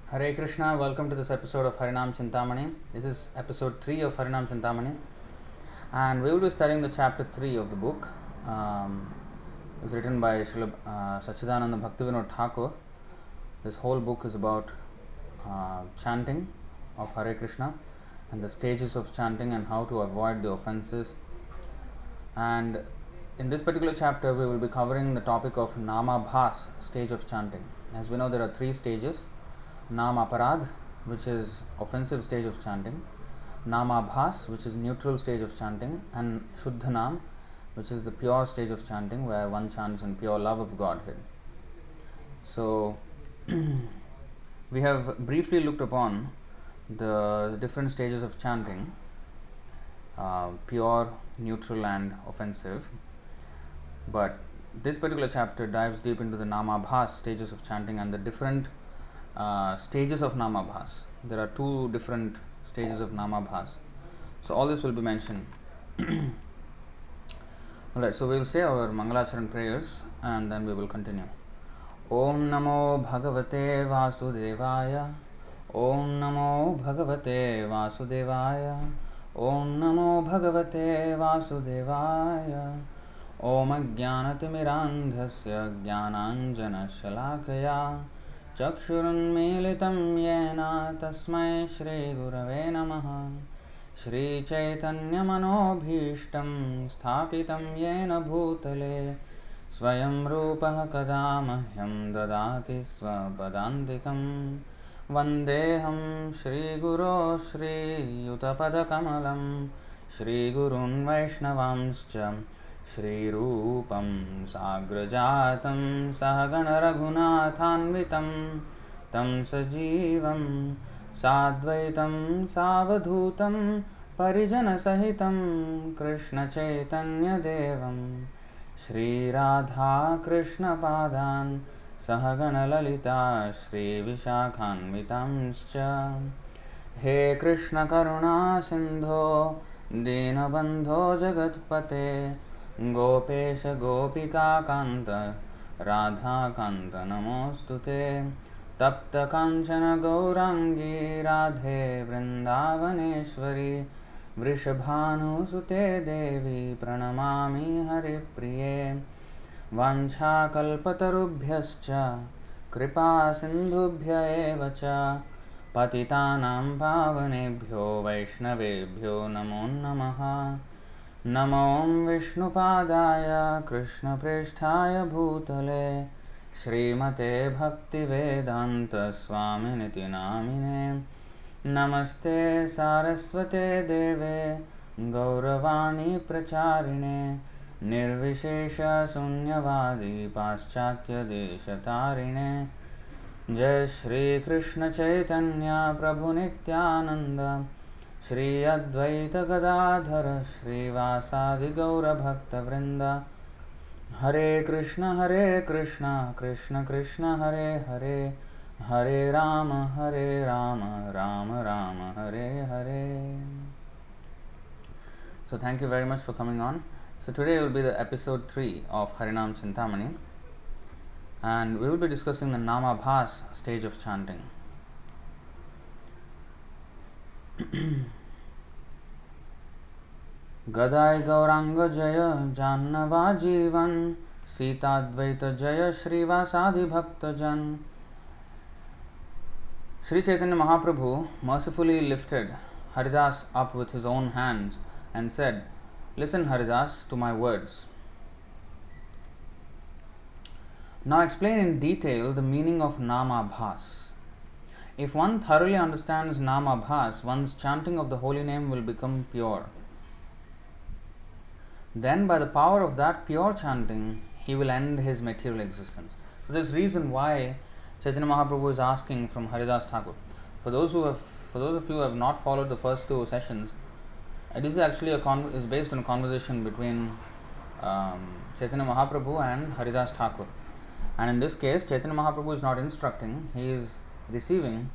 Hare Krishna, welcome to this episode of Harināma Cintāmaṇi. This is episode 3 of Harināma Cintāmaṇi, and we will be studying the chapter 3 of the book. It was written by Śrīla Sachidananda Bhaktivinoda Ṭhākura. This whole book is about chanting of Hare Krishna and the stages of chanting and how to avoid the offenses. And in this particular chapter, we will be covering the topic of Nāmābhāsa stage of chanting. As we know, there are 3 stages. Nāmāparādha, which is offensive stage of chanting, Nāmābhāsa, which is neutral stage of chanting, and Shuddhanam, which is the pure stage of chanting where one chants in pure love of Godhead. So, we have briefly looked upon the different stages of chanting, pure, neutral and offensive, but this particular chapter dives deep into the Nāmābhāsa stages of chanting and the different stages of Nāmābhāsa. There are 2 different stages of Nāmābhāsa. So all this will be mentioned. Alright, so we will say our Mangalacharan prayers and then we will continue. Om Namo Bhagavate Vasudevaya. Om Namo Bhagavate Vasudevaya. Om Namo Bhagavate Vasudevaya. Om Ajnanatimirandhasya Jnananjana Shalakaya Chakshurunmilitam yena tasmai Shri Gurave Namaha. Shri Caitanya Manobhishtam sthapitam yena bhutale Swayam Rupaha kada mahyam dadati svapadantikam. Vandeham Shri Guru Shri Yutapada Kamalam Shri Gurun Vaishnavamscha Shri Rupam Sagrajatam Sahagana Raghunathanvitam Tam Sajivam Sadvaitam Savadhutam Parijana Sahitam Krishna Caitanya Devam Shri Radha Krishna Padan Sahagana Lalita Shri Vishakhanvitamscha. He Krishna Karuna Sindho Dinabandho Jagatpate Gopesha Gopika Kanta Radha Kanta Namostute Tapta Kanchana Gaurangi Radhe Vrindavaneshwari Vrishabhanu Sute Devi Pranamami Hari Priye Vancha Kalpatarubhyascha Kripa Sindhubhya Evacha Patitanam Pavanebhyo Vaishnavebhyo Namo Namaha. Namo Vishnupadaya Krishna Preshthaya Bhutale Srimate Bhakti Vedanta Swaminiti Namine. Namaste Saraswate Deve Gauravani Pracharine Nirvishesha Sunyavadi Paschatya Deshatarine. Jai Shri Krishna Chaitanya Prabhu Nityananda Shri Advaita Gadadhara Shri Vasadi Gaura Bhakta Vrinda. Hare Krishna Krishna Krishna Hare Hare Hare Rama Rama Rama Hare Hare. So thank you very much for coming on. So today will be the episode 3 of Harināma Cintāmaṇi, and we will be discussing the Nāmābhāsa stage of chanting. Gadai Gauranga Jaya Jannava Jivan Sitadvaita Jaya Shri Vasadi Bhaktajan. Sri Chaitanya Mahāprabhu mercifully lifted Haridāsa up with his own hands and said, "Listen, Haridāsa, to my words. Now explain in detail the meaning of Nāmābhāsa. If one thoroughly understands Nāmābhāsa, one's chanting of the holy name will become pure. Then by the power of that pure chanting, he will end his material existence." So there's reason why Chaitanya Mahaprabhu is asking from Haridāsa Thakur. For those of you who have not followed the first 2 sessions, it is actually is based on a conversation between Chaitanya Mahaprabhu and Haridāsa Thakur. And in this case, Chaitanya Mahaprabhu is not instructing, he is receiving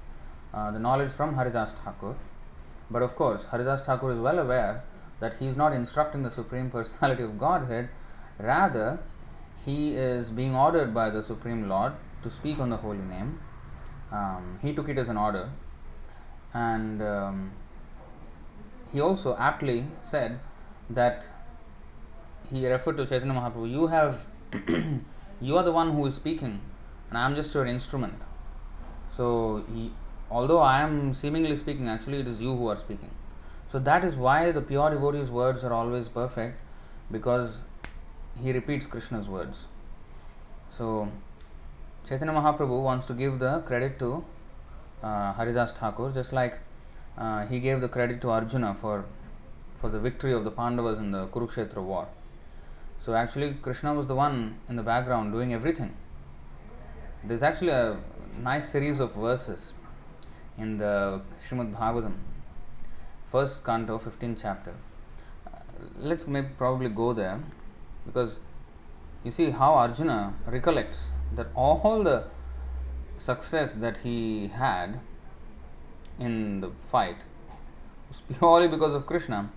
the knowledge from Haridāsa Thakur. But of course, Haridāsa Thakur is well aware that he is not instructing the Supreme Personality of Godhead, rather he is being ordered by the Supreme Lord to speak on the holy name, he took it as an order, and he also aptly said that he referred to Chaitanya Mahaprabhu, you are the one who is speaking and I am just your instrument. So, although I am seemingly speaking, actually it is you who are speaking. So that is why the pure devotee's words are always perfect, because he repeats Krishna's words. So, Chaitanya Mahaprabhu wants to give the credit to Haridāsa Thakur, just like he gave the credit to Arjuna for the victory of the Pandavas in the Kurukshetra war. So actually Krishna was the one in the background doing everything. There's actually a nice series of verses in the Srimad Bhagavatam, first canto, 15th chapter. Let's probably go there, because you see how Arjuna recollects that all the success that he had in the fight was purely because of Krishna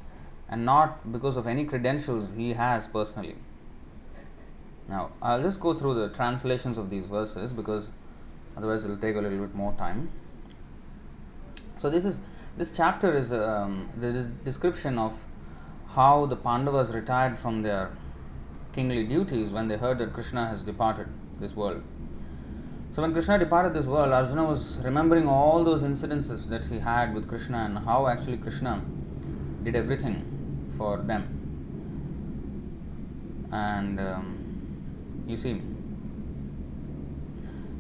and not because of any credentials he has personally. Now, I'll just go through the translations of these verses, because otherwise it will take a little bit more time. So this chapter is the description of how the Pandavas retired from their kingly duties when they heard that Krishna has departed this world. So when Krishna departed this world, Arjuna was remembering all those incidences that he had with Krishna and how actually Krishna did everything for them. And you see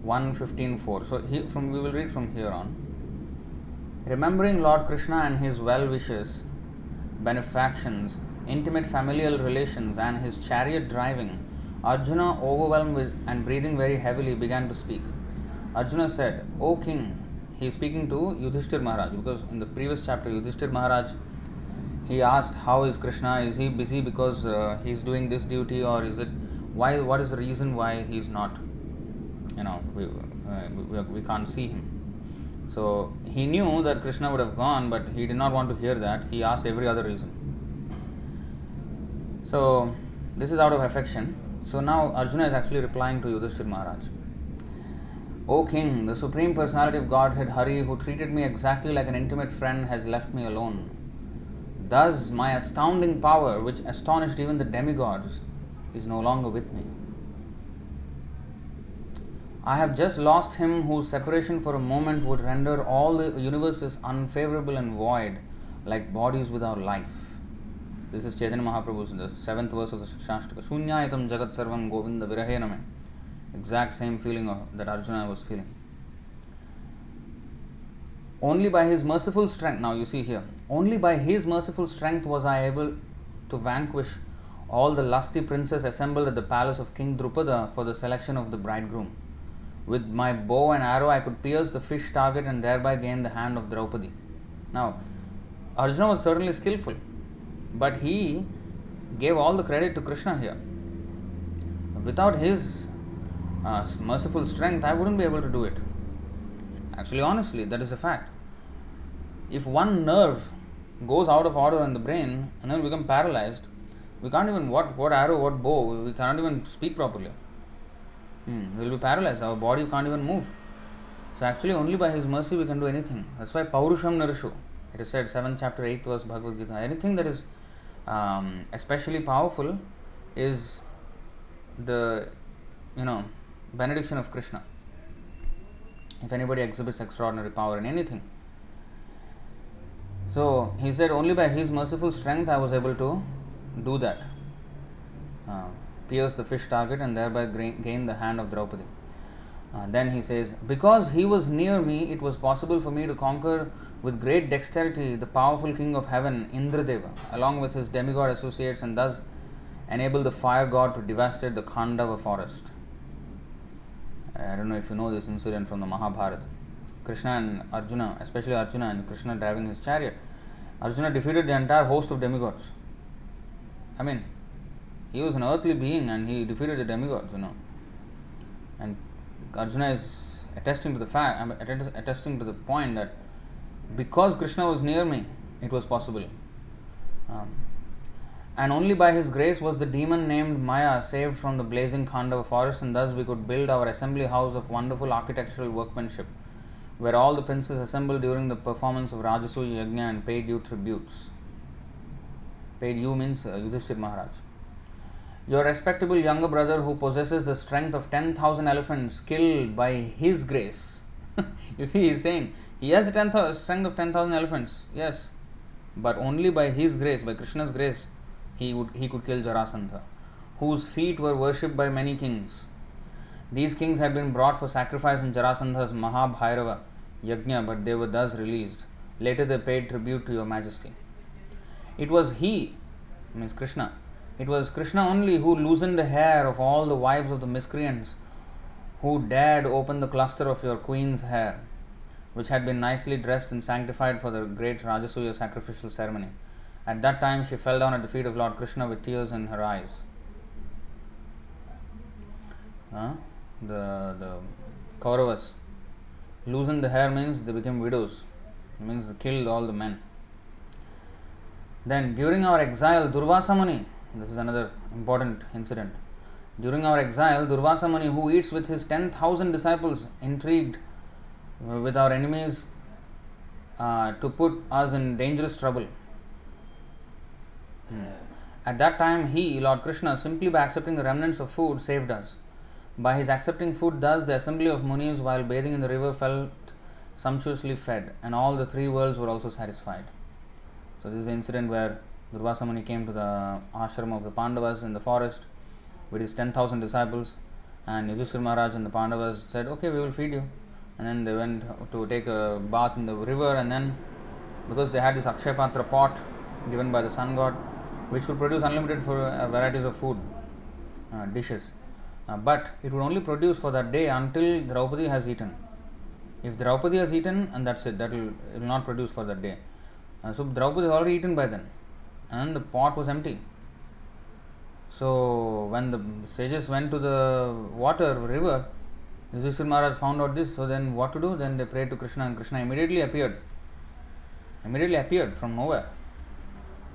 1:15:4. So we will read from here on. Remembering Lord Krishna and his well wishes, benefactions, intimate familial relations, and his chariot driving, Arjuna, overwhelmed with and breathing very heavily, began to speak. Arjuna said, "O king," he is speaking to Yudhishthir Maharaj, because in the previous chapter Yudhishthir Maharaj, he asked, how is Krishna? Is he busy because he is doing this duty, or is it why? What is the reason why he is not? We can't see him. So he knew that Krishna would have gone, but he did not want to hear that. He asked every other reason. So this is out of affection. So now Arjuna is actually replying to Yudhishthir Maharaj. O king, the Supreme Personality of Godhead, Hari, who treated me exactly like an intimate friend, has left me alone. Thus my astounding power, which astonished even the demigods, is no longer with me. I have just lost him whose separation for a moment would render all the universes unfavorable and void, like bodies without life. This is Chaitanya Mahaprabhu's in the 7th verse of the Shikshashtaka. Shunyayatam jagat sarvam Govinda virahename. Exact same feeling that Arjuna was feeling. Only by his merciful strength, now you see here, only by his merciful strength was I able to vanquish all the lusty princes assembled at the palace of King Drupada for the selection of the bridegroom. With my bow and arrow I could pierce the fish target and thereby gain the hand of Draupadi. Now, Arjuna was certainly skillful, but he gave all the credit to Krishna here. Without his merciful strength, I wouldn't be able to do it. Actually, honestly, that is a fact. If one nerve goes out of order in the brain and then we become paralyzed, we can't even, what arrow, what bow, we cannot even speak properly. We will be paralyzed, our body can't even move. So actually only by his mercy we can do anything. That's why Paurusham Narishu, it is said, 7th chapter, 8th verse Bhagavad Gita, anything that is especially powerful is the benediction of Krishna. If anybody exhibits extraordinary power in anything. So he said, only by his merciful strength I was able to do that. Pierce the fish target and thereby gain the hand of Draupadi. Then he says, because he was near me, it was possible for me to conquer with great dexterity the powerful king of heaven, Indradeva, along with his demigod associates, and thus enable the fire god to devastate the Khandava forest. I don't know if you know this incident from the Mahābhārata. Krishna and Arjuna, especially Arjuna and Krishna driving his chariot, Arjuna defeated the entire host of demigods. I mean, he was an earthly being and he defeated the demigods, And Arjuna is attesting to the fact, attesting to the point that because Krishna was near me, it was possible. And only by his grace was the demon named Maya saved from the blazing Khandava forest, and thus we could build our assembly house of wonderful architectural workmanship. where all the princes assembled during the performance of Rajasuya Yajna and paid you tributes. Paid you means Yudhishthir Maharaj. Your respectable younger brother who possesses the strength of 10,000 elephants killed by his grace. You see, he is saying, he has a strength of 10,000 elephants, yes, but only by his grace, by Krishna's grace, he could kill Jarasandha, whose feet were worshipped by many kings. These kings had been brought for sacrifice in Jarasandha's Mahābhāsa Yajna, but they were thus released. Later they paid tribute to your majesty. It was he, means Krishna, it was Krishna only who loosened the hair of all the wives of the miscreants, who dared open the cluster of your queen's hair, which had been nicely dressed and sanctified for the great Rajasuya sacrificial ceremony. At that time she fell down at the feet of Lord Krishna with tears in her eyes. The Kauravas loosened the hair means they became widows. It means they killed all the men. Then during our exile, Durvasa Muni, this is another important incident. During our exile, Durvasa Muni, who eats with his 10,000 disciples, intrigued with our enemies to put us in dangerous trouble. At that time, he, Lord Krishna, simply by accepting the remnants of food, saved us. By his accepting food, thus the assembly of Munis while bathing in the river felt sumptuously fed, and all the three worlds were also satisfied. So this is the incident where Durvasa Muni came to the ashram of the Pandavas in the forest with his 10,000 disciples, and Yudhishthira Maharaj and the Pandavas said, okay, we will feed you. And then they went to take a bath in the river, and then because they had this Akshayapatra pot given by the sun god, which could produce unlimited varieties of food, dishes. But it would only produce for that day until Draupadi has eaten. If Draupadi has eaten, and that's it, it will not produce for that day. So Draupadi has already eaten by then, and the pot was empty. So when the sages went to the river, Yudhishthira Maharaj found out this. So then what to do? Then they prayed to Krishna, and Krishna immediately appeared from nowhere.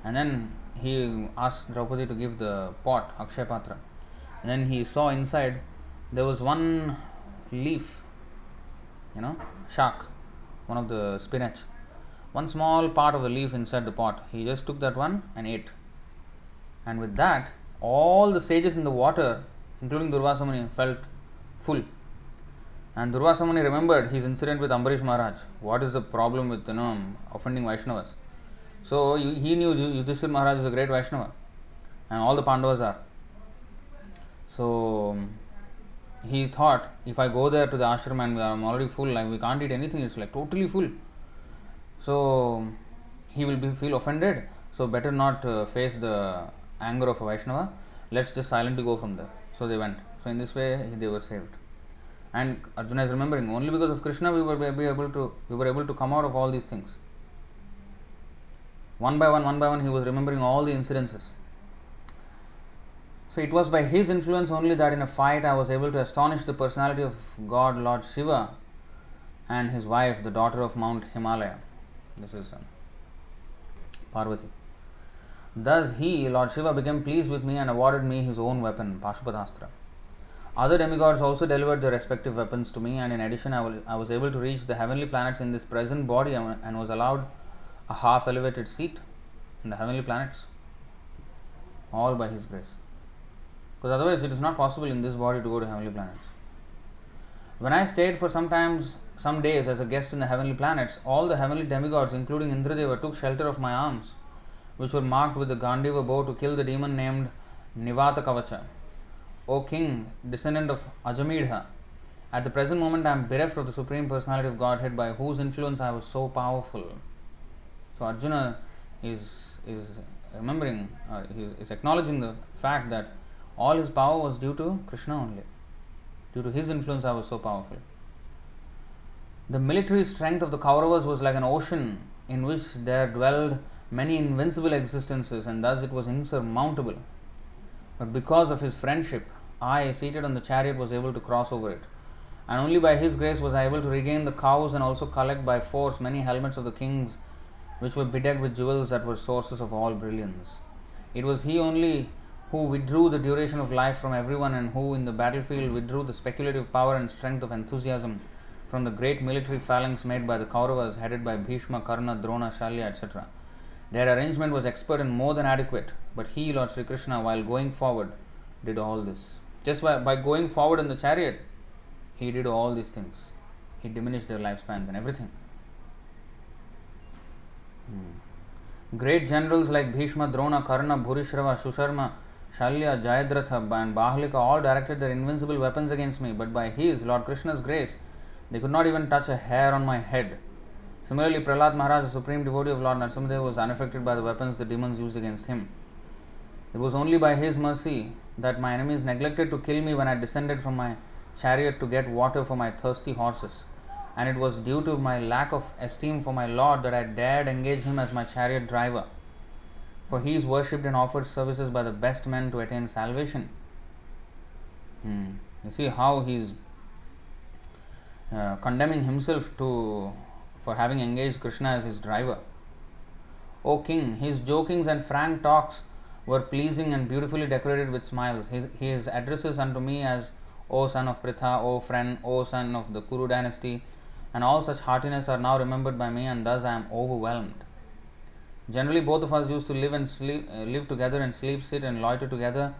And then he asked Draupadi to give the pot, Akshayapatra. And then he saw inside there was one leaf, shak, one of the spinach, one small part of the leaf inside the pot. He just took that one and ate. And with that, all the sages in the water, including Durvasa Muni, felt full. And Durvasa Muni remembered his incident with Ambarish Maharaj. What is the problem with offending Vaishnavas? So he knew Yudhishthira Maharaj is a great Vaishnava, and all the Pandavas are. So he thought, if I go there to the ashram and I'm already full, we can't eat anything, it's like totally full. So he will feel offended. So better not face the anger of a Vaishnava. Let's just silently go from there. So they went. So in this way they were saved. And Arjuna is remembering, only because of Krishna we were able to come out of all these things. One by one he was remembering all the incidences. So it was by his influence only that in a fight I was able to astonish the personality of God Lord Shiva and his wife, the daughter of Mount Himalaya. This is Parvati. Thus he, Lord Shiva, became pleased with me and awarded me his own weapon, Pashupatastra. Other demigods also delivered their respective weapons to me, and in addition I was able to reach the heavenly planets in this present body and was allowed a half elevated seat in the heavenly planets, all by his grace. Because otherwise it is not possible in this body to go to heavenly planets. When I stayed for some days as a guest in the heavenly planets, all the heavenly demigods, including Indradeva, took shelter of my arms, which were marked with the Gandiva bow to kill the demon named Nivata Kavacha. O king, descendant of Ajamidha, at the present moment I am bereft of the Supreme Personality of Godhead, by whose influence I was so powerful. So Arjuna is remembering, is acknowledging the fact that all his power was due to Krishna only. Due to his influence I was so powerful. The military strength of the Kauravas was like an ocean in which there dwelled many invincible existences, and thus it was insurmountable. But because of his friendship, I, seated on the chariot, was able to cross over it. And only by his grace was I able to regain the cows and also collect by force many helmets of the kings, which were bedecked with jewels that were sources of all brilliance. It was he only who withdrew the duration of life from everyone, and who in the battlefield withdrew the speculative power and strength of enthusiasm from the great military phalanx made by the Kauravas, headed by Bhishma, Karna, Drona, Shalya, etc. Their arrangement was expert and more than adequate, but he, Lord Sri Krishna, while going forward, did all this. Just by going forward in the chariot, he did all these things. He diminished their lifespans and everything. Great generals like Bhishma, Drona, Karna, Bhurishrava, Shusharma, Shalya, Jayadratha and Bahlika all directed their invincible weapons against me, but by his, Lord Krishna's grace, they could not even touch a hair on my head. Similarly, Prahlad Maharaj, the supreme devotee of Lord Narasimha, was unaffected by the weapons the demons used against him. It was only by his mercy that my enemies neglected to kill me when I descended from my chariot to get water for my thirsty horses. And it was due to my lack of esteem for my Lord that I dared engage him as my chariot driver. For he is worshipped and offered services by the best men to attain salvation. You see how he is condemning himself for having engaged Krishna as his driver. O king, his jokings and frank talks were pleasing and beautifully decorated with smiles. His addresses unto me as O son of Pritha, O friend, O son of the Kuru dynasty, and all such heartiness are now remembered by me, and thus I am overwhelmed. Generally, both of us used to live together and sleep, sit and loiter together,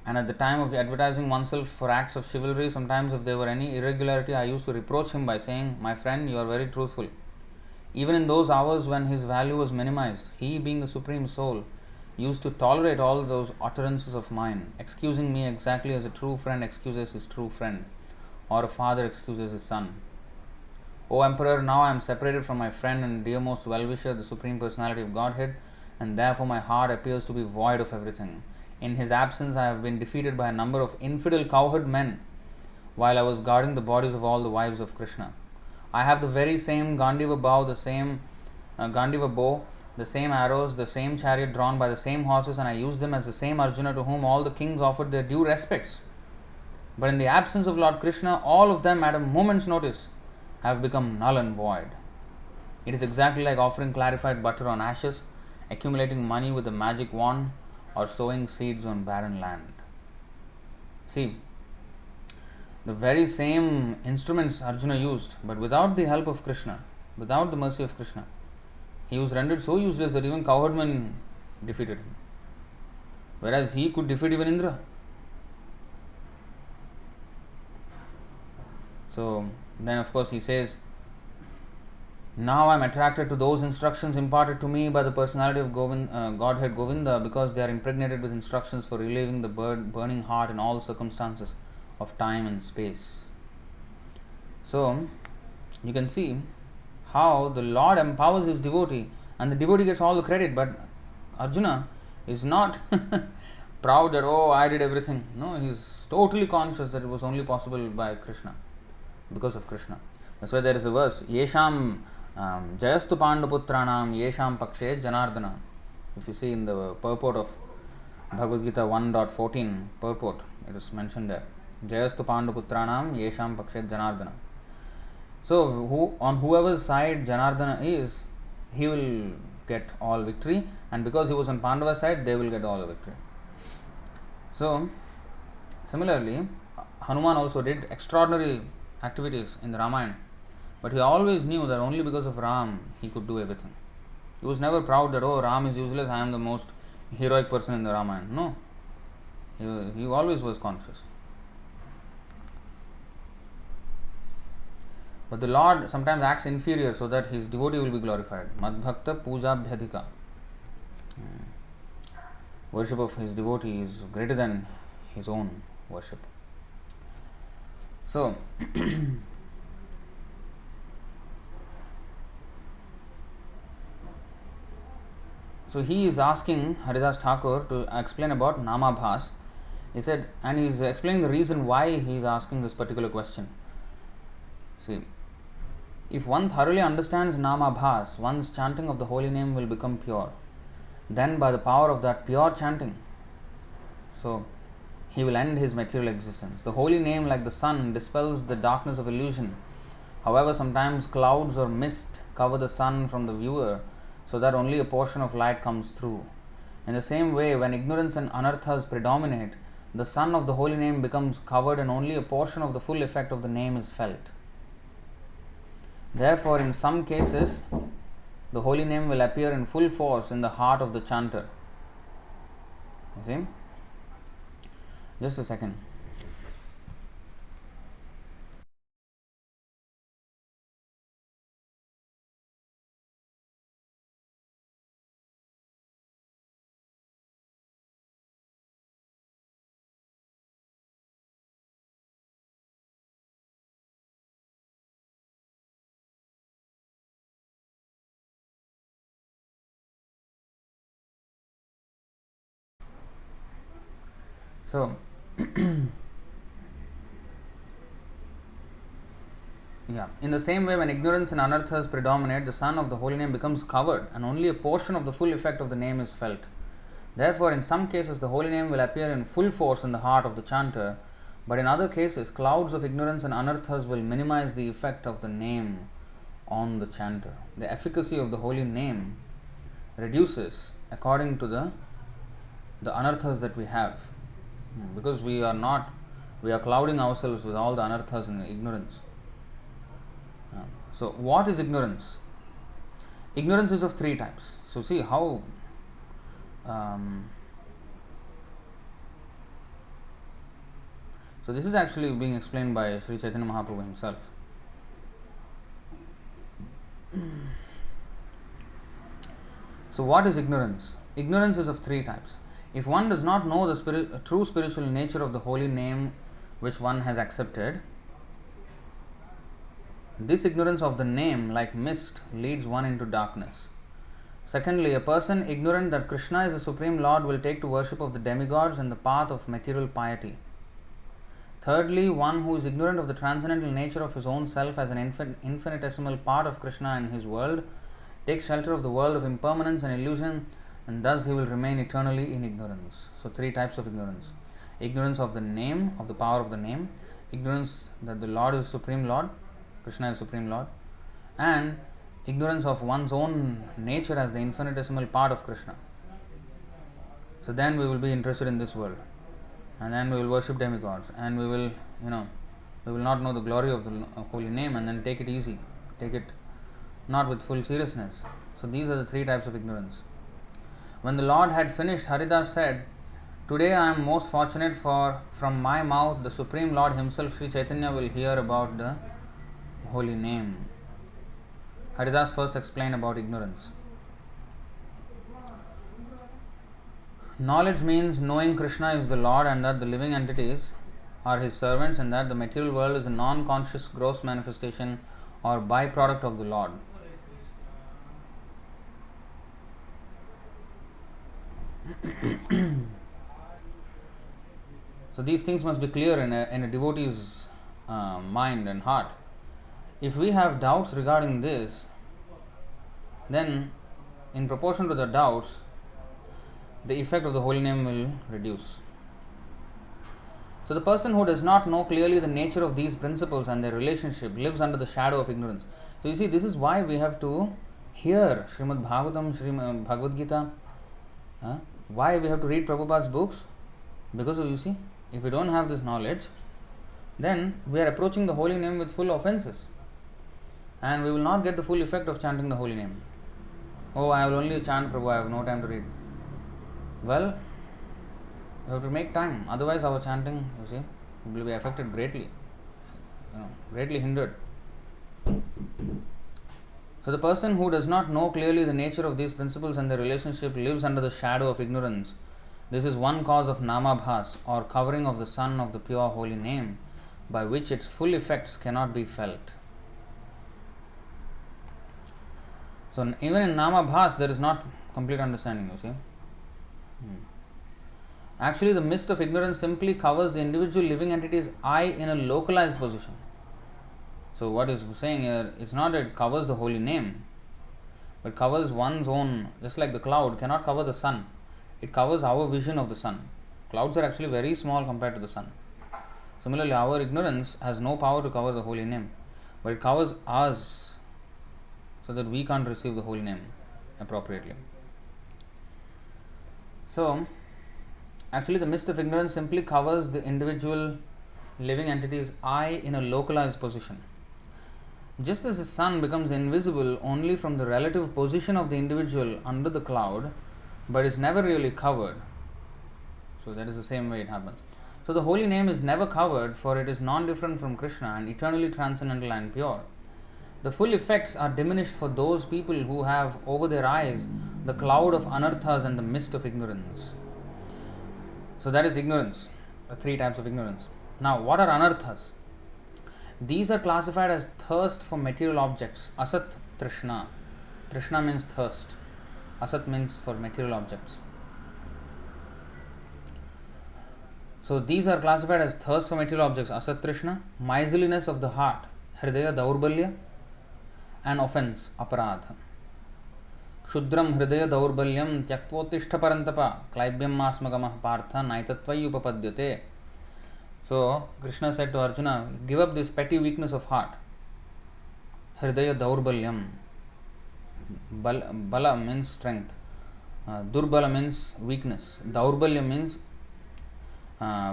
and at the time of advertising oneself for acts of chivalry, sometimes if there were any irregularity, I used to reproach him by saying, "My friend, you are very truthful." Even in those hours when his value was minimized, he, being the Supreme Soul, used to tolerate all those utterances of mine, excusing me exactly as a true friend excuses his true friend, or a father excuses his son. O Emperor, now I am separated from my friend and dearmost well-wisher, the Supreme Personality of Godhead, and therefore my heart appears to be void of everything. In his absence, I have been defeated by a number of infidel cowherd men, while I was guarding the bodies of all the wives of Krishna. I have the very same Gandiva bow, the same arrows, the same chariot drawn by the same horses, and I use them as the same Arjuna to whom all the kings offered their due respects. But in the absence of Lord Krishna, all of them at a moment's notice have become null and void. It is exactly like offering clarified butter on ashes, accumulating money with a magic wand, or sowing seeds on barren land. See, the very same instruments Arjuna used, but without the help of Krishna, without the mercy of Krishna, he was rendered so useless that even cowherdmen defeated him. Whereas he could defeat even Indra. So, then of course he says, now I am attracted to those instructions imparted to me by the personality of Godhead Govinda, because they are impregnated with instructions for relieving the burning heart in all circumstances of time and space. So, you can see how the Lord empowers his devotee, and the devotee gets all the credit, but Arjuna is not proud that, oh, I did everything. No, he is totally conscious that it was only possible by Krishna, because of Krishna. That's why there is a verse, Yesham Jayastu Pandaputranam Yesham Pakshe Janardana. If you see in the purport of Bhagavad Gita 1.14 purport, it is mentioned there. Jayastu Pandaputranam Yesham Pakshe Janardana. So, on whoever's side Janardana is, he will get all victory, and because he was on Pandava's side, they will get all the victory. So, similarly, Hanuman also did extraordinary activities in the Ramayana, but he always knew that only because of Ram he could do everything. He was never proud that, oh, Ram is useless, I am the most heroic person in the Ramayana. No, he always was conscious. But the Lord sometimes acts inferior so that his devotee will be glorified. Madbhakta Pujabhyadhika. Worship of his devotee is greater than his own worship. So, he is asking Haridāsa Thakur to explain about Nāmābhāsa. He said, and he is explaining the reason why he is asking this particular question. See, if one thoroughly understands Nāmābhāsa, one's chanting of the holy name will become pure. Then by the power of that pure chanting, so he will end his material existence. The holy name, like the sun, dispels the darkness of illusion. However, sometimes clouds or mist cover the sun from the viewer, so that only a portion of light comes through. In the same way, when ignorance and anarthas predominate, the sun of the holy name becomes covered and only a portion of the full effect of the name is felt. Therefore, in some cases, the holy name will appear in full force in the heart of the chanter. You see? Just a second. So, yeah. In the same way, when ignorance and anarthas predominate, the sun of the holy name becomes covered and only a portion of the full effect of the name is felt. Therefore, in some cases, the holy name will appear in full force in the heart of the chanter, but in other cases, clouds of ignorance and anarthas will minimize the effect of the name on the chanter. The efficacy of the holy name reduces according to the anarthas that we have, because we are clouding ourselves with all the anarthas and ignorance. So, what is ignorance? Ignorance is of three types. So, see how so this is actually being explained by Sri Chaitanya Mahāprabhu himself. So, what is ignorance? Ignorance is of three types. If one does not know the true spiritual nature of the holy name which one has accepted, this ignorance of the name, like mist, leads one into darkness. Secondly, a person ignorant that Krishna is the Supreme Lord will take to worship of the demigods and the path of material piety. Thirdly, one who is ignorant of the transcendental nature of his own self as an infinitesimal part of Krishna in his world takes shelter of the world of impermanence and illusion, and thus he will remain eternally in ignorance. So, three types of ignorance. Ignorance of the name, of the power of the name, ignorance that the Lord is Supreme Lord, Krishna is Supreme Lord, and ignorance of one's own nature as the infinitesimal part of Krishna. So then we will be interested in this world, and then we will worship demigods, and we will not know the glory of the holy name, and then take it easy, take it not with full seriousness. So these are the three types of ignorance. When the Lord had finished, Haridāsa said, "Today I am most fortunate, for from my mouth the Supreme Lord himself, Sri Chaitanya, will hear about the holy name." Haridāsa first explained about ignorance. Knowledge means knowing Krishna is the Lord and that the living entities are his servants, and that the material world is a non-conscious gross manifestation or byproduct of the Lord. So these things must be clear in a devotee's mind and heart. If we have doubts regarding this, then in proportion to the doubts, the effect of the holy name will reduce. So the person who does not know clearly the nature of these principles and their relationship lives under the shadow of ignorance. So you see, this is why we have to hear Srimad Bhagavatam, Srimad Bhagavad Gita. Why we have to read Prabhupada's books? Because of, you see, if we don't have this knowledge, then we are approaching the holy name with full offenses, and we will not get the full effect of chanting the holy name. Oh, I will only chant Prabhu, I have no time to read. Well, we have to make time, otherwise our chanting, you see, will be affected greatly, greatly hindered. So the person who does not know clearly the nature of these principles and their relationship lives under the shadow of ignorance. This is one cause of Nāmābhāsa, or covering of the sun of the pure holy name, by which its full effects cannot be felt. So even in Nāmābhāsa there is not complete understanding, you see. Actually, the mist of ignorance simply covers the individual living entity's I in a localized position. So what is saying here, it's not that it covers the holy name, but covers one's own, just like the cloud cannot cover the sun. It covers our vision of the sun. Clouds are actually very small compared to the sun. Similarly, our ignorance has no power to cover the holy name, but it covers us so that we can't receive the holy name appropriately. So, actually the mist of ignorance simply covers the individual living entity's I in a localized position. Just as the sun becomes invisible only from the relative position of the individual under the cloud, but is never really covered. So that is the same way it happens. So the holy name is never covered, for it is non-different from Krishna and eternally transcendental and pure. The full effects are diminished for those people who have over their eyes the cloud of Anarthas and the mist of ignorance. So that is ignorance, the three types of ignorance. Now, what are Anarthas? These are classified as thirst for material objects. Asat Trishna. Trishna means thirst. Asat means for material objects. So these are classified as thirst for material objects. Asat Trishna, miserliness of the heart, Hridaya Daurbalya, and offense, Aparadha. Kshudram Hridaya Daurbalyam Tyaktvotishtha Parantapa Klaibhyam Masmagamah Partha Naitattvai Upapadyate. So Krishna said to Arjuna, give up this petty weakness of heart. Hridaya Daurbalyam. Bala means strength. Durbala means weakness. Daurbalya means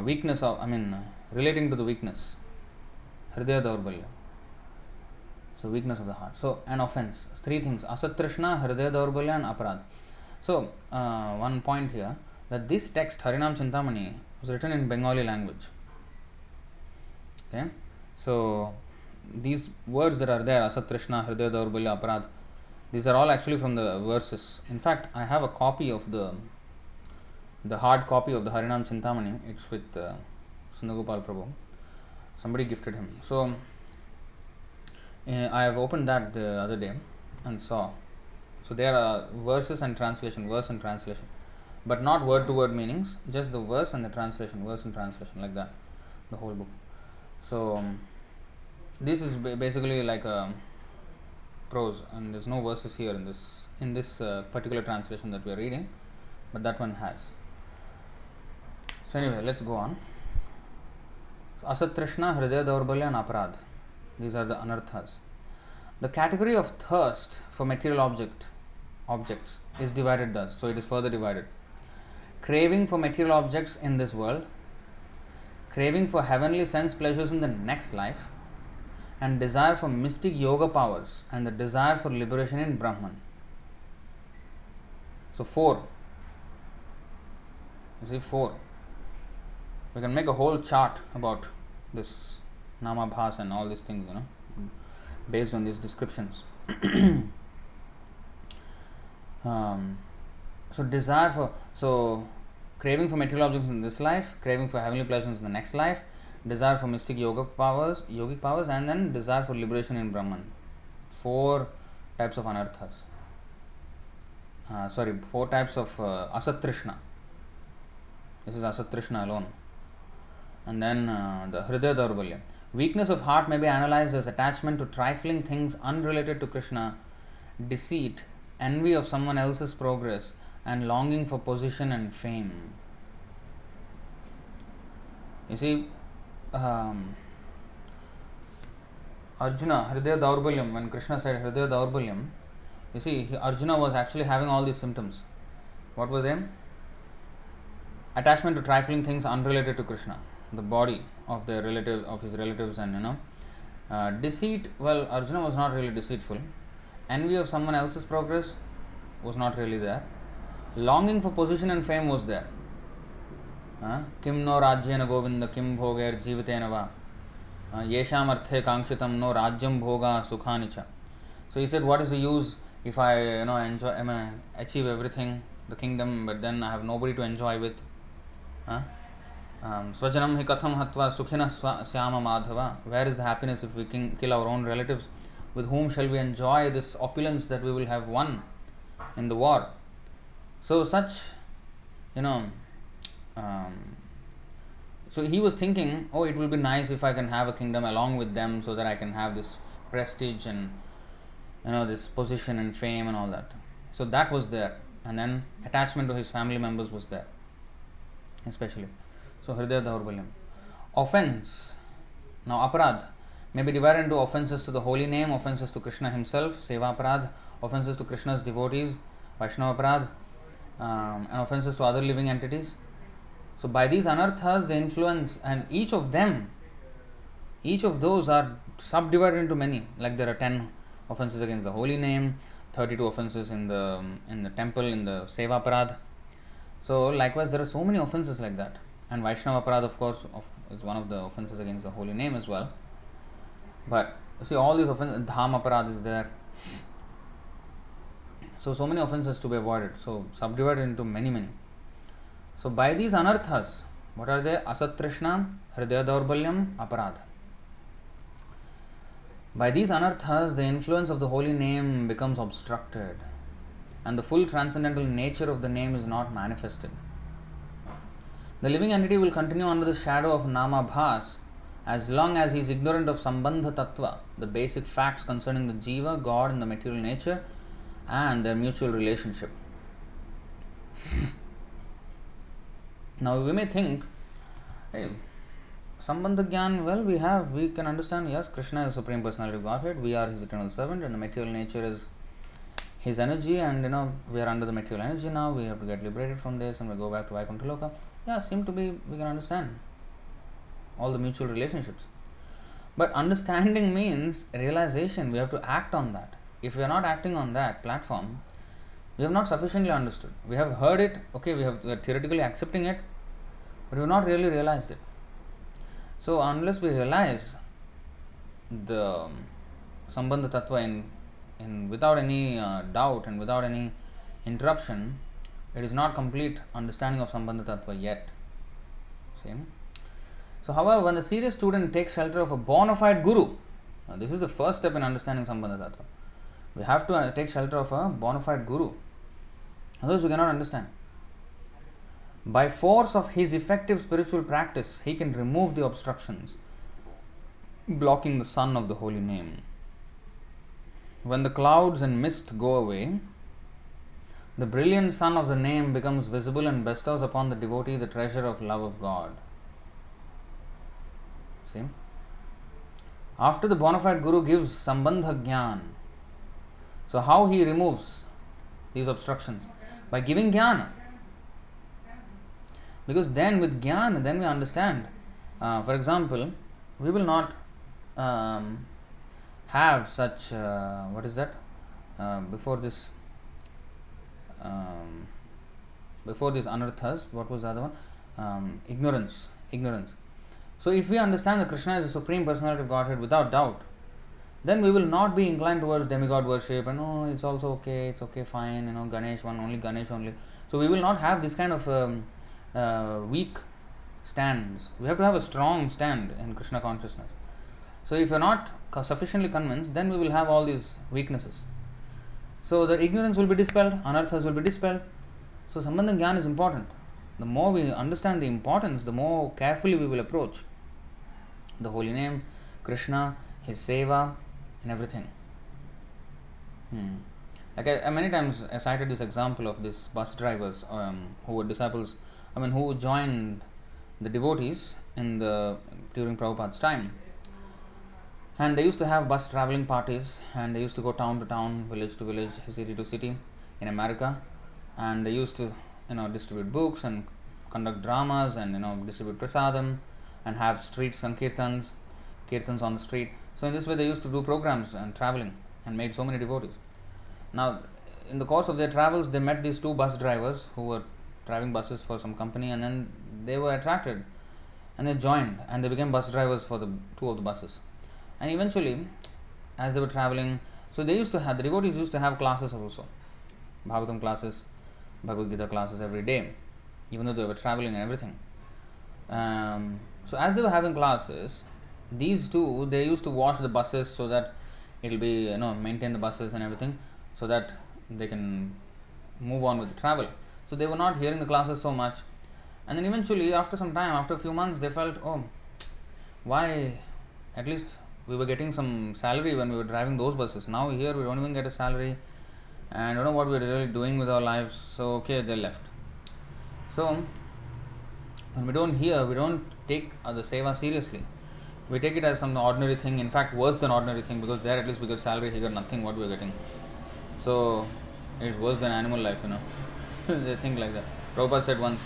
weakness of, relating to the weakness. Hridaya Daurbalya. So weakness of the heart. So an offense. Three things. Asat Trishna, Hridaya Daurbalya and Aparad. So one point here, that this text, Harināma Cintāmaṇi, was written in Bengali language. Okay, so these words that are there, Asat Trishna, Hridaya Daurbalya, Aparad, these are all actually from the verses. In fact, I have a copy of the hard copy of the Harināma Cintāmaṇi. It's with Sundagopal Prabhu. Somebody gifted him. So I have opened that the other day and saw. So there are verses and translation, verse and translation, but not word to word meanings, just the verse and the translation, verse and translation, like that, the whole book. So this is basically like a prose, and there's no verses here in this particular translation that we are reading, but that one has. So anyway, let's go on. Asat Trishna, Hridaya Daurbalya and Aparad. These are the Anarthas. The category of thirst for material objects is divided thus. So it is further divided. Craving for material objects in this world, craving for heavenly sense pleasures in the next life, and desire for mystic yoga powers, and the desire for liberation in Brahman. So 4. You see, 4. We can make a whole chart about this Nāmābhāsa and all these things, based on these descriptions. So craving for material objects in this life, craving for heavenly pleasures in the next life, desire for mystic yogic powers, and then desire for liberation in Brahman. 4 types of Anarthas. 4 types of Asat Trishna. This is Asat Trishna alone. And then the Hridaya Daurbalya. Weakness of heart may be analyzed as attachment to trifling things unrelated to Krishna, deceit, envy of someone else's progress, and longing for position and fame. You see, Arjuna, Hridaya Daurbalyam, when Krishna said Hridaya Daurbalyam, you see, Arjuna was actually having all these symptoms. What were they? Attachment to trifling things unrelated to Krishna, the body of his relatives, and deceit. Well, Arjuna was not really deceitful. Envy of someone else's progress was not really there. Longing for position and fame was there. Kim no rajyena Govinda kim bhogair jivatena va yesham arthe kangshitam no rajyam bhoga sukhanicha. So he said, what is the use if I achieve everything, the kingdom, but then I have nobody to enjoy with? Swajanam hi katham hatva sukhina syama madhava. Where is the happiness if we kill our own relatives? With whom shall we enjoy this opulence that we will have won in the war? So such, so he was thinking, it will be nice if I can have a kingdom along with them, so that I can have this prestige and this position and fame and all that. So that was there, and then attachment to his family members was there, especially. So Hridaya Daurbalyam. Offense. Now Aparad may be divided into offenses to the holy name, offenses to Krishna himself, Seva Aparad, offenses to Krishna's devotees, Vaishnava Aparad, and offenses to other living entities. So by these Anarthas, they influence, and each of them each of those are subdivided into many. Like there are 10 offenses against the holy name, 32 offenses in the temple, in the seva aparadha. So likewise, there are so many offenses like that. And Vaishnava aparadha, of course, is one of the offenses against the holy name as well. But you see, all these offenses, dham aparadha is there. So many offenses to be avoided. So subdivided into many. So by these anarthas, what are they? Asatrishna, hridaya daurbalyam, aparadha. By these anarthas, the influence of the holy name becomes obstructed, and the full transcendental nature of the name is not manifested. The living entity will continue under the shadow of Nāmābhāsa as long as he is ignorant of Sambandha Tattva, the basic facts concerning the Jiva, God, and the material nature, and their mutual relationship. Now we may think, hey, Sambandha Gyan, well, we can understand, yes, Krishna is Supreme Personality of Godhead, we are His eternal servant, and the material nature is His energy, and we are under the material energy now, we have to get liberated from this, and we go back to Vaikuntha Loka. Yeah, seem to be, we can understand all the mutual relationships. But understanding means realization, we have to act on that. If we are not acting on that platform, we have not sufficiently understood. We have heard it, okay, we are theoretically accepting it, but we have not really realized it. So unless we realize the Sambandha Tattva in without any doubt and without any interruption, it is not complete understanding of Sambandha Tattva yet. See? So however, when the serious student takes shelter of a bona fide guru, now this is the first step in understanding Sambandha Tattva. We have to take shelter of a bona fide guru. Otherwise we cannot understand. By force of his effective spiritual practice, he can remove the obstructions blocking the sun of the holy name. When the clouds and mist go away, the brilliant sun of the name becomes visible and bestows upon the devotee the treasure of love of God. See? After the bona fide guru gives Sambandha Gyan, so how he removes these obstructions? By giving Jnana. Because then with Jnana, then we understand. For example, we will not have such, what is that? Before this anarthas, what was the other one? Ignorance. So if we understand that Krishna is the Supreme Personality of Godhead without doubt, then we will not be inclined towards demigod worship and it's also okay, it's okay, fine, Ganesh only. So we will not have this kind of weak stands. We have to have a strong stand in Krishna consciousness. So if you are not sufficiently convinced, then we will have all these weaknesses. So the ignorance will be dispelled, anarthas will be dispelled. So Sambandha Gyan is important. The more we understand the importance, the more carefully we will approach the holy name, Krishna, his seva, and everything. Like I many times I cited this example of these bus drivers who were disciples, who joined the devotees during Prabhupada's time. And they used to have bus traveling parties, and they used to go town to town, village to village, city to city in America, and they used to distribute books and conduct dramas and distribute prasadam and have street sankirtans on the street. So in this way they used to do programs and traveling and made so many devotees. Now in the course of their travels they met these two bus drivers who were driving buses for some company, and then they were attracted and they joined and they became bus drivers for the two of the buses. And eventually, as they were traveling, so the devotees used to have classes also, Bhagavatam classes, Bhagavad Gita classes every day, even though they were traveling and everything. So as they were having classes, these two, they used to wash the buses so that it will be, maintain the buses and everything, so that they can move on with the travel. So they were not hearing the classes so much. And then eventually, after some time, after a few months, they felt, why, at least we were getting some salary when we were driving those buses. Now here we don't even get a salary and don't know what we're really doing with our lives. So okay, they left. So when we don't hear, we don't take the seva seriously. We take it as some ordinary thing, in fact worse than ordinary thing, because there at least we get salary, here nothing what we are getting. So it's worse than animal life, They think like that. Prabhupada said once,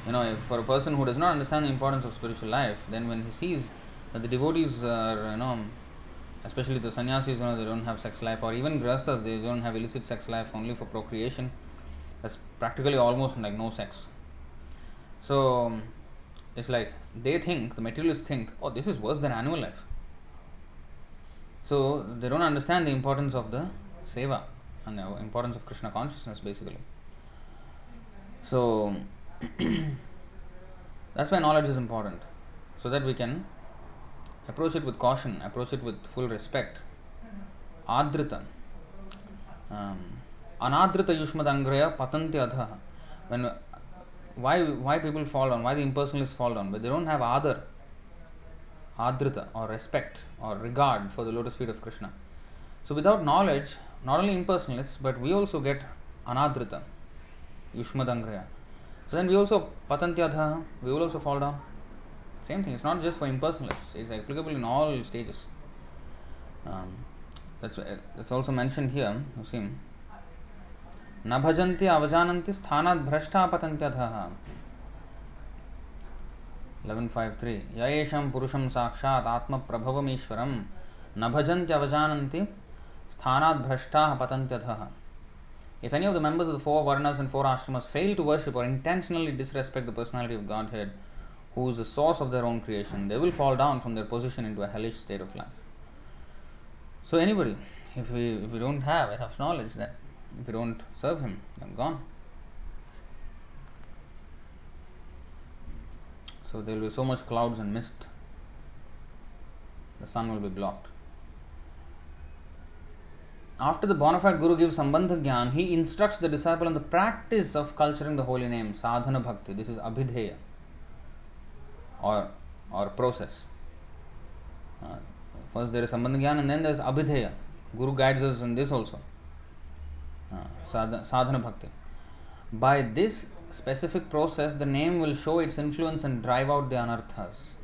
if for a person who does not understand the importance of spiritual life, then when he sees But the devotees are, especially the sannyasis, they don't have sex life, or even grihasthas, they don't have illicit sex life only for procreation. That's practically almost like no sex. So it's like they think, the materialists think, oh, this is worse than animal life. So they don't understand the importance of the seva and the importance of Krishna consciousness basically. So that's why knowledge is important, so that we can approach it with caution, approach it with full respect. Adrita. Anadrita yushmadangraya patanti adha. Why people fall down, why the impersonalists fall down? But they don't have adrita or respect or regard for the lotus feet of Krishna. So without knowledge, not only impersonalists, but we also get anadrita, yushmadangraya. So then we also patanti adha, we will also fall down. Same thing, it's not just for impersonalists, it's applicable in all stages. That's also mentioned here. You see, na bhajanti avajananti sthanat bhrashta patantyadhaha. 11.5.3 Yaesham purusham sakshat atma prabhavam ishwaram na bhajanti avajananti sthanat bhrashta patantyadhaha. If any of the members of the four varnas and four ashramas fail to worship or intentionally disrespect the personality of Godhead, who is the source of their own creation, they will fall down from their position into a hellish state of life. So anybody, if we don't have enough knowledge, then if we don't serve him, then gone. So there will be so much clouds and mist. The sun will be blocked. After the bona fide Guru gives Sambandha Gyan, he instructs the disciple on the practice of culturing the holy name, sadhana bhakti. This is abhidheya or process. First there is Sambandha Gyan and then there is abhidheya. Guru guides us in this also. Sadhana bhakti. By this specific process, the name will show its influence and drive out the anarthas.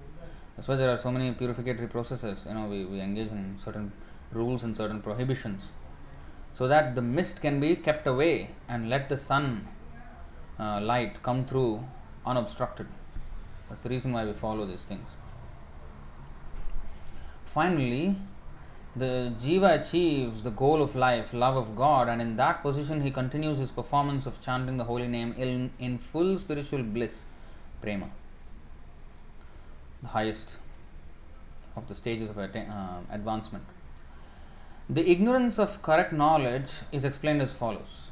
That's why there are so many purificatory processes. We engage in certain rules and certain prohibitions, so that the mist can be kept away and let the sun light come through unobstructed. That's the reason why we follow these things. Finally, the jiva achieves the goal of life, love of God, and in that position he continues his performance of chanting the holy name in full spiritual bliss, prema, the highest of the stages of advancement. The ignorance of correct knowledge is explained as follows.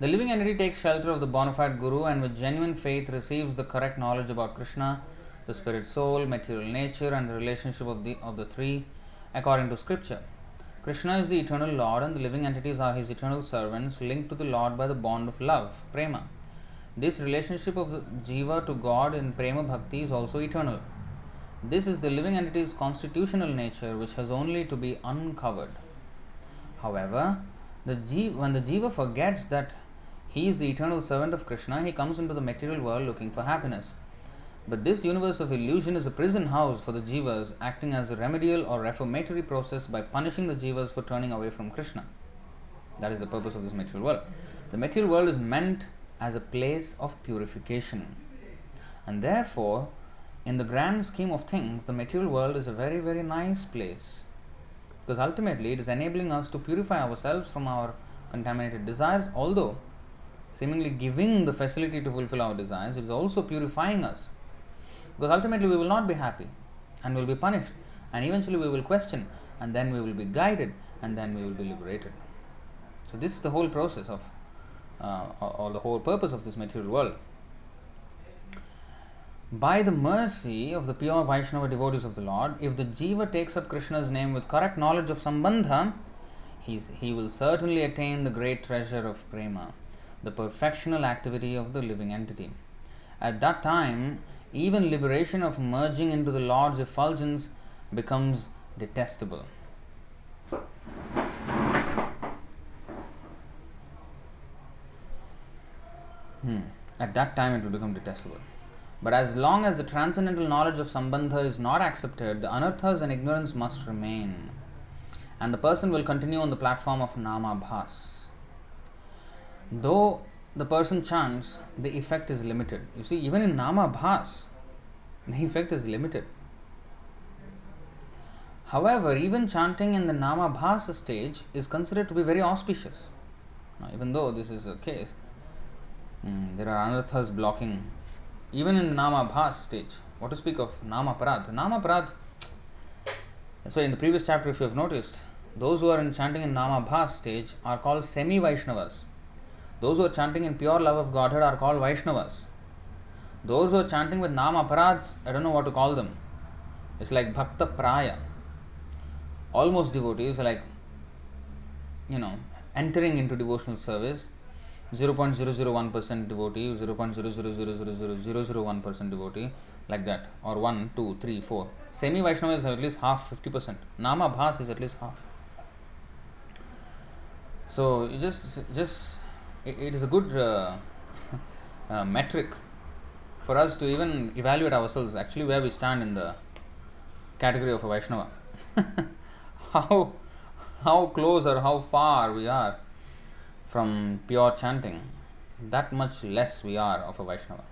The living entity takes shelter of the bona fide Guru and with genuine faith receives the correct knowledge about Krishna, the spirit soul, material nature, and the relationship of the three according to scripture. Krishna is the eternal Lord and the living entities are his eternal servants linked to the Lord by the bond of love, prema. This relationship of the jiva to God in prema bhakti is also eternal. This is the living entity's constitutional nature which has only to be uncovered. However, when the jiva forgets that he is the eternal servant of Krishna, he comes into the material world looking for happiness. But this universe of illusion is a prison house for the jivas, acting as a remedial or reformatory process by punishing the jivas for turning away from Krishna. That is the purpose of this material world. The material world is meant as a place of purification. And therefore, in the grand scheme of things, the material world is a very, very nice place. Because ultimately, it is enabling us to purify ourselves from our contaminated desires, although seemingly giving the facility to fulfill our desires, it is also purifying us. Because ultimately we will not be happy and will be punished, and eventually we will question, and then we will be guided, and then we will be liberated. So this is the whole process of or the whole purpose of this material world. By the mercy of the pure Vaishnava devotees of the Lord, if the jiva takes up Krishna's name with correct knowledge of Sambandha, he will certainly attain the great treasure of prema, the perfectional activity of the living entity. At that time, even liberation of merging into the Lord's effulgence becomes detestable. At that time it will become detestable. But as long as the transcendental knowledge of Sambandha is not accepted, the anarthas and ignorance must remain, and the person will continue on the platform of Nāmābhāsa. Though the person chants, the effect is limited. You see, even in Nāmābhāsa, the effect is limited. However, even chanting in the Nāmābhāsa stage is considered to be very auspicious. Now, even though this is a case, there are Anarthas blocking, even in Nāmābhāsa stage. What to speak of Nāmaparad? Nāmaparad, that's why in the previous chapter, if you have noticed, those who are chanting in Nāmābhāsa stage are called semi-Vaishnavas. Those who are chanting in pure love of Godhead are called Vaishnavas. Those who are chanting with Nāmaparad, I don't know what to call them. It's like Bhakta Praya. Almost devotees, like, entering into devotional service, 0.001% devotee, 0.0000001% devotee, like that, or 1, 2, 3, 4. Semi-Vaishnava is at least half, 50%. Nāmābhāsa is at least half. So, it is a good metric for us to even evaluate ourselves, actually where we stand in the category of a Vaishnava. How close or how far we are from pure chanting, that much less we are of a Vaishnava.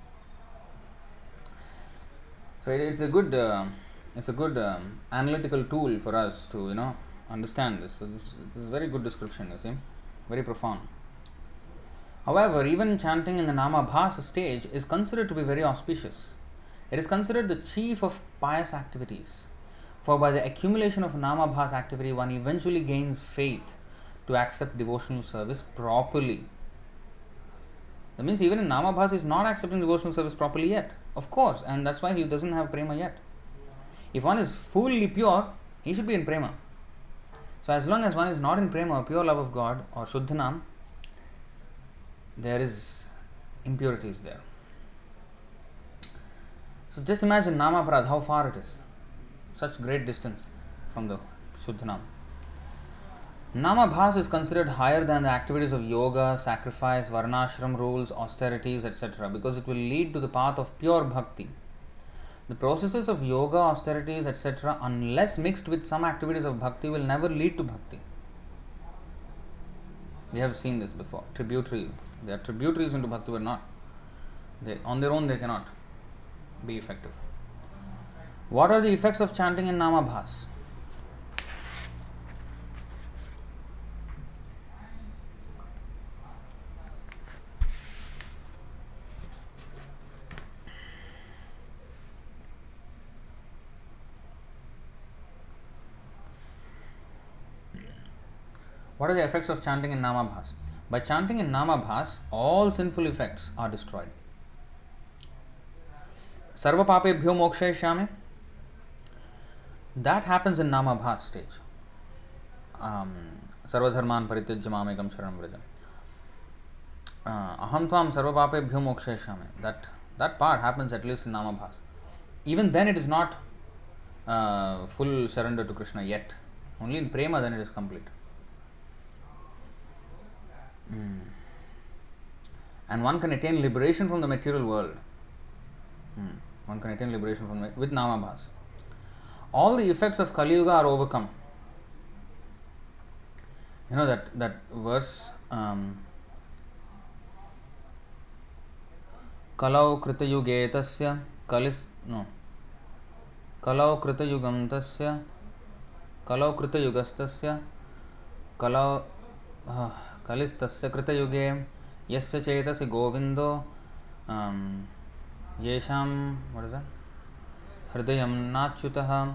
So it's a good analytical tool for us to understand this. So this is a very good description. You see, very profound. However, even chanting in the Nāmābhāsa stage is considered to be very auspicious. It is considered the chief of pious activities. For by the accumulation of Nāmābhāsa activity, one eventually gains faith to accept devotional service properly. That means even in Nāmābhāsa, he is not accepting devotional service properly yet. Of course, and that's why he doesn't have prema yet. If one is fully pure, he should be in prema. So as long as one is not in prema or pure love of God or Shuddhanam, there is impurities there. So just imagine Nāmaparad, how far it is. Such great distance from the Shuddhanam. Nāmābhāsa is considered higher than the activities of yoga, sacrifice, varnashram rules, austerities, etc. because it will lead to the path of pure bhakti. The processes of yoga, austerities, etc. unless mixed with some activities of bhakti will never lead to bhakti. We have seen this before. Tributary. They are tributaries into bhakti, but not. On their own they cannot be effective. What are the effects of chanting in Nāmābhāsa? What are the effects of chanting in Nāmābhāsa? By chanting in Nāmābhāsa, all sinful effects are destroyed. Sarva papebhyo mokshayishyami. That happens in Nāmābhāsa stage. Sarva dharman parityajya mamekam sharanam vraja. Aham tvam sarva papebhyo mokshayishyami. That part happens at least in Nāmābhāsa. Even then it is not full surrender to Krishna yet. Only in prema then it is complete. And one can attain liberation from the material world. One can attain liberation with Nāmābhāsa. All the effects of Kali Yuga are overcome. You know that verse, Kalau krita yuge tasya Kalau krita yugam tasya Kalau krita yugastasya Kalau Kalistasya krita yuge Yasya cetasi Govindo Yesham, what is that? Hridayam nachutaha.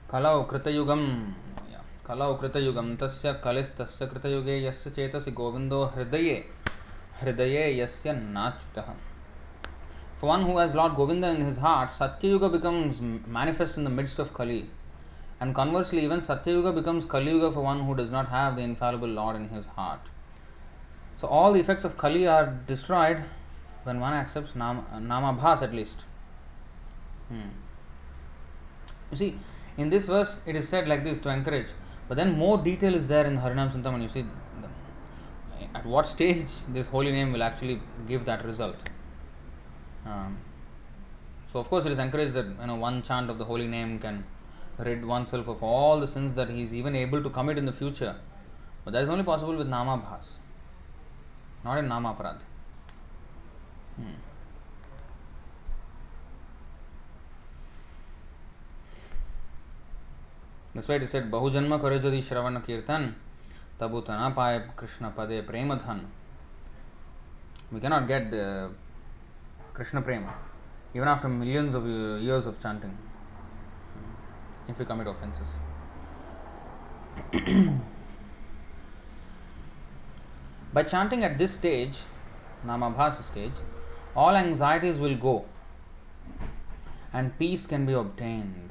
Kalau kritayugam Kalau kritayugam tasya kalistasya kritayuge yasya cetasi govindo hridaye yasya nachutaha. For one who has Lord Govinda in his heart, Satya Yuga becomes manifest in the midst of Kali. And conversely, even Satya Yuga becomes Kali Yuga for one who does not have the infallible Lord in his heart. So all the effects of Kali are destroyed when one accepts Nāmābhāsa at least. You see, in this verse it is said like this to encourage. But then more detail is there in Harināma Cintāmaṇi. You see at what stage this holy name will actually give that result. So of course it is encouraged that one chant of the holy name can rid oneself of all the sins that he is even able to commit in the future. But that is only possible with Nāmābhāsa, not in Nāmāparādha. That's why it is said, Bahujanma kare jadi Shravana Kirtan, tabu na paye Krishna pade premadhan. We cannot get the Krishna prema even after millions of years of chanting if we commit offenses. By chanting at this stage, Nāmābhāsa stage, all anxieties will go and peace can be obtained.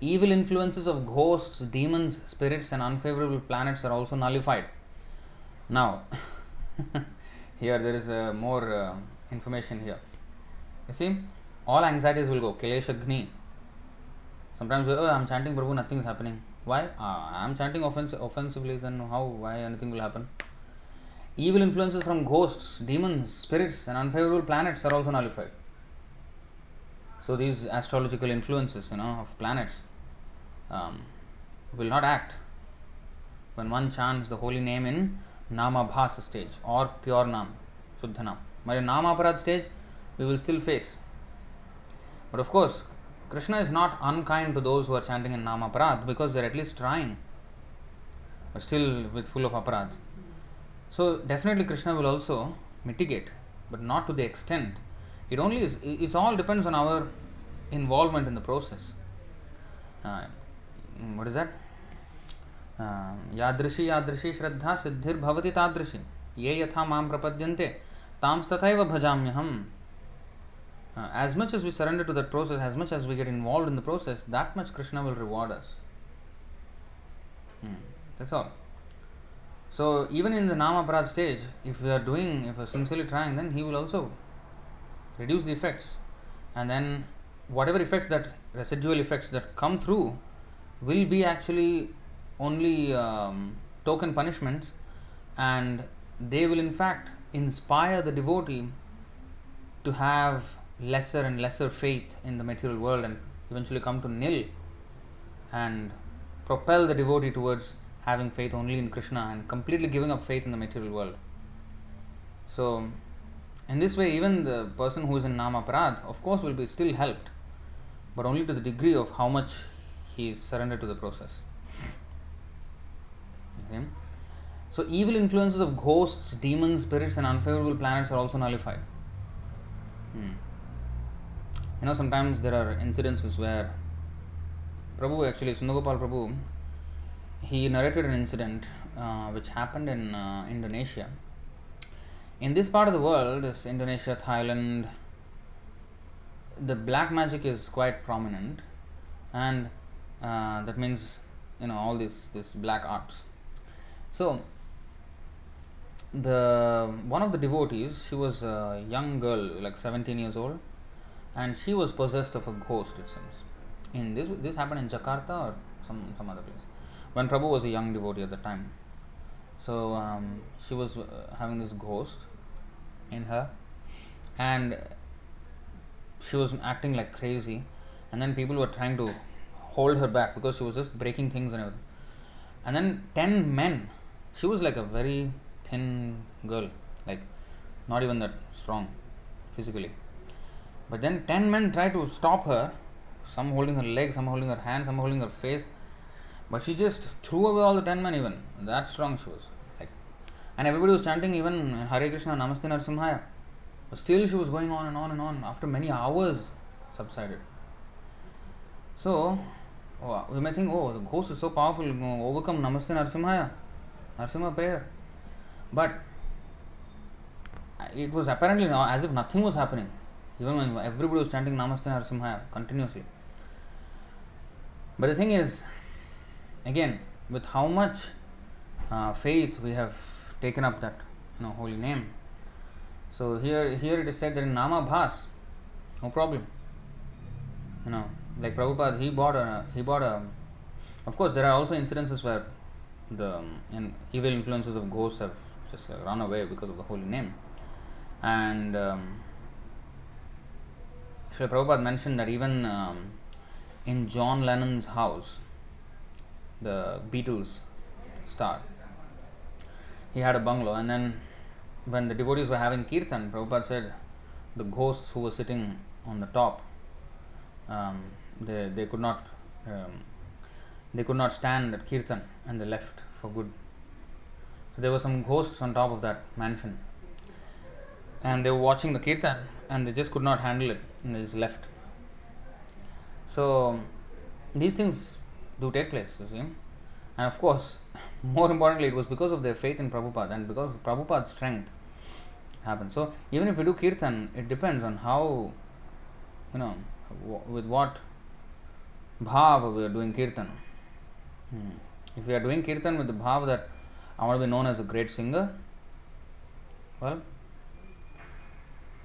Evil influences of ghosts, demons, spirits and unfavorable planets are also nullified. Now, here there is more information here. You see, all anxieties will go. Kileshagni. Sometimes, I am chanting Prabhu, nothing is happening. Why? I am chanting offensively, then why anything will happen? Evil influences from ghosts, demons, spirits and unfavorable planets are also nullified. So these astrological influences, of planets will not act when one chants the holy name in Nāmābhāsa stage or pure Nam, Shuddha Nam. But in Nāmāparādha stage, we will still face. But of course, Krishna is not unkind to those who are chanting in Nāmāparādha because they are at least trying, but still with full of aparadha. So definitely Krishna will also mitigate, but not to the extent. It only is. It all depends on our involvement in the process. What is that? Yadrishi shraddha siddhir bhavati tadrishi ye yatha mam prapadyante tams tathaiva bhajamyaham. As much as we surrender to that process, as much as we get involved in the process, that much Krishna will reward us. That's all. So even in the Nāmāparādha stage, if we are sincerely trying, then he will also reduce the effects, and then whatever effects, that residual effects that come through will be actually only token punishments, and they will in fact inspire the devotee to have lesser and lesser faith in the material world and eventually come to nil, and propel the devotee towards having faith only in Krishna and completely giving up faith in the material world. So in this way, even the person who is in Nāmāparādha, of course, will be still helped, but only to the degree of how much he is surrendered to the process. Okay? So evil influences of ghosts, demons, spirits and unfavorable planets are also nullified. Sometimes there are incidences where Sundagopal Prabhu, he narrated an incident which happened in Indonesia. In this part of the world, this Indonesia, Thailand, the black magic is quite prominent, and that means all this black arts. So one of the devotees, she was a young girl, like 17 years old, and she was possessed of a ghost, it seems. This happened in Jakarta or some other place, when Prabhu was a young devotee at the time. So she was having this ghost in her, and she was acting like crazy, and then people were trying to hold her back because she was just breaking things and everything. And then 10 men, she was like a very thin girl, like not even that strong physically, but then 10 men tried to stop her, some holding her legs, some holding her hands, some holding her face, but she just threw away all the 10 men. Even that strong she was, and everybody was chanting even Hare Krishna, Namaste Narasimhaya, but still she was going on and on and on. After many hours subsided. So we may think, the ghost is so powerful, overcome Namaste Narasimhaya, Narasimha prayer, but it was apparently as if nothing was happening, even when everybody was chanting Namaste Narasimhaya continuously. But the thing is, again, with how much faith we have taken up that holy name. So here it is said that in Nāmābhāsa, no problem. Like Prabhupada, he bought a. Of course, there are also incidences where the evil influences of ghosts have just run away because of the holy name, and Srila Prabhupada mentioned that even in John Lennon's house, the Beatles star, he had a bungalow, and then when the devotees were having kirtan, Prabhupada said the ghosts who were sitting on the top, they could not stand at kirtan, and they left for good. So there were some ghosts on top of that mansion, and they were watching the kirtan, and they just could not handle it, and they just left. So these things do take place, you see. And of course, more importantly, it was because of their faith in Prabhupada and because of Prabhupada's strength happened. So even if we do kirtan, it depends on how, with what bhava we are doing kirtan. If we are doing kirtan with the bhava that I want to be known as a great singer, well,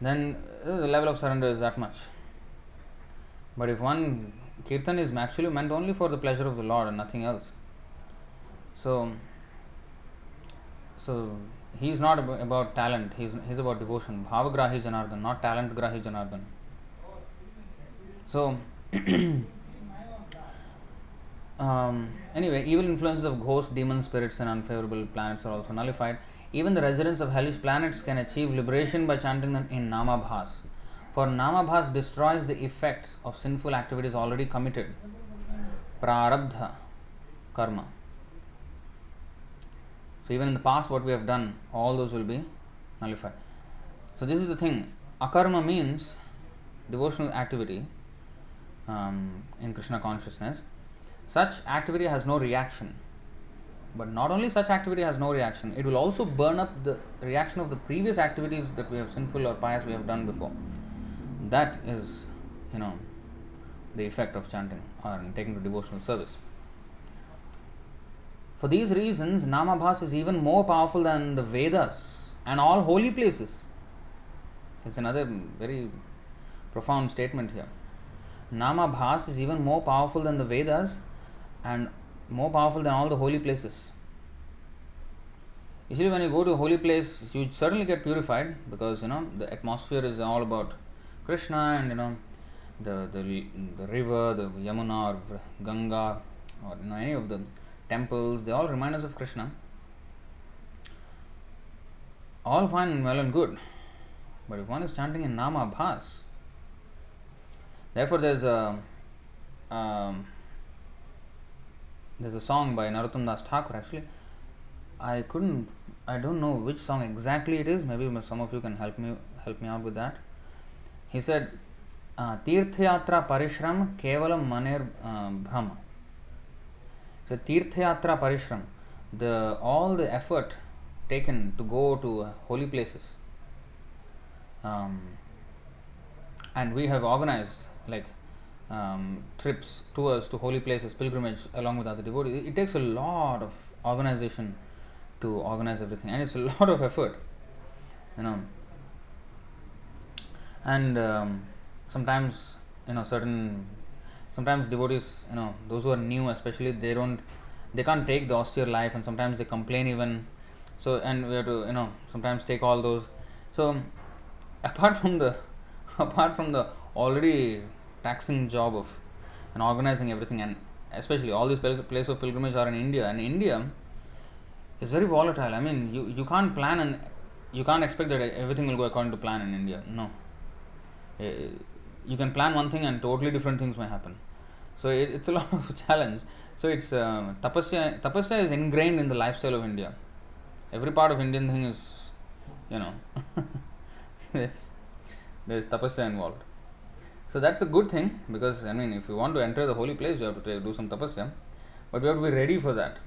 then the level of surrender is that much. But if one kirtan is actually meant only for the pleasure of the Lord and nothing else, so he's not about talent, he's about devotion. Bhavagrahi Janardhan, not talent grahi Janardhan. So anyway, evil influences of ghosts, demons, spirits and unfavorable planets are also nullified. Even the residents of hellish planets can achieve liberation by chanting them in Nāmābhāsa. For Nāmābhāsa destroys the effects of sinful activities already committed. Prarabdha karma. So even in the past what we have done, all those will be nullified. So this is the thing. Akarma means devotional activity in Krishna consciousness. Such activity has no reaction. But not only such activity has no reaction, it will also burn up the reaction of the previous activities that we have sinful or pious we have done before. That is, the effect of chanting or taking to devotional service. For these reasons, Nāmābhāsa is even more powerful than the Vedas and all holy places. It's another very profound statement here. Nāmābhāsa is even more powerful than the Vedas and more powerful than all the holy places. Usually when you go to a holy place, you certainly get purified because, the atmosphere is all about Krishna and, the river, the Yamuna or Ganga or any of the temples, they all remind us of Krishna. All fine and well and good. But if one is chanting in Nāmābhāsa, therefore there's a song by Narottam Ṭhākura actually. I don't know which song exactly it is. Maybe some of you can help me out with that. He said, Tirthayatra Parishram Kevalam Manir Brahma. So Tirthayatra Parishram, all the effort taken to go to holy places, and we have organized trips, tours to holy places, pilgrimage along with other devotees. It takes a lot of organization to organize everything, and it's a lot of effort, and sometimes sometimes devotees, those who are new especially, they can't take the austere life, and sometimes they complain even. So, and we have to sometimes take all those. So apart from the already taxing job of organizing everything, and especially all these places of pilgrimage are in India, and India is very volatile. I mean, you can't plan, and you can't expect that everything will go according to plan in India. No. You can plan one thing and totally different things may happen. So it's a lot of a challenge. So it's tapasya is ingrained in the lifestyle of India. Every part of Indian thing is, there's tapasya involved. So that's a good thing, because if you want to enter the holy place, you have to do some tapasya, but we have to be ready for that.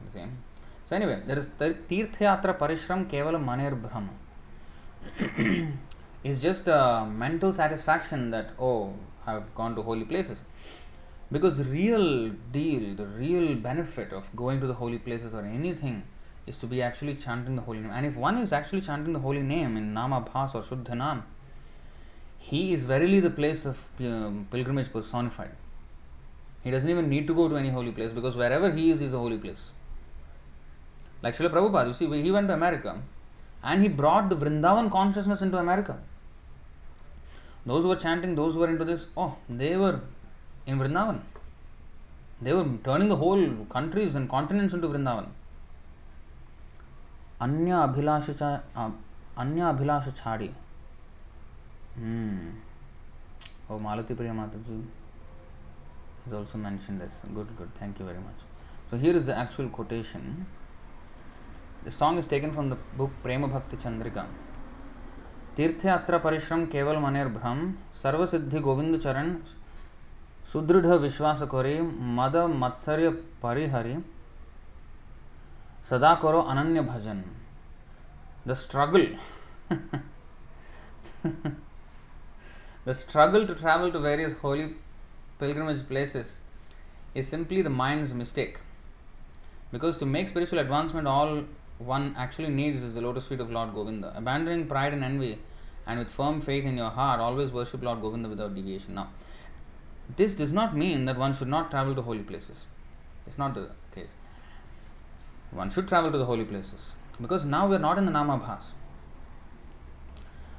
You see? So anyway, there is Tirthayatra Parishram Kevalam Manir Brahma. It's just a mental satisfaction that, I've gone to holy places. Because the real benefit of going to the holy places or anything is to be actually chanting the holy name. And if one is actually chanting the holy name in Nāmābhāsa or Shuddhanam, he is verily the place of pilgrimage personified. He doesn't even need to go to any holy place, because wherever he is a holy place. Like Śrīla Prabhupada, you see, he went to America and he brought the Vrindavan consciousness into America. Those who were chanting, those who were into this, they were in Vrindavan. They were turning the whole countries and continents into Vrindavan. Anya Abhilasha Chadi. Malati Priya Mataji has also mentioned this. Good. Thank you very much. So here is the actual quotation. The song is taken from the book Prema Bhakti Chandrika. Tirthe atra parishram keval maner bhram sarva siddhi govinda charan sudridha vishwasa kore mada matsarya parihari sada karo ananya bhajan. The struggle to travel to various holy pilgrimage places is simply the mind's mistake. Because to make spiritual advancement, all one actually needs is the lotus feet of Lord Govinda. Abandoning pride and envy and with firm faith in your heart, always worship Lord Govinda without deviation. Now, this does not mean that one should not travel to holy places. It's not the case. One should travel to the holy places. Because now we are not in the Nāmābhāsa.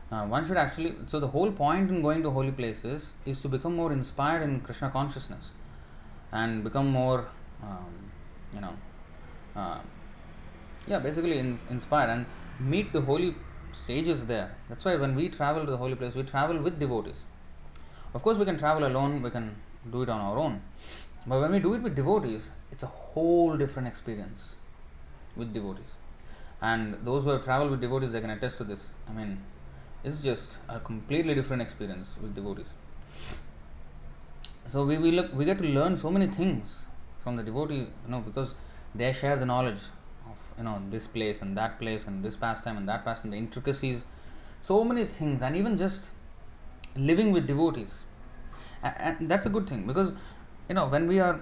One should actually, so the whole point in going to holy places is to become more inspired in Krishna consciousness and become more, basically inspired and meet the holy sages there. That's why when we travel to the holy place, we travel with devotees. Of course, we can travel alone, we can do it on our own. But when we do it with devotees, it's a whole different experience with devotees. And those who have traveled with devotees, they can attest to this. I mean, it's just a completely different experience with devotees. So we get to learn so many things from the devotee, because they share the knowledge of this place and this pastime and that pastime, the intricacies, so many things, and even just living with devotees. And that's a good thing, because when we are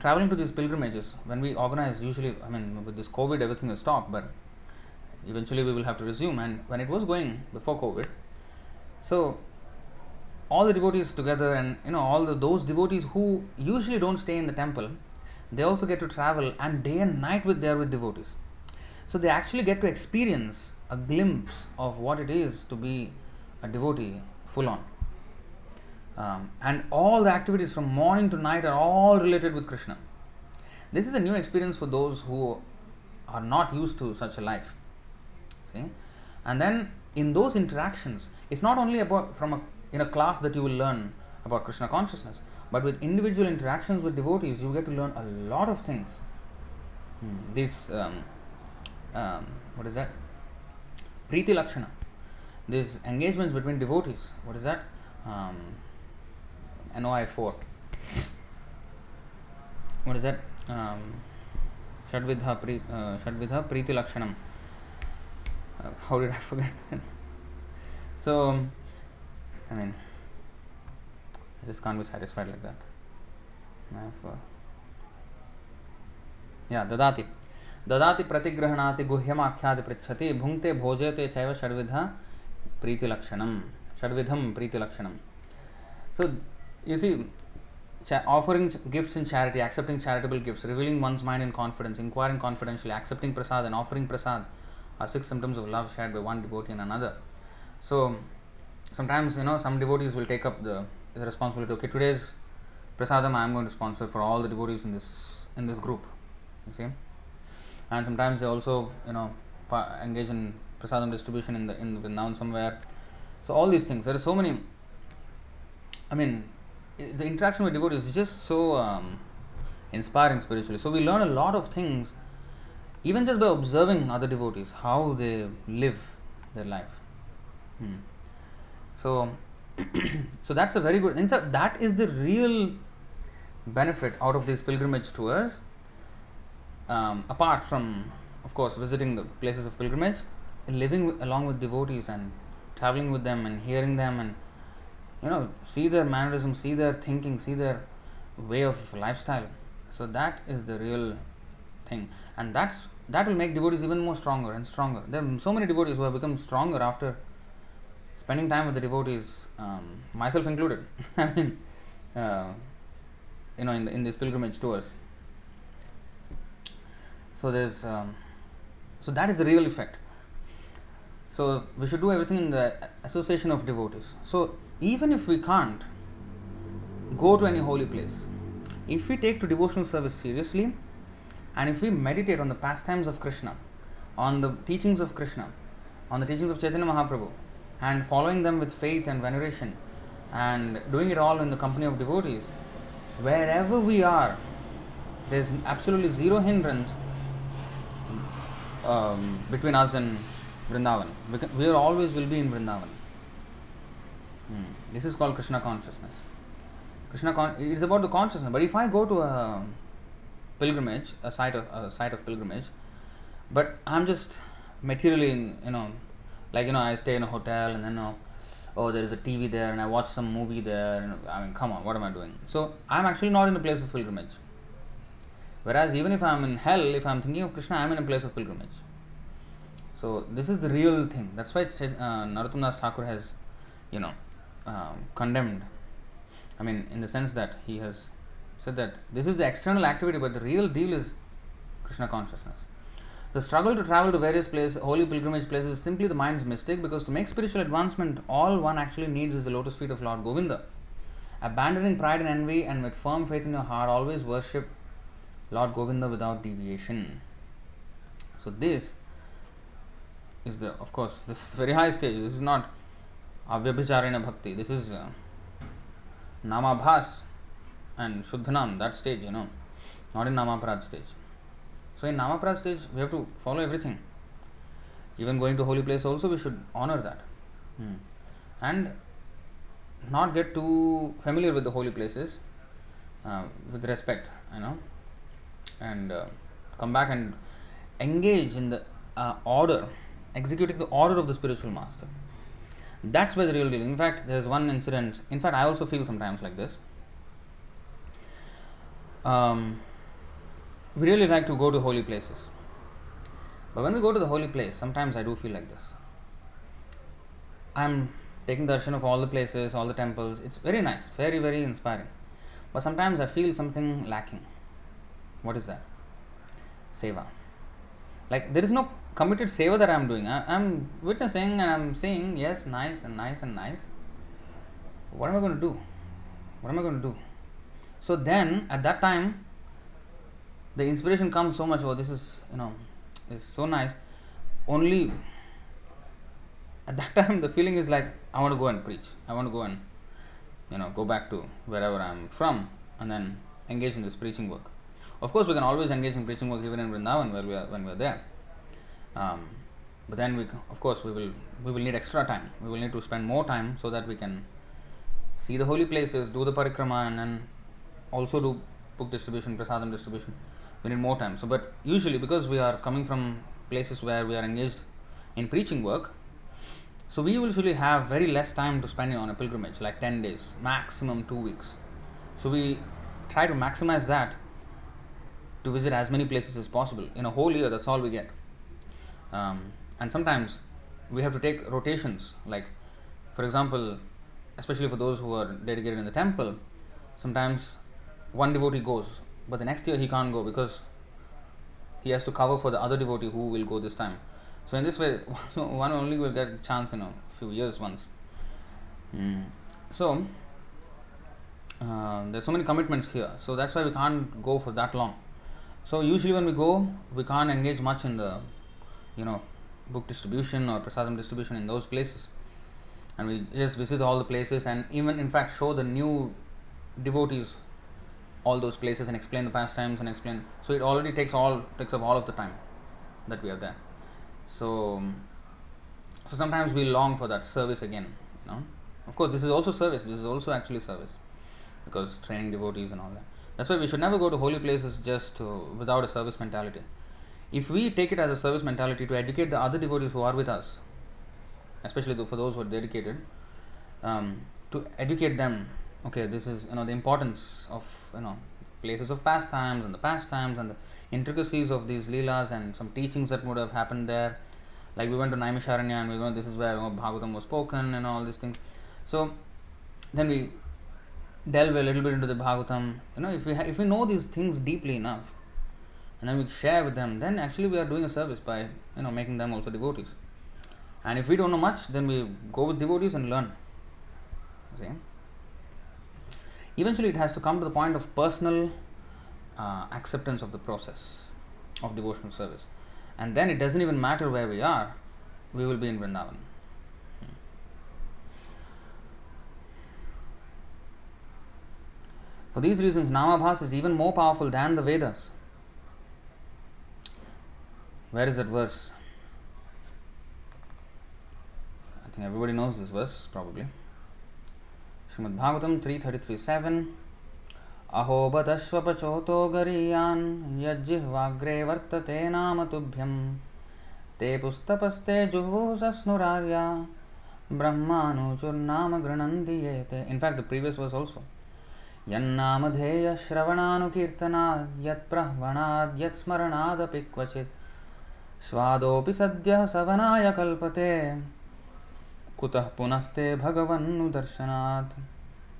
traveling to these pilgrimages, when we organize, usually, with this COVID, everything is stopped, but eventually we will have to resume. And when it was going before COVID, so all the devotees together, and those devotees who usually don't stay in the temple, they also get to travel, and day and night with devotees. So they actually get to experience a glimpse of what it is to be a devotee full on. And all the activities from morning to night are all related with Krishna. This is a new experience for those who are not used to such a life. See? And then in those interactions, it's not only about in a class that you will learn about Krishna consciousness, but with individual interactions with devotees, you get to learn a lot of things. This, what is that? Priti Lakshana. These engagements between devotees. What is that? NOI 4. What is that? Shadvidha Priti Lakshanam. How did I forget that? So, I just can't be satisfied like that. Dadati pratigrahanati guhyam akhyati prichhati bhunkte bhojete chaiva shadvidha priti lakshanam. Shadvidham priti lakshanam. So, you see, offering gifts in charity, accepting charitable gifts, revealing one's mind in confidence, inquiring confidentially, accepting prasad and offering prasad are 6 symptoms of love shared by one devotee and another. So, sometimes, some devotees will take up the responsibility. Okay, today's prasadam I am going to sponsor for all the devotees in this group. You see, and sometimes they also engage in prasadam distribution in the Vrindavan somewhere. So all these things, there are so many. The interaction with devotees is just so inspiring spiritually. So we learn a lot of things, even just by observing other devotees, how they live their life. So that's a very good. In fact, that is the real benefit out of these pilgrimage tours. Apart from, of course, visiting the places of pilgrimage, living along with devotees and traveling with them and hearing them and see their mannerism, see their thinking, see their way of lifestyle. So that is the real thing, and that will make devotees even more stronger and stronger. There are so many devotees who have become stronger after spending time with the devotees, myself included. In these pilgrimage tours. So there's, so that is the real effect. So we should do everything in the association of devotees. So even if we can't go to any holy place, if we take to devotional service seriously, and if we meditate on the pastimes of Krishna, on the teachings of Krishna, on the teachings of Chaitanya Mahāprabhu, and following them with faith and veneration, and doing it all in the company of devotees, wherever we are, there's absolutely zero hindrance between us and Vrindavan. We are always will be in Vrindavan. This is called Krishna consciousness. It's about the consciousness. But if I go to a pilgrimage, a site of pilgrimage, but I'm just materially I stay in a hotel and then there is a TV there and I watch some movie there. And, come on, what am I doing? So I'm actually not in the place of pilgrimage. Whereas even if I'm in hell, if I'm thinking of Krishna, I'm in a place of pilgrimage. So this is the real thing. That's why Narottam Ṭhākura has, condemned. In the sense that he has said that this is the external activity, but the real deal is Krishna consciousness. The struggle to travel to various places, holy pilgrimage places, is simply the mind's mistake, because to make spiritual advancement, all one actually needs is the lotus feet of Lord Govinda. Abandoning pride and envy and with firm faith in your heart, always worship Lord Govinda without deviation. So this is this is very high stage. This is not avyabhicharena bhakti. This is Nāmābhāsa and Shuddhanam, that stage, not in Nāmāprād stage. So in Nāmāprād stage, we have to follow everything. Even going to holy place also, we should honor that. And not get too familiar with the holy places, with respect, and come back and engage in the executing the order of the spiritual master. That's where the real deal. In fact, there's one incident. In fact, I also feel sometimes like this. We really like to go to holy places. But when we go to the holy place, sometimes I do feel like this. I'm taking darshan of all the places, all the temples. It's very nice, very, very inspiring. But sometimes I feel something lacking. What is that? Seva. Like, there is no committed seva that I am doing. I'm witnessing and I'm saying, yes, nice and nice and nice. What am I going to do? So then, at that time, the inspiration comes so much, this is so nice. Only at that time, the feeling is like, I want to go and preach. I want to go and, go back to wherever I'm from and then engage in this preaching work. Of course, we can always engage in preaching work even in Vrindavan when we are there. But then we will need extra time. We will need to spend more time so that we can see the holy places, do the parikrama, and then also do book distribution, prasadam distribution. We need more time. So, but usually because we are coming from places where we are engaged in preaching work, so we usually have very less time to spend on a pilgrimage, like 10 days, maximum 2 weeks. So we try to maximize that to visit as many places as possible. In a whole year, that's all we get. And sometimes we have to take rotations, like, for example, especially for those who are dedicated in the temple, sometimes one devotee goes, but the next year he can't go because he has to cover for the other devotee who will go this time. So in this way, one only will get a chance in a few years once. So there's so many commitments here, so that's why we can't go for that long. So usually when we go, we can't engage much in the book distribution or prasadam distribution in those places, and we just visit all the places and even in fact show the new devotees all those places and explain the pastimes and explain. So it already takes up all of the time that we are there. So sometimes we long for that service again. Of course, this is also service. This is also actually service, because training devotees and all that. That's why we should never go to holy places just without a service mentality. If we take it as a service mentality to educate the other devotees who are with us, especially for those who are dedicated, to educate them, okay, this is the importance of places of pastimes and the intricacies of these leelas and some teachings that would have happened there. Like we went to Naimisharanya and we this is where Bhagavatam was spoken and all these things. So then we delve a little bit into the Bhagavatam. If we know these things deeply enough, and then we share with them, then actually we are doing a service by making them also devotees. And if we don't know much, then we go with devotees and learn. See? Eventually it has to come to the point of personal acceptance of the process of devotional service. And then it doesn't even matter where we are, we will be in Vrindavan. For these reasons, Nāmābhāsa is even more powerful than the Vedas. Where is that verse? I think everybody knows this verse, probably. Srimad Bhagavatam 3.33.7 Aho badashva pachoto gariyan yajjihvagre vartate namatubhyam te pustapaste juhvusasnurarya brahmanuchurnama granandi yete. In fact, the previous verse also. Yannamadheya shravananu kirtanad yat prahvanad yat smaranad apikvachit svadopi sadhyah savanaya kalpate kutah punaste bhagavannu darshanat.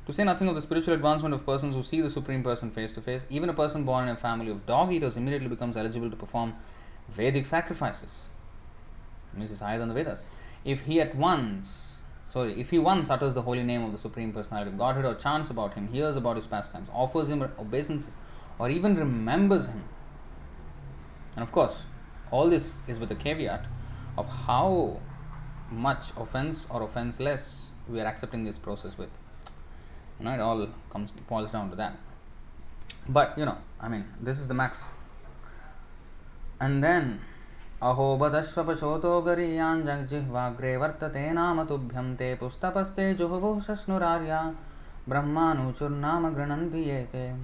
To say nothing of the spiritual advancement of persons who see the Supreme Person face to face, even a person born in a family of dog eaters immediately becomes eligible to perform Vedic sacrifices. It means it's higher than the Vedas. If he once utters the holy name of the Supreme Personality of Godhead, or chants about him, hears about his pastimes, offers him obeisances, or even remembers him. And of course, all this is with the caveat of how much offense or offenseless we are accepting this process with. It all boils down to that. But this is the max. And then Aho badashva pachoto gariyan jagjihvagre vartate namatubhyam te pustapaste juhvusasnurarya brahmanuchurnama granandi yete.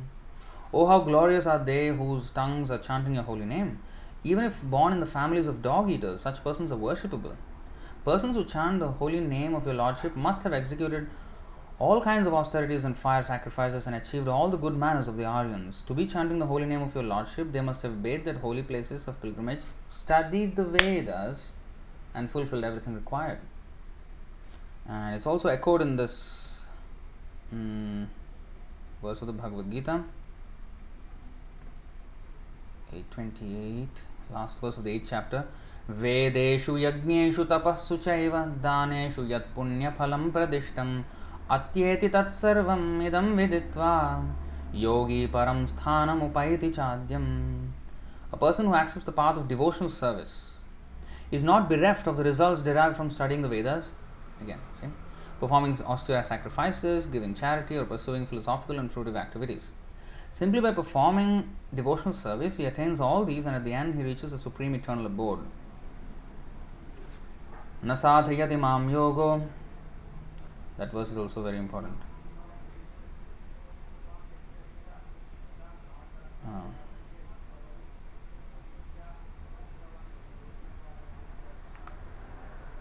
Oh, how glorious are they whose tongues are chanting your holy name. Even if born in the families of dog eaters, such persons are worshipable. Persons who chant the holy name of your Lordship must have executed all kinds of austerities and fire sacrifices and achieved all the good manners of the Aryans. To be chanting the holy name of your Lordship, they must have bathed at holy places of pilgrimage, studied the Vedas, and fulfilled everything required. And it's also echoed in this verse of the Bhagavad Gita, 8:28, last verse of the 8th chapter. Vedeshu yajneshu tapassu chaiva daneshu yat punya phalam pradishtam atyeti tat sarvam idam viditva yogi param sthanam upaiti chadyam. A person who accepts the path of devotional service is not bereft of the results derived from studying the Vedas, performing austere sacrifices, giving charity, or pursuing philosophical and fruitive activities. Simply by performing devotional service, he attains all these, and at the end he reaches the supreme eternal abode. Nasadhyati mam yogo. That verse is also very important.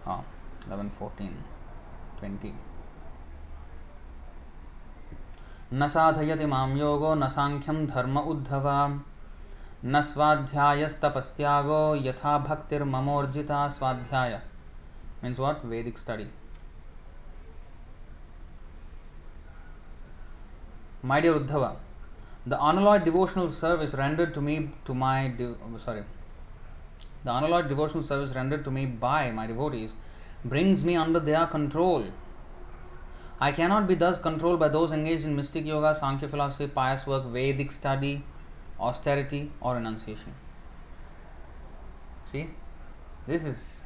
Ah, 11, 14, 20. न साधयति मां योगो न सांख्यं धर्म उद्धवा न स्वाध्यायस्तपस्त्यागो यथा भक्तिर्ममोर्जिता. Swadhyaya means what? Vedic study. My dear Uddhava, the unalloyed devotional service rendered to me by my devotees brings me under their control. I cannot be thus controlled by those engaged in mystic yoga, Sankhya philosophy, pious work, Vedic study, austerity, or renunciation. See, this is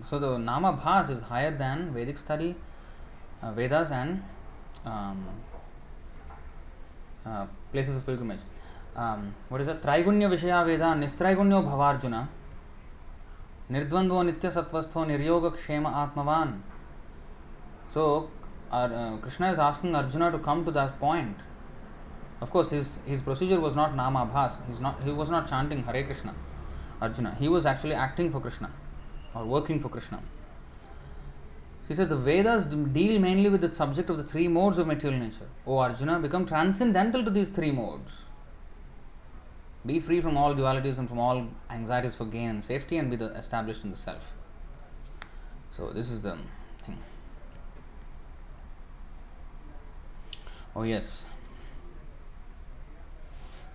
so the Nāmābhāsa is higher than Vedic study, Vedas, and places of pilgrimage. What is it? Traigunya Vishaya Veda Nistraigunyo Bhavarjuna Nirdvandvo Nitya Sattvastho Niryoga Kshema Atmavan. So Krishna is asking Arjuna to come to that point. Of course, his procedure was not Nāmābhāsa. He was not chanting Hare Kṛṣṇa, Arjuna. He was actually acting for Krishna or working for Krishna. He says the Vedas deal mainly with the subject of the three modes of material nature. O Arjuna, become transcendental to these three modes. Be free from all dualities and from all anxieties for gain and safety, and be established in the self. So this is the thing. Oh yes.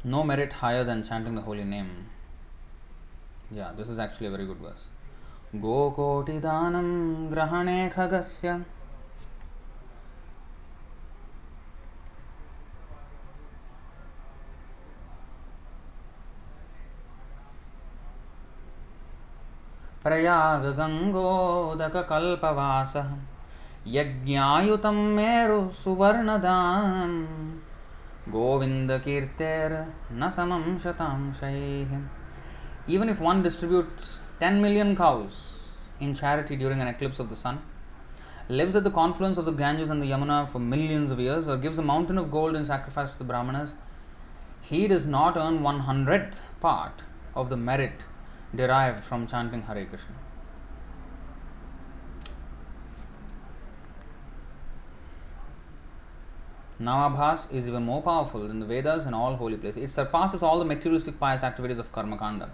No merit higher than chanting the holy name. Yeah, this is actually a very good verse. Gokotidanam grahane khagasya Prayag गंगोदक कल्पवासः यज्ञायुतं मेरु सुवर्णदां गोविंद कीर्तेर न समं शतांशैः. Even if one distributes 10 million cows in charity during an eclipse of the sun, lives at the confluence of the Ganges and the Yamuna for millions of years, or gives a mountain of gold in sacrifice to the Brahmanas, he does not earn 100th part of the merit derived from chanting Hare Kṛṣṇa. Nāmābhāsa is even more powerful than the Vedas and all holy places. It surpasses all the materialistic pious activities of Karma Kanda.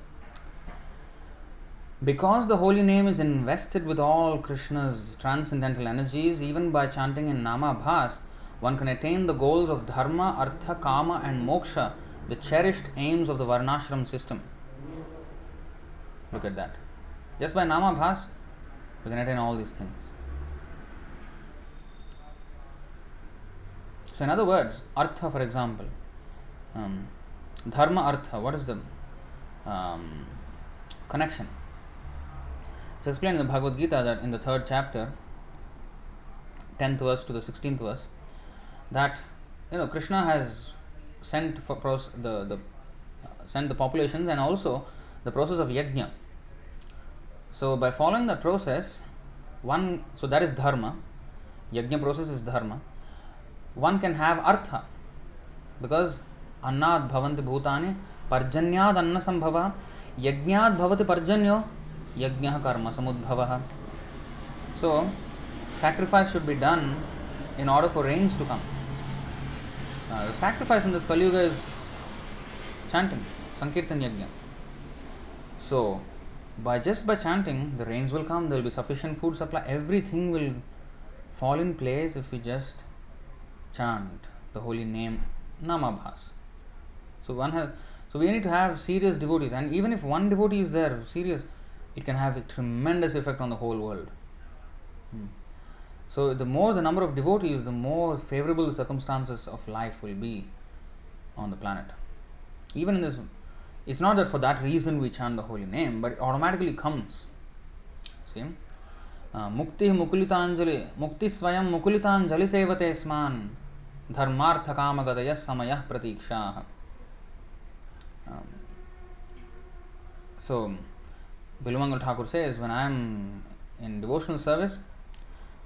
Because the holy name is invested with all Krishna's transcendental energies, even by chanting in Nāmābhāsa, one can attain the goals of dharma, artha, kama and moksha, the cherished aims of the varnashram system. Look at that. Just by Nāmābhāsa, we can attain all these things. So in other words, artha, for example, dharma, artha, what is the connection? It's explained in the Bhagavad Gita that in the 3rd chapter, 10th verse to the 16th verse, that Krishna has sent for sent the populations and also the process of yajna. So by following that process, so that is dharma. Yajna process is dharma. One can have artha, because annad bhavanti bhutani parjanyad anna sambhava yajñād bhavati parjanyo yajñah karma samudbhavah. So sacrifice should be done in order for rains to come. The sacrifice in this Kali Yuga is chanting, Sankirtan Yajna. So by chanting, the rains will come, there will be sufficient food supply, everything will fall in place if we just chant the holy name Nāmābhāsa. So we need to have serious devotees, and even if one devotee is there, serious, it can have a tremendous effect on the whole world. So the more the number of devotees, the more favorable the circumstances of life will be on the planet. Even in this, it's not that for that reason we chant the holy name, but it automatically comes. See? Mukti mukulitanjali, mukti swayam mukulitanjali sevate sman dharmartha kama gadaya samayah pratikshaha. So Bilumangal Ṭhākura says, when I am in devotional service,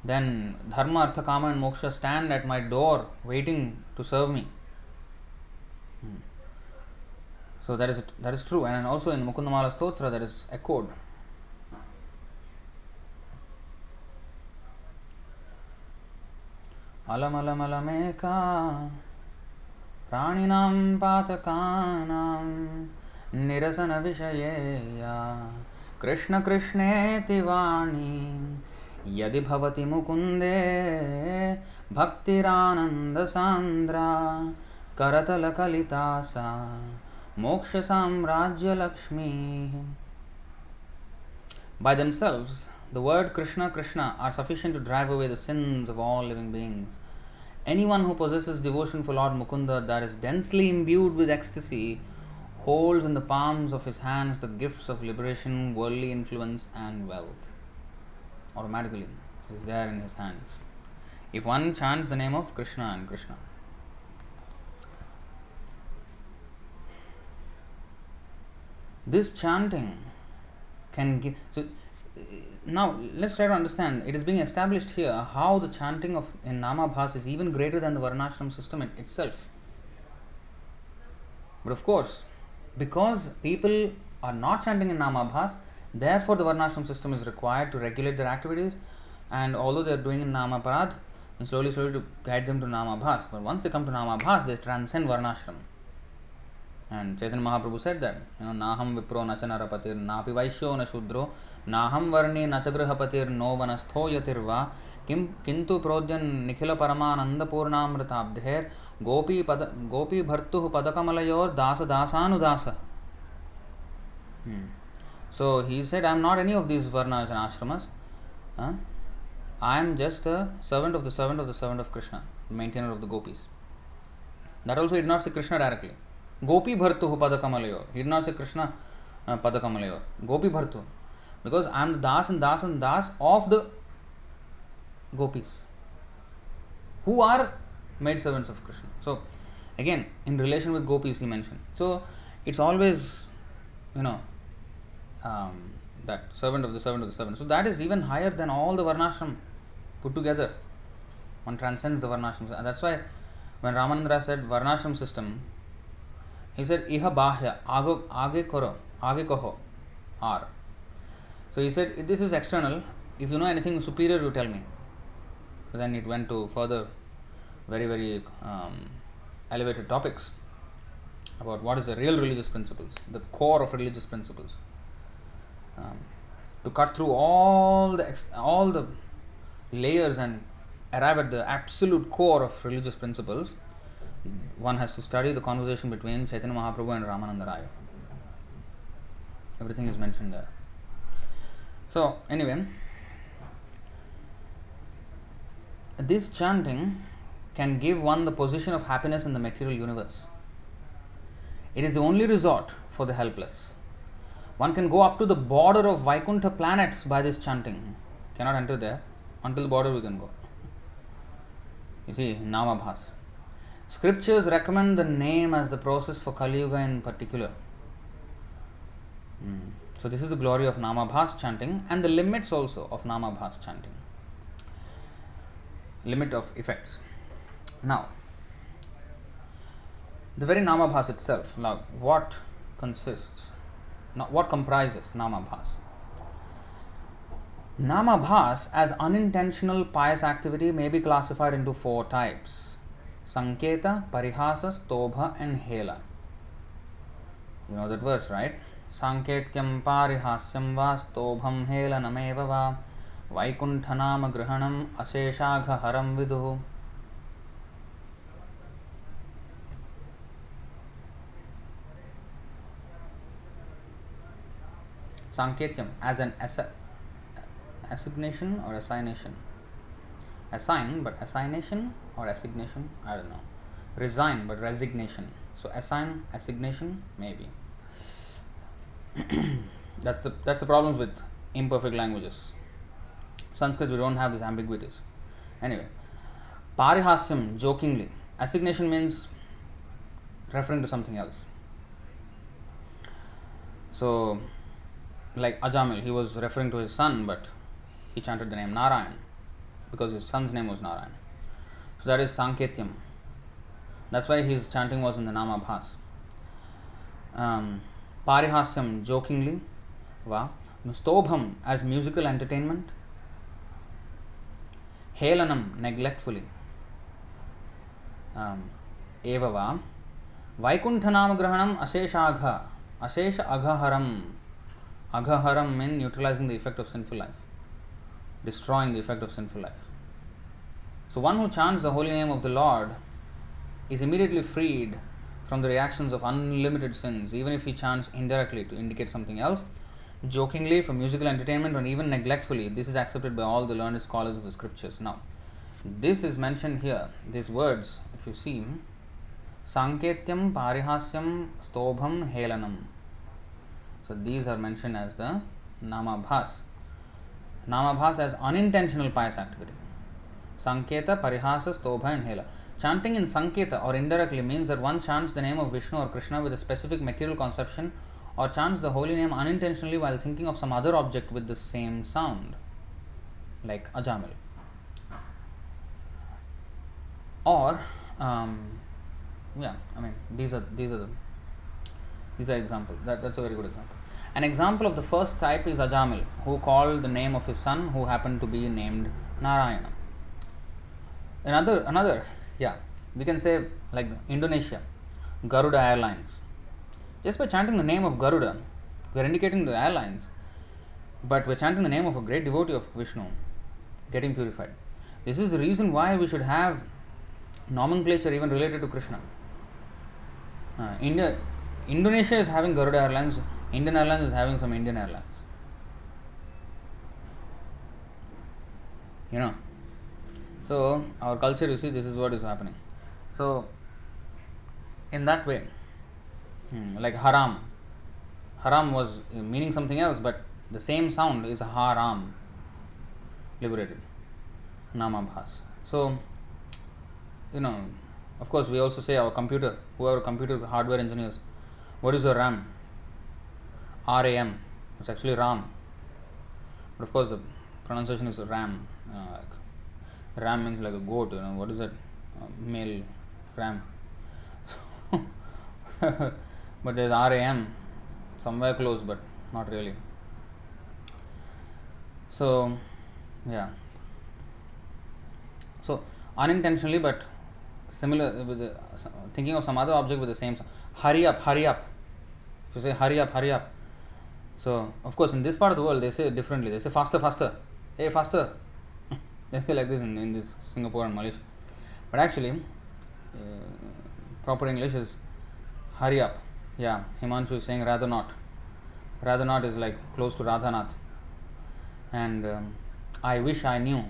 then dharma, artha, kama and moksha stand at my door waiting to serve me. So that is true, and also in Mukundamala Stotra that is echoed. Alam alam alameka praninam patakanam nirasana vishayeya Krishna Krishneti vani yadi bhavati mukunde bhaktirananda sandra karatala kalitasa moksha samrajya lakshmi. By themselves, the word Krishna, Krishna are sufficient to drive away the sins of all living beings. Anyone who possesses devotion for Lord Mukunda, that is densely imbued with ecstasy, holds in the palms of his hands the gifts of liberation, worldly influence and wealth. Automatically, it is there in his hands. If one chants the name of Krishna and Krishna. This chanting can give... So, now let's try to understand. It is being established here how the chanting of in Nāmābhāsa is even greater than the Varnashram system itself. But of course, because people are not chanting in Nāmābhāsa, therefore the Varnashram system is required to regulate their activities, and although they are doing in Nāmaparad, and slowly to guide them to Nāmābhāsa. But once they come to Nāmābhāsa, they transcend Varnashram. And Chaitanya Mahāprabhu said that, Nāham vipro nacha narapatir, nāpi vaishyo na shudro, Nāham varni nacha grihapatir, no vanastho yatirva, kintu prodyan nikhila paramananda purnamritabdher, gopi bhartuh padakamalayur dāsa dāsānu dāsa. So he said, I am not any of these varnas and ashramas. I am just a servant of the servant of the servant of Krishna, maintainer of the gopis. That also he did not say Krishna directly. Gopi bhartuh padakamalayur. He did not say Krishna padakamalayur. Gopi bhartuh. because I am the das and das and das of the gopis, who are maid servants of Krishna. So, again, in relation with gopis, he mentioned. So, it's always, that servant of the servant of the servant. So, that is even higher than all the varnashram put together. One transcends the varnashram. And that's why when Ramanandra said varnashram system, he said, Iha bahya, age kaho, ar. So, he said, this is external. If you know anything superior, you tell me. So, then it went to further very, very elevated topics about what is the real religious principles, the core of religious principles. To cut through all the layers and arrive at the absolute core of religious principles, one has to study the conversation between Chaitanya Mahaprabhu and Ramananda Raya. Everything is mentioned there. So, anyway, this chanting can give one the position of happiness in the material universe. It is the only resort for the helpless. One can go up to the border of Vaikuntha planets by this chanting. Cannot enter there. Until the border we can go. You see, Nāmābhāsa. Scriptures recommend the name as the process for Kali Yuga in particular. So this is the glory of Nāmābhāsa chanting and the limits also of Nāmābhāsa chanting. Limit of effects. Now, the very Nāmābhāsa itself, now what comprises Nāmābhāsa? Nāmābhāsa as unintentional pious activity may be classified into 4 types: Sanketa, Parihasa, Stobha and Hela. You know that verse, right? Sanketyam parihasyam va stobham helanameva va Vaikunthanama grihanam aseshagha haram viduhu. Sanketyam as an assignation or assignation. Assign but assignation or assignation, I don't know. Resign but resignation. So assign, assignation, maybe. That's the problems with imperfect languages. Sanskrit, we don't have these ambiguities. Anyway, parihasyam, jokingly. Assignation means referring to something else. So, like Ajamil, he was referring to his son, but he chanted the name Narayan because his son's name was Narayan. So that is Sanketyam. That's why his chanting was in the Nāmābhāsa. Parihasyam, jokingly. Va. Stobham, as musical entertainment. Helanam, neglectfully. Eva va. Vaikunthanama grahanam aseshagha. Asesha aghaharam. Aghaharam means neutralizing the effect of sinful life. Destroying the effect of sinful life. So one who chants the holy name of the Lord is immediately freed from the reactions of unlimited sins, even if he chants indirectly to indicate something else, jokingly, for musical entertainment, or even neglectfully. This is accepted by all the learned scholars of the scriptures. Now, this is mentioned here, these words, if you see, Sanketyam, Parihasyam, Stobham, Helanam. So these are mentioned as the Nāmābhāsa. Nāmābhāsa as unintentional pious activity. Sanketa, Parihasa, Stobha and Hela. Chanting in Sanketa or indirectly means that one chants the name of Vishnu or Krishna with a specific material conception, or chants the holy name unintentionally while thinking of some other object with the same sound, like Ajamil. Or, these are examples. That's a very good example. An example of the first type is Ajamil, who called the name of his son, who happened to be named Narayana. Another, we can say like Indonesia, Garuda Airlines. Just by chanting the name of Garuda, we are indicating the airlines, but we are chanting the name of a great devotee of Vishnu, getting purified. This is the reason why we should have nomenclature even related to Krishna. Indonesia is having Garuda Airlines, Indian Airlines is having some Indian Airlines. So, our culture, you see, this is what is happening. So, in that way, like haram was meaning something else, but The same sound is Haram, liberated, Nāmābhāsa. So, of course, we also say our computer, whoever computer hardware engineers, what is your RAM? RAM. It's actually Ram. But of course, the pronunciation is Ram. Ram means like a goat. What is that? Male ram. But there's RAM, somewhere close, but not really. So, yeah. So, unintentionally, but similar, with thinking of some other object with the same sound. Hurry up, hurry up. If you say hurry up, hurry up. So, of course, in this part of the world, they say it differently. They say faster, faster. Hey, faster. They say like this in this Singapore and Malaysia. But actually, proper English is hurry up. Yeah, Himanshu is saying rather not. Rather not is like close to Radhanath. And I wish I knew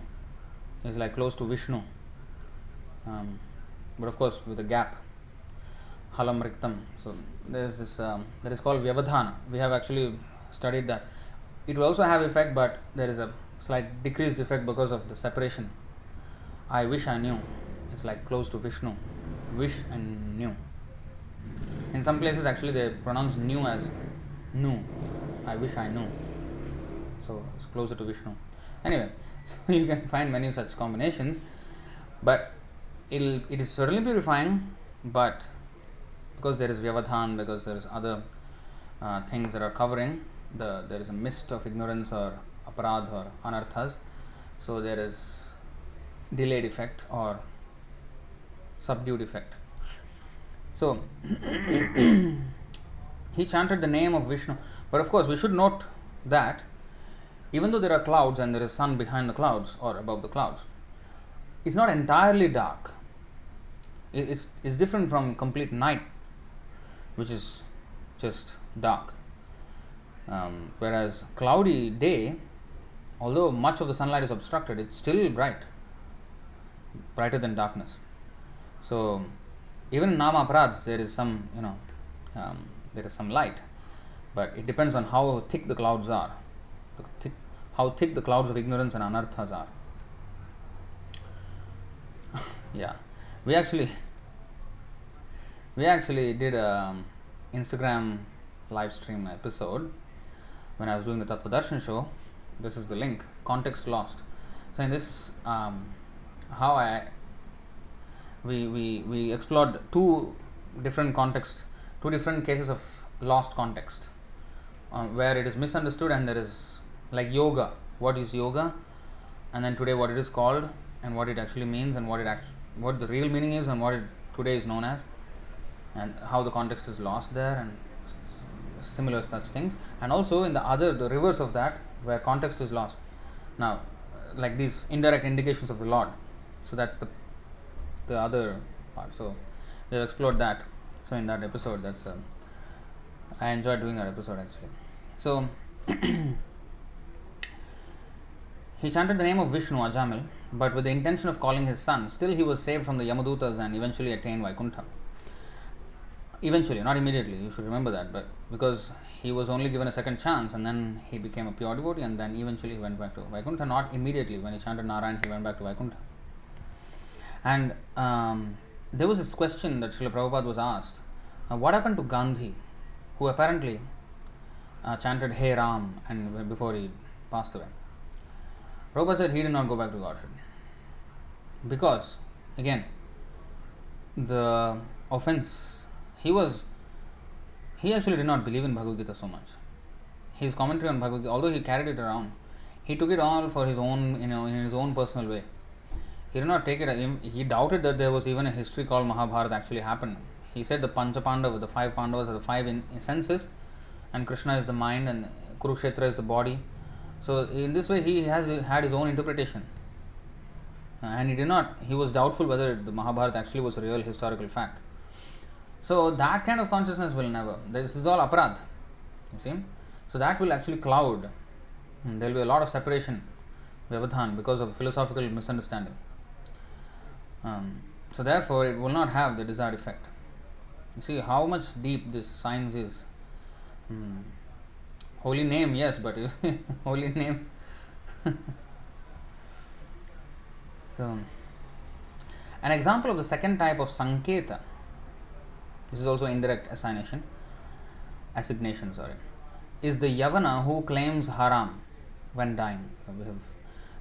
is like close to Vishnu. But of course, with a gap. Halam Riktam. So, there is this, that is called Vyavadhana. We have actually studied that. It will also have effect, but there is a slight decreased effect because of the separation. I wish I knew. It's like close to Vishnu. Wish and knew. In some places, actually, they pronounce knew as knew. I wish I knew. So, it's closer to Vishnu. Anyway, so you can find many such combinations. But it is certainly purifying, but because there is Vyavadhan, because there is other things that are covering, there is a mist of ignorance or aparadh or anarthas. So, there is delayed effect or subdued effect. So, he chanted the name of Vishnu. But of course, we should note that even though there are clouds and there is sun behind the clouds or above the clouds, it's not entirely dark. It's different from complete night, which is just dark. Whereas cloudy day, although much of the sunlight is obstructed, it's still bright, brighter than darkness. So, even in Nāmābhāsa, there is some, there is some light, but it depends on how thick the clouds are, how thick the clouds of ignorance and anarthas are. Yeah, we actually did a Instagram live stream episode when I was doing the Tattva Darshan show. This is the link, context lost. So in this, we explored two different contexts, two different cases of lost context, where it is misunderstood, and there is like yoga. What is yoga? And then today what it is called, and what it actually means, and what the real meaning is, and what it today is known as, and how the context is lost there, and similar such things. And also in the reverse of that, where context is lost. Now, like these indirect indications of the Lord. So that's the other part. So we have explored that. So in that episode, I enjoyed doing that episode actually. So he chanted the name of Vishnu, Ajamil, but with the intention of calling his son. Still he was saved from the Yamadutas and eventually attained Vaikuntha. Eventually, not immediately, you should remember that, but because he was only given a second chance, and then he became a pure devotee, and then eventually he went back to Vaikuntha. Not immediately. When he chanted Narayan, he went back to Vaikuntha. And there was this question that Srila Prabhupada was asked, what happened to Gandhi, who apparently chanted Hey Ram and before he passed away? Prabhupada said he did not go back to Godhead. Because, again, the offense, he actually did not believe in Bhagavad Gita so much. His commentary on Bhagavad Gita, although he carried it around, he took it all for his own, in his own personal way. He did not take it, he doubted that there was even a history called Mahabharata actually happened. He said the Pancha Pandava, the five Pandavas are the five senses, and Krishna is the mind, and Kurukshetra is the body. So in this way he had his own interpretation. And he was doubtful whether the Mahabharata actually was a real historical fact. So that kind of consciousness will never. This is all aparadh. You see? So that will actually cloud. There will be a lot of separation, vyavadhan, because of philosophical misunderstanding. So therefore it will not have the desired effect. You see how much deep this science is. Holy name, yes, but holy name. So, an example of the second type of sanketa, this is also indirect assignation, is the Yavana who claims haram when dying.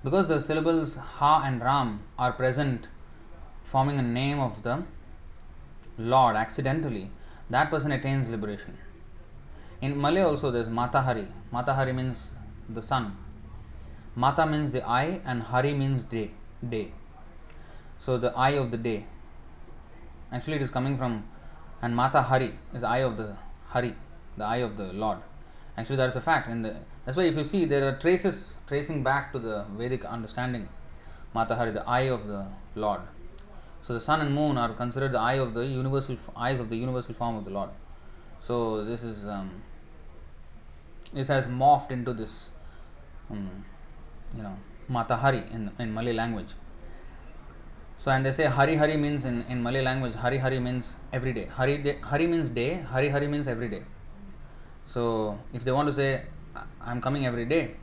Because the syllables ha and ram are present forming a name of the Lord accidentally, that person attains liberation. In Malay also there is Mata Hari. Mata Hari means the sun. Mata means the eye and Hari means day. So the eye of the day. Actually it is coming from, and Mata Hari is eye of the Hari, the eye of the Lord. Actually that is a fact. That's why if you see there are traces tracing back to the Vedic understanding. Mata Hari, the eye of the Lord. So the sun and moon are considered the eye of the universal eyes of the universal form of the Lord. So this is this has morphed into this Mata Hari in Malay language. So and they say Hari Hari means in Malay language, Hari Hari means every day. Hari means day, Hari Hari means every day. So if they want to say I'm coming every day,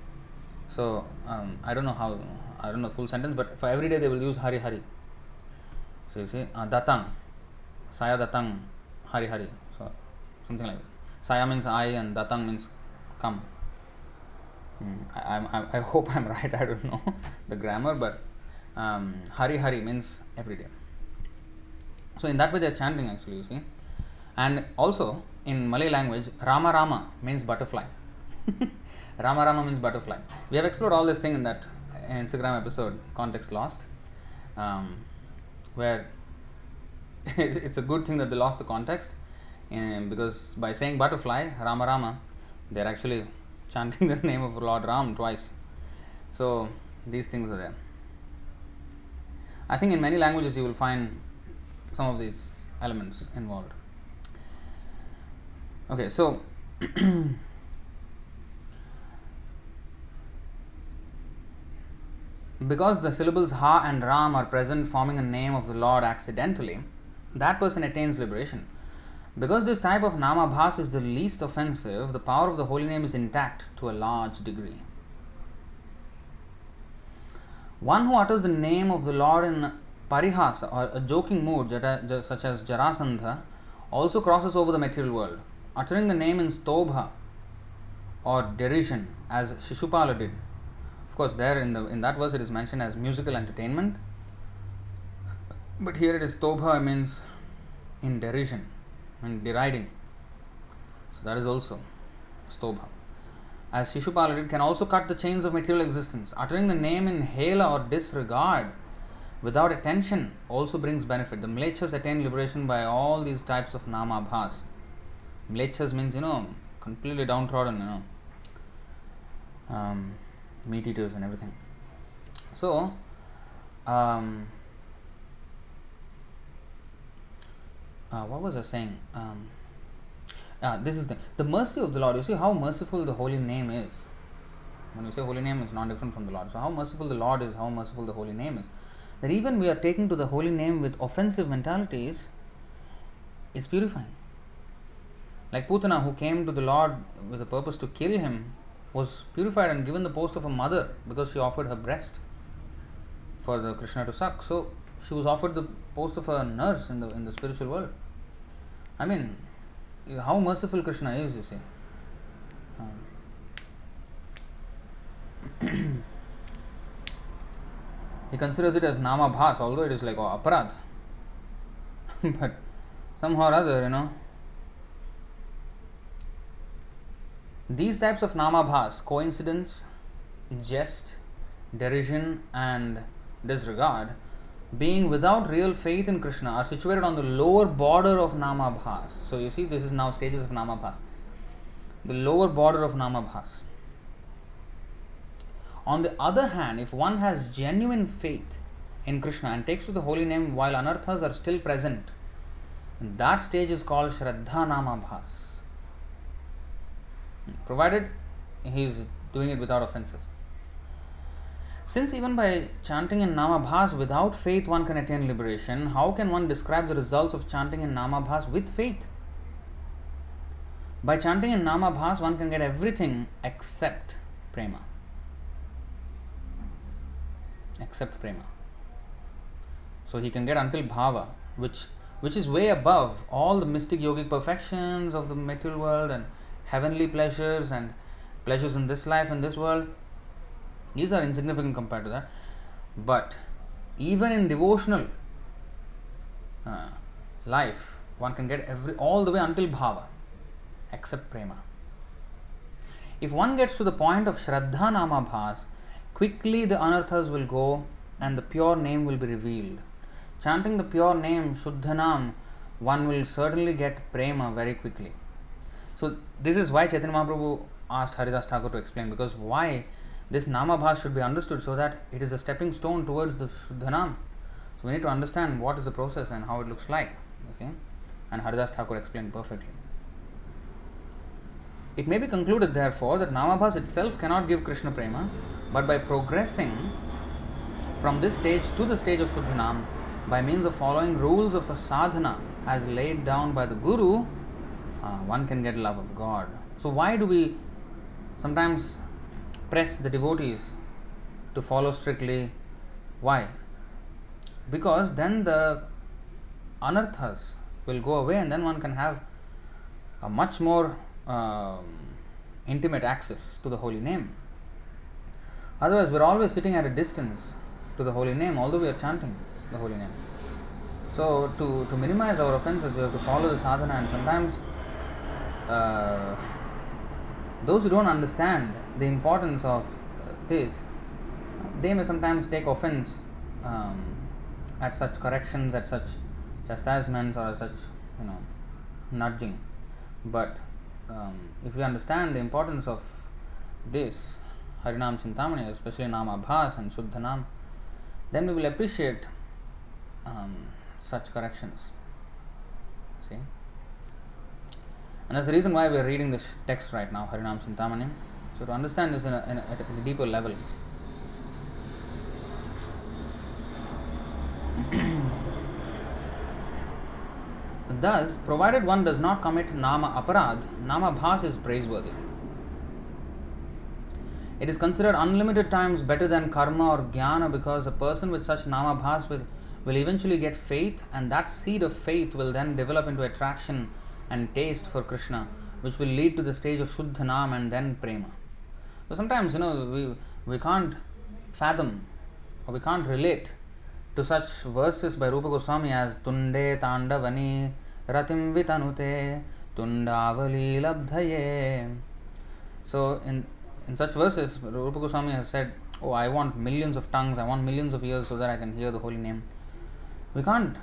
so I don't know the full sentence, but for every day they will use Hari Hari. So you see, Datang, Saya Datang, Hari Hari. So something like that. Saya means I and Datang means come. I hope I'm right. I don't know the grammar, but Hari Hari means every day. So in that way they are chanting actually, you see. And also in Malay language, Rama Rama means butterfly. Rama Rama means butterfly. We have explored all this thing in that Instagram episode, Context Lost, where it's a good thing that they lost the context, because by saying butterfly, Rama Rama, they are actually chanting the name of Lord Ram twice. So these things are there. I think in many languages you will find some of these elements involved. Okay, so because the syllables Ha and Ram are present forming a name of the Lord accidentally, that person attains liberation. Because this type of Nāmābhāsa is the least offensive, the power of the holy name is intact to a large degree. One who utters the name of the Lord in parihasa or a joking mood such as Jarasandha also crosses over the material world. Uttering the name in stobha or derision as Shishupala did. Of course, there in that verse it is mentioned as musical entertainment, but here it is stobha means in derision and deriding. So that is also stobha. As Shishupala did, can also cut the chains of material existence. Uttering the name in hela or disregard without attention also brings benefit. The mlechas attain liberation by all these types of Nāmābhāsa. Mlechas means, completely downtrodden, meat eaters and everything. So, what was I saying? This is the mercy of the Lord. You see how merciful the holy name is. When you say holy name, it's not different from the Lord. So how merciful the Lord is, how merciful the holy name is. That even we are taking to the holy name with offensive mentalities is purifying. Like Putana, who came to the Lord with a purpose to kill him, was purified and given the post of a mother because she offered her breast for the Krishna to suck. So she was offered the post of a nurse in the spiritual world. I mean, how merciful Krishna is, you see. He considers it as Nāmābhāsa, although it is like aparadh. But somehow or other, these types of Nāmābhāsa, coincidence, jest, derision and disregard, being without real faith in Krishna, are situated on the lower border of Nāmābhāsa. So you see, this is now stages of Nāmābhāsa. The lower border of Nāmābhāsa. On the other hand, if one has genuine faith in Krishna and takes to the holy name while Anarthas are still present, that stage is called Shraddha Nāmābhāsa. Provided he is doing it without offenses. Since even by chanting in Nāmābhāsa without faith one can attain liberation, how can one describe the results of chanting in Nāmābhāsa with faith? By chanting in Nāmābhāsa, one can get everything except prema. Except prema. So he can get until bhava, which is way above all the mystic yogic perfections of the material world and heavenly pleasures and pleasures in this life and this world. These are insignificant compared to that. But even in devotional life, one can get all the way until bhava, except prema. If one gets to the point of Shraddha Nāmābhāsa, quickly the Anarthas will go and the pure name will be revealed. Chanting the pure name, Shuddhanam, one will certainly get prema very quickly. So this is why Chaitanya Mahāprabhu asked Haridāsa Thakur to explain, because why this Nāmābhāsa should be understood, so that it is a stepping stone towards the Shuddhanam. So we need to understand what is the process and how it looks like. You see? And Haridāsa Thakur explained perfectly. It may be concluded therefore that Nāmābhāsa itself cannot give Krishna prema, but by progressing from this stage to the stage of Shuddhanam, by means of following rules of a sadhana as laid down by the Guru, one can get love of God. So why do we sometimes press the devotees to follow strictly? Why? Because then the anarthas will go away and then one can have a much more intimate access to the holy name. Otherwise, we're always sitting at a distance to the holy name, although we are chanting the holy name. So, to minimize our offenses, we have to follow the sadhana, and sometimes those who don't understand the importance of this, they may sometimes take offense at such corrections, at such chastisements, or at such nudging. But if we understand the importance of this Harināma Cintāmaṇi, especially Nāmābhāsa and Shuddhanam, then we will appreciate such corrections. See? And that's the reason why we are reading this text right now, Harināma Cintāmaṇi. So to understand this at a deeper level. Thus, provided one does not commit Nama Aparadh, Nāmābhāsa is praiseworthy. It is considered unlimited times better than karma or jnana, because a person with such Nāmābhāsa will eventually get faith, and that seed of faith will then develop into attraction and taste for Krishna, which will lead to the stage of Shuddhanam and then Prema. So sometimes, we can't fathom or we can't relate to such verses by Rupa Goswami as Tunde Tandavani Ratim Vitanute Tundavali Labdhaye. So in such verses, Rupa Goswami has said, "Oh, I want millions of tongues, I want millions of ears so that I can hear the holy name." We can't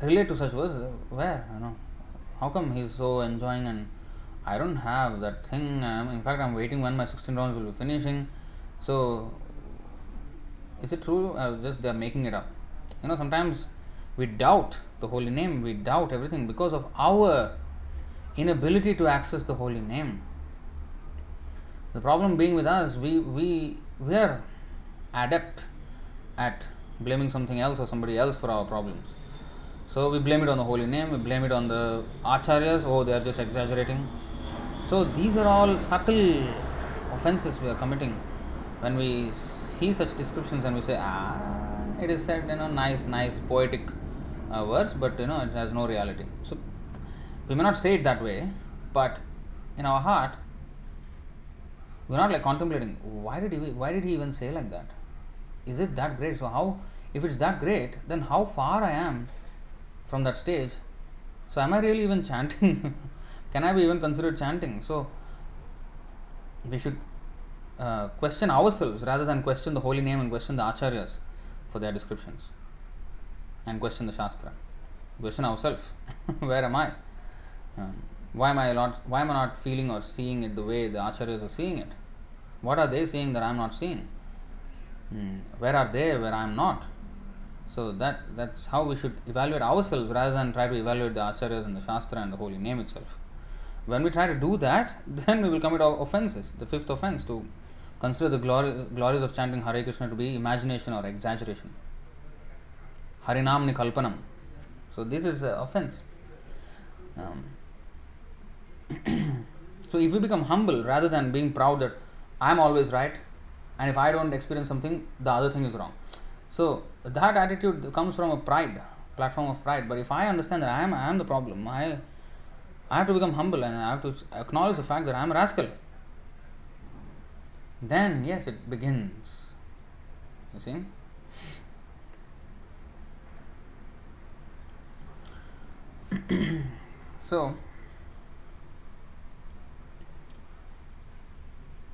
relate to such verses. Where? How come he's so enjoying and I don't have that thing? In fact, I'm waiting when my 16 rounds will be finishing. So, is it true? Just they're making it up. Sometimes we doubt the holy name, we doubt everything because of our inability to access the holy name. The problem being with us, we are adept at blaming something else or somebody else for our problems. So we blame it on the holy name, we blame it on the acharyas, oh, they are just exaggerating. So these are all subtle offenses we are committing when we see such descriptions and we say, it is said, nice poetic verse, but it has no reality. So we may not say it that way, but in our heart, we're not like contemplating, why did he even say like that? Is it that great? So if it's that great, then how far I am from that stage? So am I really even chanting? Can I be even considered chanting? So we should question ourselves rather than question the holy name and question the acharyas for their descriptions and question the shastra. Question ourselves. Where am I? Why am I not feeling or seeing it the way the acharyas are seeing it? What are they seeing that I am not seeing? Where are they where I am not? So that's how we should evaluate ourselves rather than try to evaluate the acharyas and the shastra and the holy name itself. When we try to do that, then we will commit offenses. The fifth offense, to consider the glories of chanting Hare Kṛṣṇa to be imagination or exaggeration. Harināma kalpanam. So this is an offense. So if we become humble rather than being proud that I'm always right, and if I don't experience something, the other thing is wrong. So that attitude comes from a platform of pride. But if I understand that I am the problem, I have to become humble and I have to acknowledge the fact that I am a rascal. Then yes, it begins. You see? So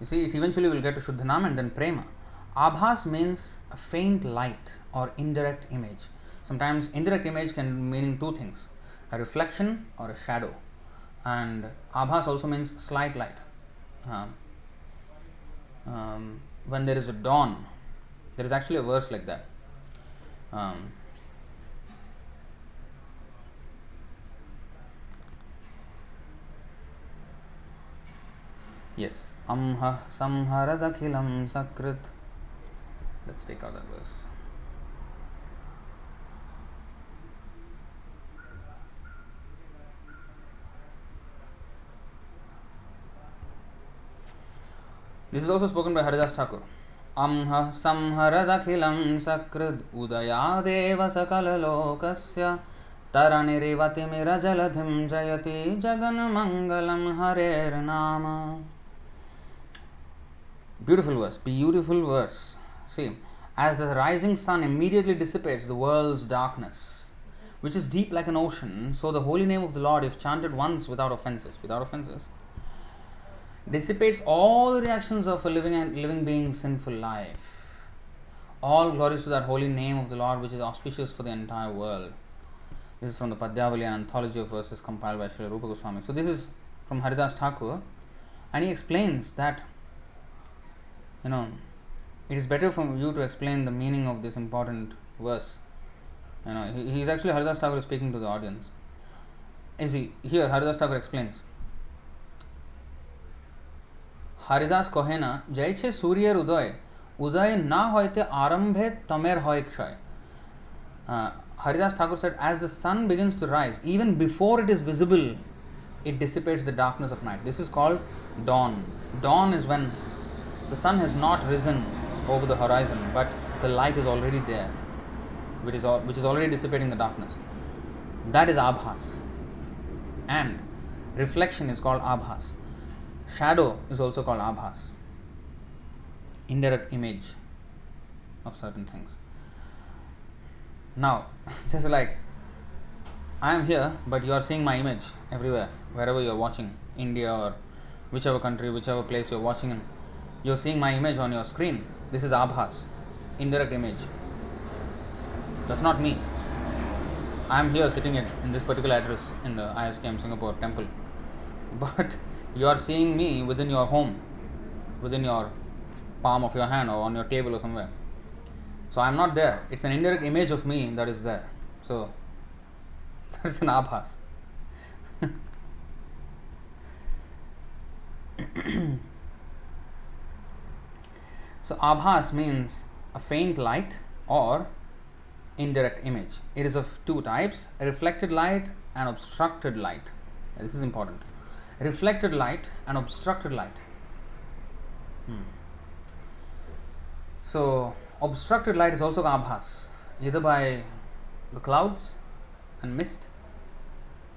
you see, it eventually will get to Shuddhanam and then Prema. Abhas means a faint light or indirect image. Sometimes indirect image can mean two things, a reflection or a shadow. And Abhas also means slight light. When there is a dawn, there is actually a verse like that. Yes, Amha Samharadakhilam Sakrit. Let's take out that verse. This is also spoken by Haridāsa Ṭhākura. Amha Samharadakhilam Sakrit Udayadeva Sakalalokasya Taranirivati Jaladhim Jayati Jagan Mangalam Harināma. Beautiful verse. See, as the rising sun immediately dissipates the world's darkness, which is deep like an ocean, so the holy name of the Lord, if chanted once without offenses, dissipates all the reactions of a living being's sinful life. All glories to that holy name of the Lord, which is auspicious for the entire world. This is from the Padyavali, an anthology of verses compiled by Śrīla Rupa Goswami. So this is from Haridāsa Ṭhākura, and he explains that it is better for you to explain the meaning of this important verse. He is actually Haridāsa Ṭhākura speaking to the audience. You see, here Haridāsa Ṭhākura explains. Haridas kohena jaiche suryer uday na hoite arambhe tamer hoy kshay. Haridāsa Ṭhākura said, as the sun begins to rise, even before it is visible, it dissipates the darkness of night. This is called dawn. Dawn is when the sun has not risen over the horizon, but the light is already there, which is already dissipating the darkness. That is abhas. And reflection is called abhas. Shadow is also called abhas. Indirect image of certain things. Now, just like I am here, but you are seeing my image everywhere, wherever you are watching, India or whichever country, whichever place you are watching in. You are seeing my image on your screen. This is abhas, indirect image. That's not me. I am here sitting in this particular address in the ISKM Singapore temple. But you are seeing me within your home, within your palm of your hand or on your table or somewhere. So I am not there. It's an indirect image of me that is there. So that's an abhas. So abhas means a faint light or indirect image. It is of two types, reflected light and obstructed light. This is important. Reflected light and obstructed light. So obstructed light is also abhas, either by the clouds and mist,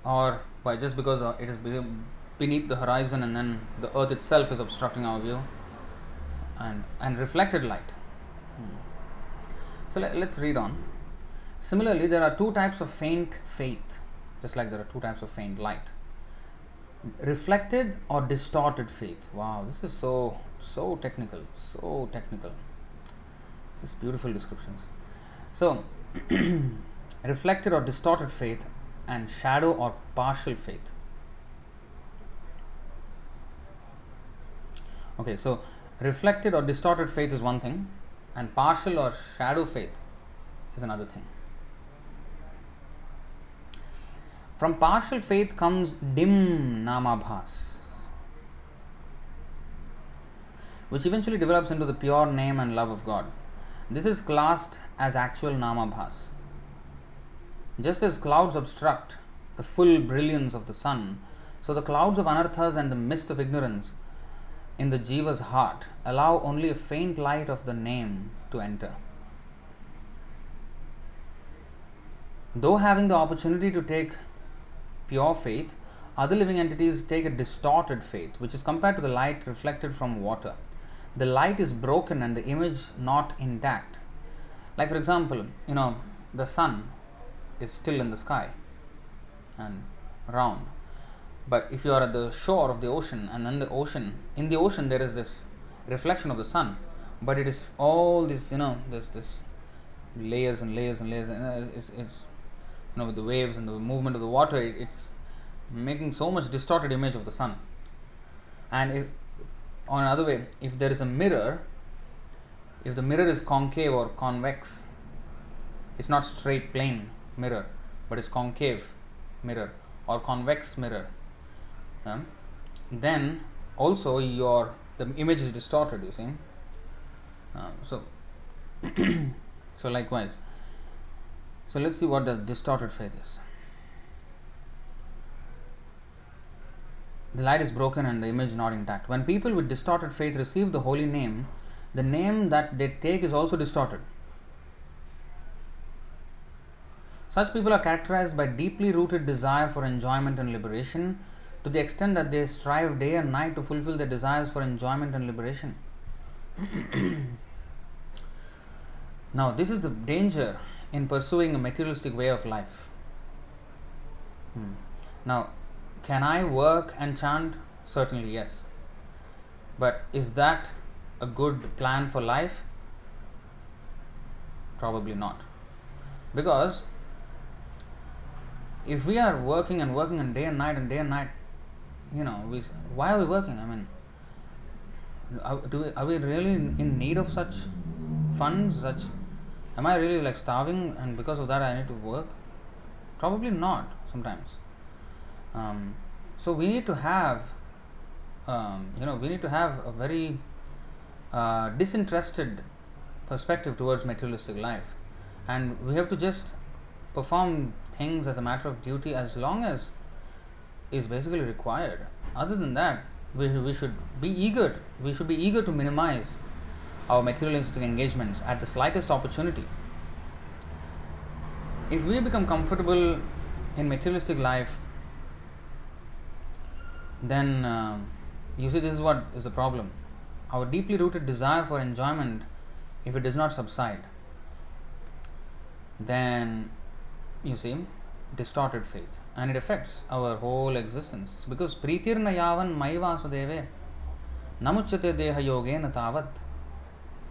or by just because it is beneath the horizon and then the earth itself is obstructing our view. And reflected light. So let's read on. Similarly, there are two types of faint faith, just like there are two types of faint light. Reflected or distorted faith. Wow, this is so technical, so technical. This is beautiful descriptions. So, reflected or distorted faith and shadow or partial faith. Okay, so reflected or distorted faith is one thing, and partial or shadow faith is another thing. From partial faith comes dim Nāmābhāsa, which eventually develops into the pure name and love of God. This is classed as actual Nāmābhāsa. Just as clouds obstruct the full brilliance of the sun, So the clouds of anarthas and the mist of ignorance in the jiva's heart allow only a faint light of the name to enter. Though having the opportunity to take pure faith, other living entities take a distorted faith, which is compared to the light reflected from water. The light is broken and the image not intact. Like, for example, the sun is still in the sky and round. But if you are at the shore of the ocean, and in the ocean there is this reflection of the sun, but it is all this, there's this layers and layers and layers, and it's with the waves and the movement of the water, it's making so much distorted image of the sun. And if, on another way, if there is a mirror, if the mirror is concave or convex, it's not straight plane mirror, but it's concave mirror or convex mirror, then also the image is distorted, you see. So likewise, so let's see what the distorted faith is. The light is broken and the image not intact. When people with distorted faith receive the holy name, the name that they take is also distorted. Such people are characterized by deeply rooted desire for enjoyment and liberation, to the extent that they strive day and night to fulfill their desires for enjoyment and liberation. Now, this is the danger in pursuing a materialistic way of life. Now, can I work and chant? Certainly yes. But is that a good plan for life? Probably not. Because if we are working and day and night, why are we working? I mean, are we really in need of such funds? Am I really like starving, and because of that I need to work? Probably not. Sometimes. So we need to have, a very disinterested perspective towards materialistic life, and we have to just perform things as a matter of duty as long as is basically required. Other than that, we should be eager to minimize our materialistic engagements at the slightest opportunity. If we become comfortable in materialistic life, then you see, this is what is the problem. Our deeply rooted desire for enjoyment, if it does not subside, then you see, distorted faith, and it affects our whole existence. Because pritirna yavan mai vasudeve namuchyate deha yogena tavat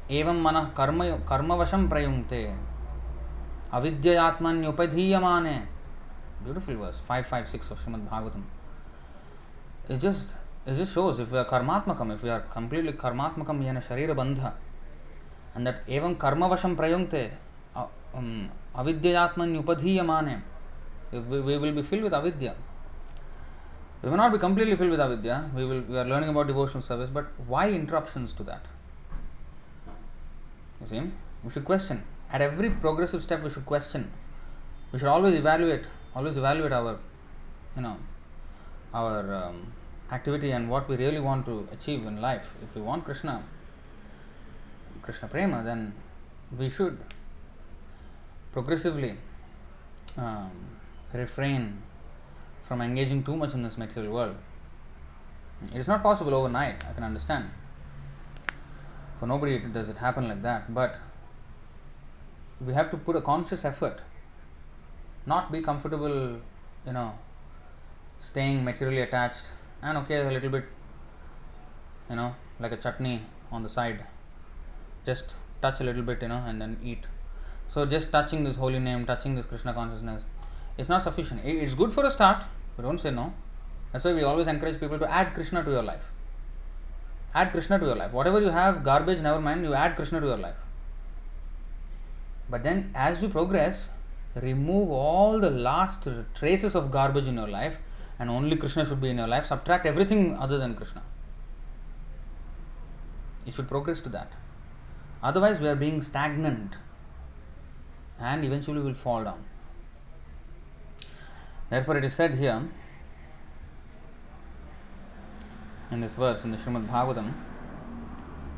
evam manah karmavasham prayungte avidyayatman upadhiyamane. Beautiful verse 556 of Srimad Bhagavatam. It just shows, if we are karmatmakam, if we are completely karmatmakam yena sharira bandha, and that evam karmavasham prayungte avidyayatman upadhiyamane, we will be filled with avidya. We may not be completely filled with avidya. We are learning about devotional service, but why interruptions to that? You see, we should question. At every progressive step, we should question. We should always evaluate our, our activity and what we really want to achieve in life. If we want Krishna Prema, then we should progressively refrain from engaging too much in this material world. It is not possible overnight, I can understand. For nobody does it happen like that, but we have to put a conscious effort, not be comfortable, staying materially attached, and a little bit, like a chutney on the side, just touch a little bit, and then eat. So just touching this holy name, touching this Krishna consciousness, it's not sufficient. It's good for a start, we don't say no. That's why we always encourage people to add Krishna to your life. Add Krishna to your life. Whatever you have, garbage, never mind, you add Krishna to your life. But then as you progress, remove all the last traces of garbage in your life, and only Krishna should be in your life. Subtract everything other than Krishna. You should progress to that. Otherwise, we are being stagnant, and eventually will fall down. Therefore, it is said here, in this verse in the Srimad Bhagavatam,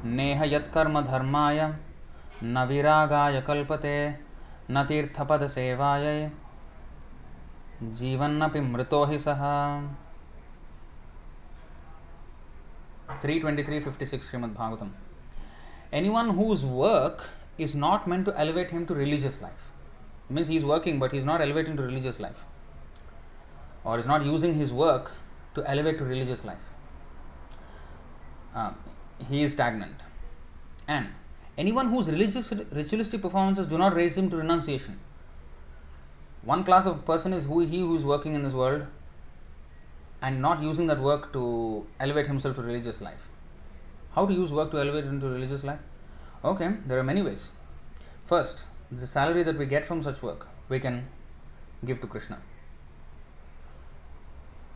Neha yat karma dharmaya na viragaya kalpate na tirthapada sevaya jivannapi mrito hi saha. 3:23-56 Srimad Bhagavatam. Anyone whose work is not meant to elevate him to religious life. It means he is working but he is not elevating to religious life, or is not using his work to elevate to religious life. He is stagnant. And anyone whose ritualistic performances do not raise him to renunciation. One class of person is he who is working in this world and not using that work to elevate himself to religious life. How to use work to elevate into religious life? Okay, there are many ways. First, the salary that we get from such work, we can give to Krishna.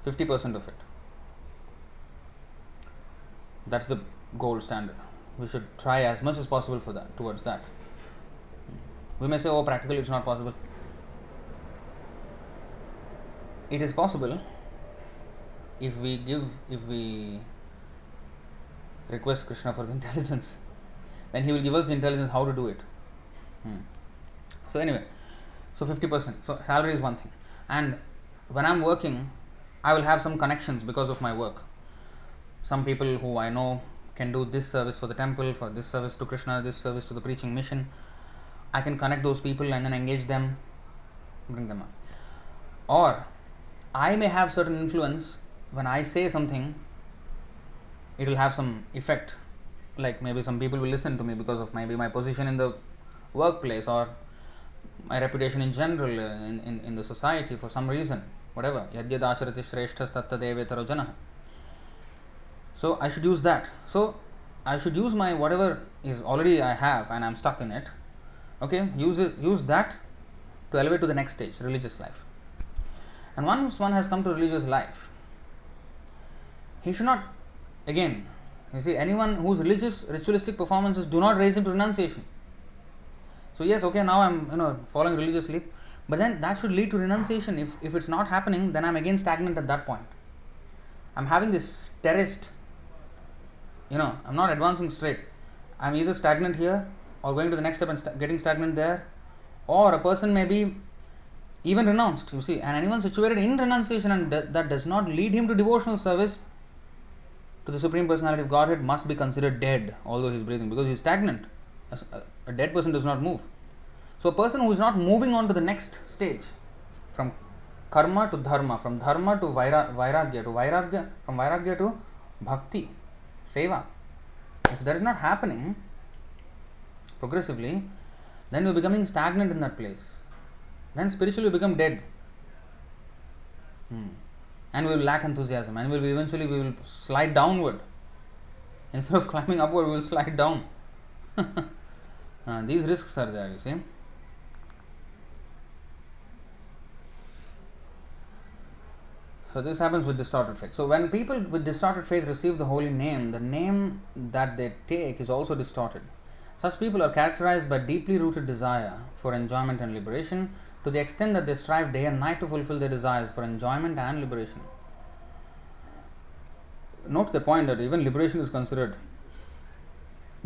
50% of it. That's the gold standard. We should try as much as possible for that, towards that. We may say, oh, practically it's not possible. It is possible if we request Krishna for the intelligence. Then he will give us the intelligence how to do it. So anyway, so 50%. So salary is one thing. And when I'm working, I will have some connections because of my work. Some people who I know can do this service for the temple, for this service to Krishna, this service to the preaching mission. I can connect those people and then engage them, bring them up. Or I may have certain influence. When I say something, it will have some effect. Like maybe some people will listen to me because of maybe my position in the workplace or my reputation in general in the society for some reason, whatever. Yadyad acharati shreshthas tattadevetaro janah. So I should use that. So I should use my whatever is already I have and I'm stuck in it. Okay, use that to elevate to the next stage, religious life. And once one has come to religious life, he should not, again, you see, anyone whose ritualistic performances do not raise him to renunciation. So yes, okay, now I'm following religiously, but then that should lead to renunciation. If it's not happening, then I'm again stagnant at that point. I'm having this terraced, I'm not advancing straight. I'm either stagnant here or going to the next step and getting stagnant there, or a person may be even renounced, you see, and anyone situated in renunciation and that does not lead him to devotional service to the Supreme Personality of Godhead must be considered dead, although he is breathing, because he is stagnant. A dead person does not move. So a person who is not moving on to the next stage, from karma to dharma, from dharma to vairagya, from vairagya to bhakti, seva. If that is not happening progressively, then you are becoming stagnant in that place. Then spiritually you become dead. And we will lack enthusiasm, and eventually we will slide downward. Instead of climbing upward, we will slide down. These risks are there, you see. So this happens with distorted faith. So when people with distorted faith receive the holy name, the name that they take is also distorted. Such people are characterized by deeply rooted desire for enjoyment and liberation, to the extent that they strive day and night to fulfill their desires for enjoyment and liberation. Note the point that even liberation is considered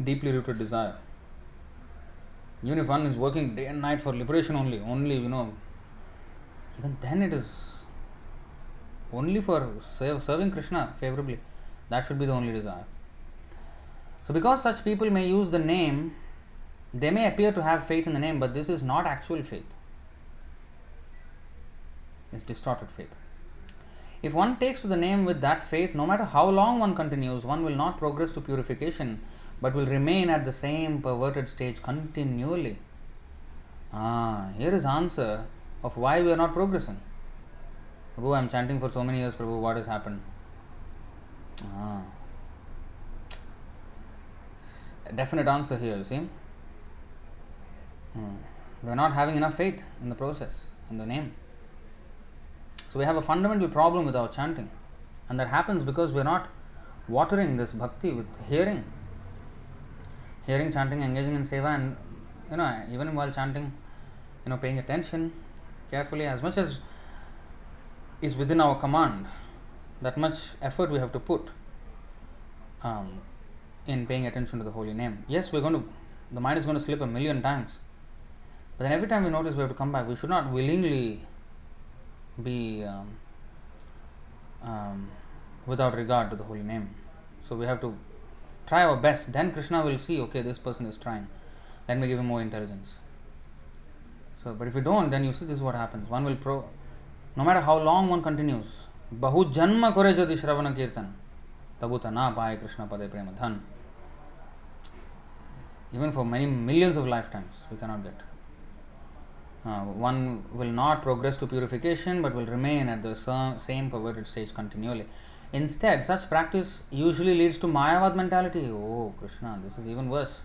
deeply rooted desire. Even if one is working day and night for liberation only, even then it is only for serving Krishna favorably. That should be the only desire. So because such people may use the name, they may appear to have faith in the name, but this is not actual faith. It's distorted faith. If one takes to the name with that faith, no matter how long one continues, one will not progress to purification, but will remain at the same perverted stage continually. Here is answer of why we are not progressing. Prabhu, I am chanting for so many years, Prabhu, what has happened? Definite answer here, you see. We are not having enough faith in the process, in the name. So we have a fundamental problem with our chanting, and that happens because we are not watering this bhakti with hearing, chanting, engaging in seva, and even while chanting, paying attention carefully, as much as is within our command, that much effort we have to put. in paying attention to the holy name. Yes, the mind is going to slip a million times. But then every time we notice we have to come back. We should not willingly be without regard to the holy name. So we have to try our best. Then Krishna will see, okay, this person is trying. Let me give him more intelligence. So, but if we don't, then you see this is what happens. One will no matter how long one continues, Bahu janma kore jodi shravana kirtan, tabuta na paye Krishna pade prema dhan. Even for many millions of lifetimes, we cannot get. One will not progress to purification, but will remain at the same perverted stage continually. Instead, such practice usually leads to Mayavad mentality. Oh, Krishna, this is even worse.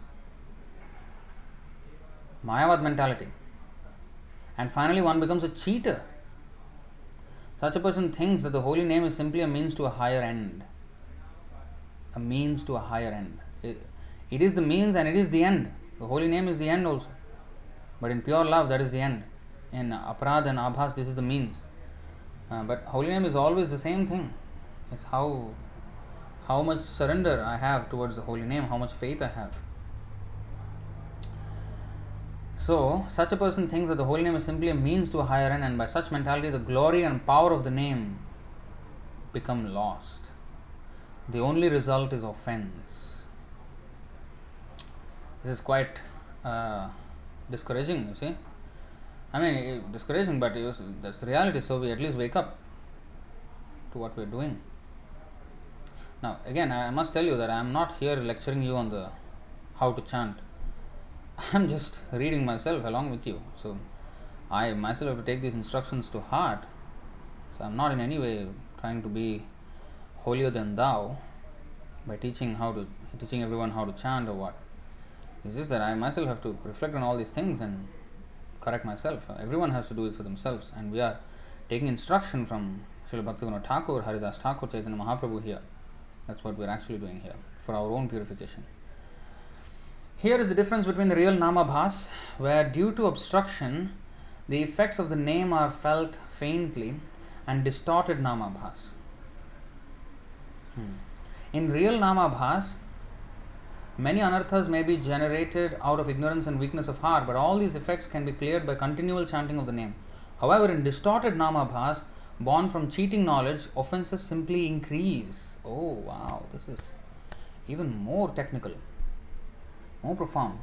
Mayavad mentality. And finally, one becomes a cheater. Such a person thinks that the holy name is simply a means to a higher end. A means to a higher end. It is the means and it is the end. The holy name is the end also. But in pure love, that is the end. In aparad and abhas, this is the means. But holy name is always the same thing. It's how much surrender I have towards the holy name, how much faith I have. So, such a person thinks that the holy name is simply a means to a higher end, and by such mentality, the glory and power of the name become lost. The only result is offense. This is quite discouraging, you see. I mean, discouraging, but that's reality, so we at least wake up to what we're doing. Now, again, I must tell you that I am not here lecturing you on how to chant. I am just reading myself along with you. So, I myself have to take these instructions to heart. So, I am not in any way trying to be holier than thou by teaching everyone how to chant or what. It's just that I myself have to reflect on all these things and correct myself. Everyone has to do it for themselves, and we are taking instruction from Śrīla Bhaktivinoda Ṭhākura, Haridāsa Ṭhākura, Caitanya Mahāprabhu here. That's what we are actually doing here for our own purification. Here is the difference between the real Nāmābhāsa, where due to obstruction, the effects of the name are felt faintly, and distorted Nāmābhāsa. In real Nāmābhāsa, many anarthas may be generated out of ignorance and weakness of heart, but all these effects can be cleared by continual chanting of the name. However, in distorted Nāmābhāsa, born from cheating knowledge, offenses simply increase. Oh wow, this is even more technical, more profound.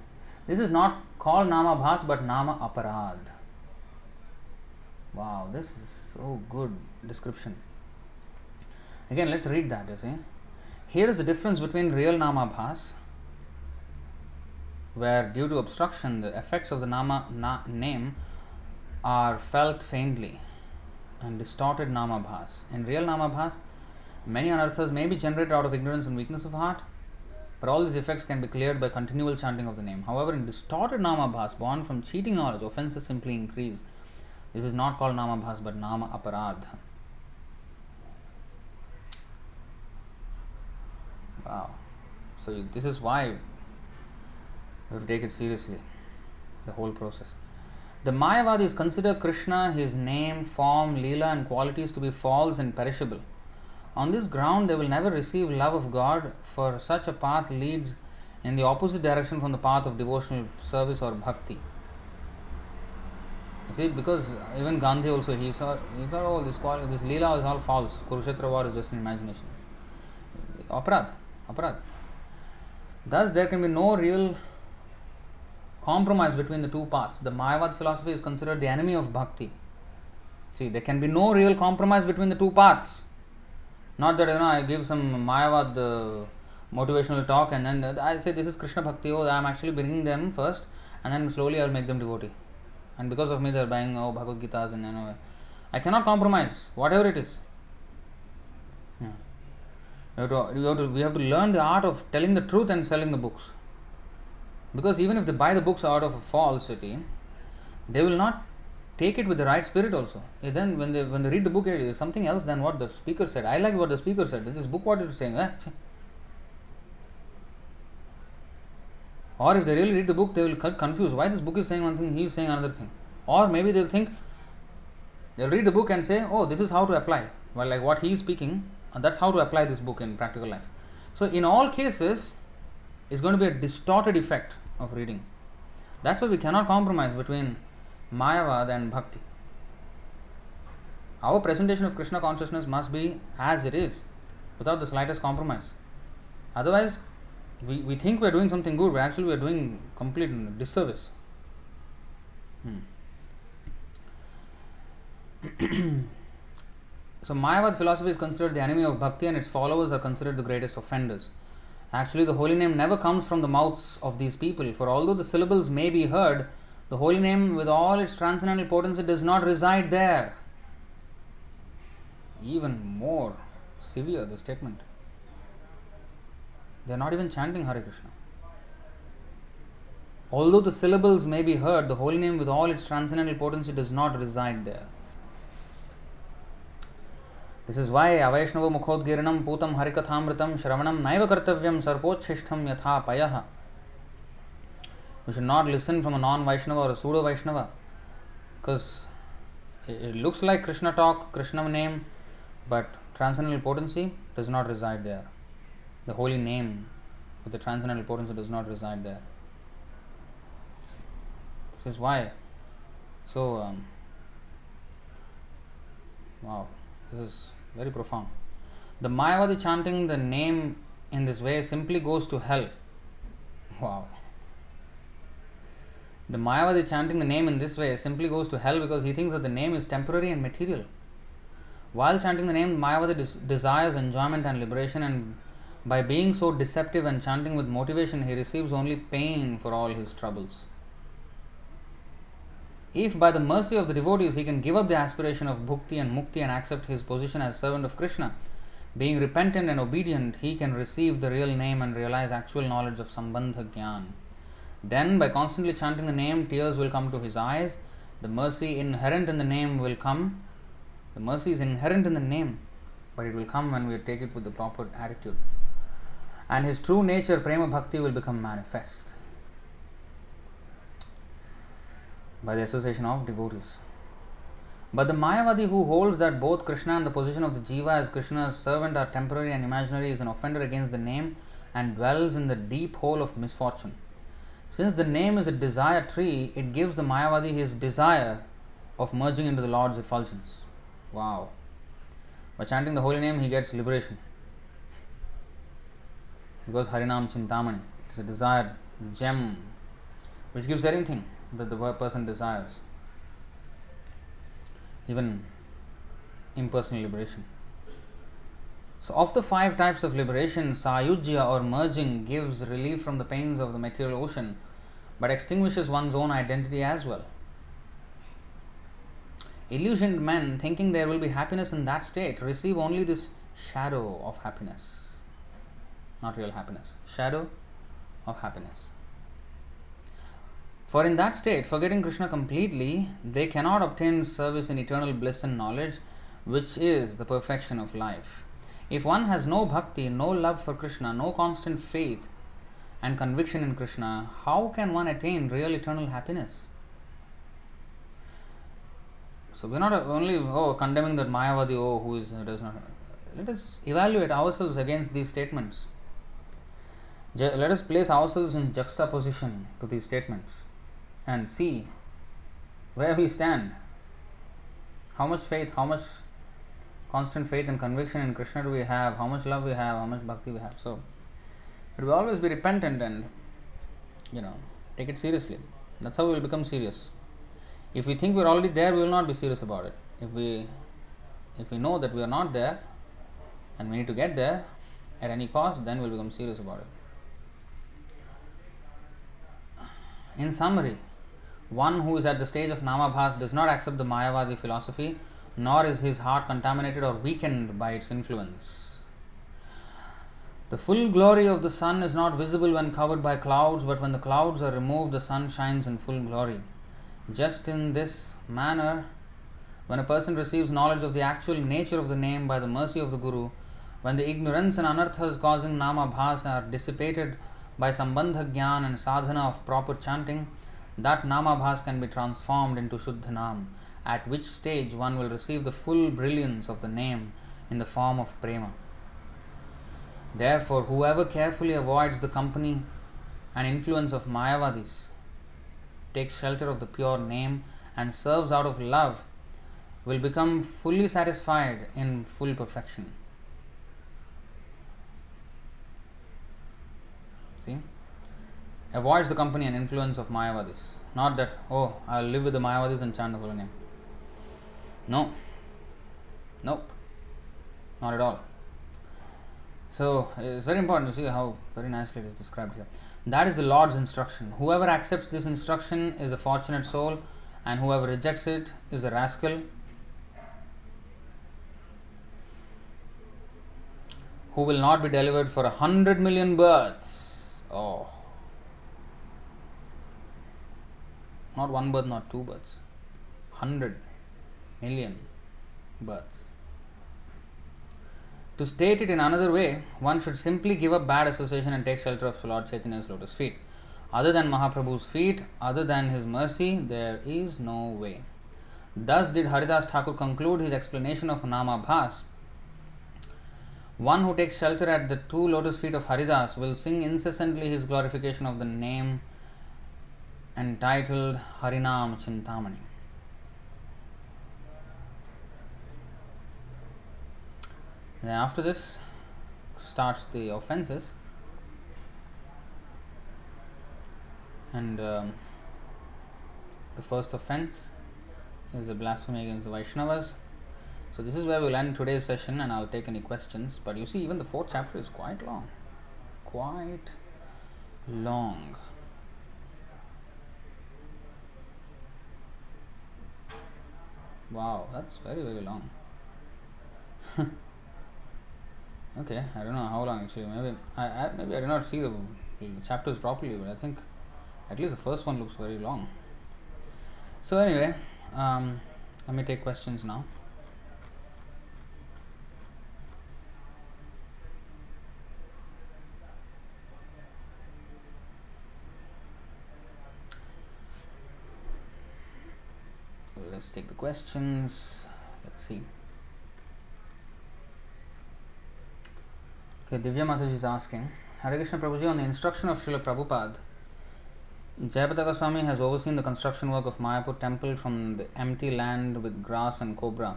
This is not called Nāmābhāsa but Nama Aparad. Wow, this is so good description. Again, let's read that, you see. Here is the difference between real Nāmābhāsa, where due to obstruction the effects of the name are felt faintly, and distorted Nāmābhāsa. In real Nāmābhāsa, many anarthas may be generated out of ignorance and weakness of heart, but all these effects can be cleared by continual chanting of the name. However, in distorted Nāmābhāsa, born from cheating knowledge, offenses simply increase. This is not called Nāmābhāsa but Nama Aparad. Wow. So this is why we have to take it seriously, the whole process. The Mayavadis consider Krishna, his name, form, Leela and qualities to be false and perishable. On this ground, they will never receive love of God, for such a path leads in the opposite direction from the path of devotional service or bhakti. You see, because even Gandhi also, he thought, oh, this Leela is all false. Kurukshetra war is just an imagination. Aparad. Thus, there can be no real compromise between the two paths. The Mayavad philosophy is considered the enemy of bhakti. See, there can be no real compromise between the two paths. Not that, I give some Mayavad motivational talk and then I say this is Krishna Bhakti, I am actually bringing them first and then slowly I will make them devotee. And because of me they are buying Bhagavad Gitas and I cannot compromise, whatever it is. Yeah. We have to learn the art of telling the truth and selling the books. Because even if they buy the books out of a falsity, they will not take it with the right spirit also. Then when they read the book, it is something else than what the speaker said. I like what the speaker said. This book, what it is saying. Or if they really read the book, they will get confused. Why this book is saying one thing, he is saying another thing. Or maybe they'll read the book and say, oh, this is how to apply. Well, like what he is speaking, and that's how to apply this book in practical life. So in all cases, it's going to be a distorted effect of reading. That's why we cannot compromise between Mayavad and Bhakti. Our presentation of Krishna consciousness must be as it is, without the slightest compromise. Otherwise, we think we are doing something good, but actually we are doing complete disservice. So Mayavad philosophy is considered the enemy of Bhakti, and its followers are considered the greatest offenders. Actually, the holy name never comes from the mouths of these people, for although the syllables may be heard, the holy name with all its transcendental potency does not reside there. Even more severe, the statement. They are not even chanting Hare Krishna. Although the syllables may be heard, the holy name with all its transcendental potency does not reside there. This is why Avaishnava Mukhodgiranam Putam Harikathamritam Shravanam Naiva Kartavyam Sarpochishtham Yatha Payaha. You should not listen from a non-Vaishnava or a pseudo-Vaishnava, because it looks like Krishna talk, Krishna name, but transcendental potency does not reside there. The holy name with the transcendental potency does not reside there. This is why. So, wow, this is very profound. The Mayavadi chanting the name in this way simply goes to hell. Wow. The Mayavadi chanting the name in this way simply goes to hell because he thinks that the name is temporary and material. While chanting the name, Mayavadi desires enjoyment and liberation, and by being so deceptive and chanting with motivation, he receives only pain for all his troubles. If by the mercy of the devotees he can give up the aspiration of bhukti and mukti and accept his position as servant of Krishna, being repentant and obedient, he can receive the real name and realize actual knowledge of Sambandha Gyan. Then, by constantly chanting the name, tears will come to his eyes. The mercy inherent in the name will come. The mercy is inherent in the name, but it will come when we take it with the proper attitude. And his true nature, Prema Bhakti, will become manifest by the association of devotees. But the Mayavadi who holds that both Krishna and the position of the Jiva as Krishna's servant are temporary and imaginary is an offender against the name and dwells in the deep hole of misfortune. Since the name is a desire tree, it gives the Mayavadi his desire of merging into the Lord's effulgence. Wow. By chanting the holy name, he gets liberation. Because Harināma Cintāmaṇi, it is a desired gem which gives anything that the person desires, even impersonal liberation. So, of the 5 types of liberation, Sayujya or merging gives relief from the pains of the material ocean, but extinguishes one's own identity as well. Illusioned men, thinking there will be happiness in that state, receive only this shadow of happiness, not real happiness, shadow of happiness. For in that state, forgetting Krishna completely, they cannot obtain service in eternal bliss and knowledge, which is the perfection of life. If one has no bhakti, no love for Krishna, no constant faith and conviction in Krishna, how can one attain real eternal happiness? So we are not only condemning that Mayavadi, who does not. Let us evaluate ourselves against these statements. Let us place ourselves in juxtaposition to these statements and see where we stand. How much faith, how much constant faith and conviction in Krishna do we have, how much love we have, how much bhakti we have. So, it will always be repentant and, take it seriously. That's how we will become serious. If we think we are already there, we will not be serious about it. If we know that we are not there and we need to get there at any cost, then we will become serious about it. In summary, one who is at the stage of Nāmābhāsa does not accept the Mayavadi philosophy, nor is his heart contaminated or weakened by its influence. The full glory of the sun is not visible when covered by clouds, but when the clouds are removed, the sun shines in full glory. Just in this manner, when a person receives knowledge of the actual nature of the name by the mercy of the Guru, when the ignorance and anarthas causing Nāmābhāsa are dissipated by Sambandha Gyan and sadhana of proper chanting, that Nāmābhāsa can be transformed into Shuddha Nam, at which stage one will receive the full brilliance of the name in the form of prema. Therefore, whoever carefully avoids the company and influence of Mayavadis, takes shelter of the pure name, and serves out of love, will become fully satisfied in full perfection. See? Avoids the company and influence of Mayavadis. Not that, oh, I'll live with the Mayavadis and chant the holy name. No. Nope. Not at all. So, it's very important to see how very nicely it is described here. That is the Lord's instruction. Whoever accepts this instruction is a fortunate soul, and whoever rejects it is a rascal who will not be delivered for 100 million births. Oh. Not one birth, not two births. 100 million births. To state it in another way, one should simply give up bad association and take shelter of Lord Chaitanya's lotus feet. Other than Mahaprabhu's feet, other than his mercy, there is no way. Thus did Haridāsa Thakur conclude his explanation of Nāmābhāsa. One who takes shelter at the two lotus feet of Haridāsa will sing incessantly his glorification of the name entitled Harināma Cintāmaṇi. Then after this starts the offences, and the first offence is the blasphemy against the Vaishnavas. So this is where we'll end today's session, and I'll take any questions. But you see, even the fourth chapter is quite long. Quite long. Wow, that's very, very long. Okay, I don't know how long actually. Maybe I did not see the chapters properly, but I think at least the first one looks very long. So anyway, let me take questions now. Let's take the questions. Let's see. Okay, Divya Mataji is asking, Hare Krishna Prabhuji, on the instruction of Srila Prabhupada, Jayapataka Goswami has overseen the construction work of Mayapur temple from the empty land with grass and cobra.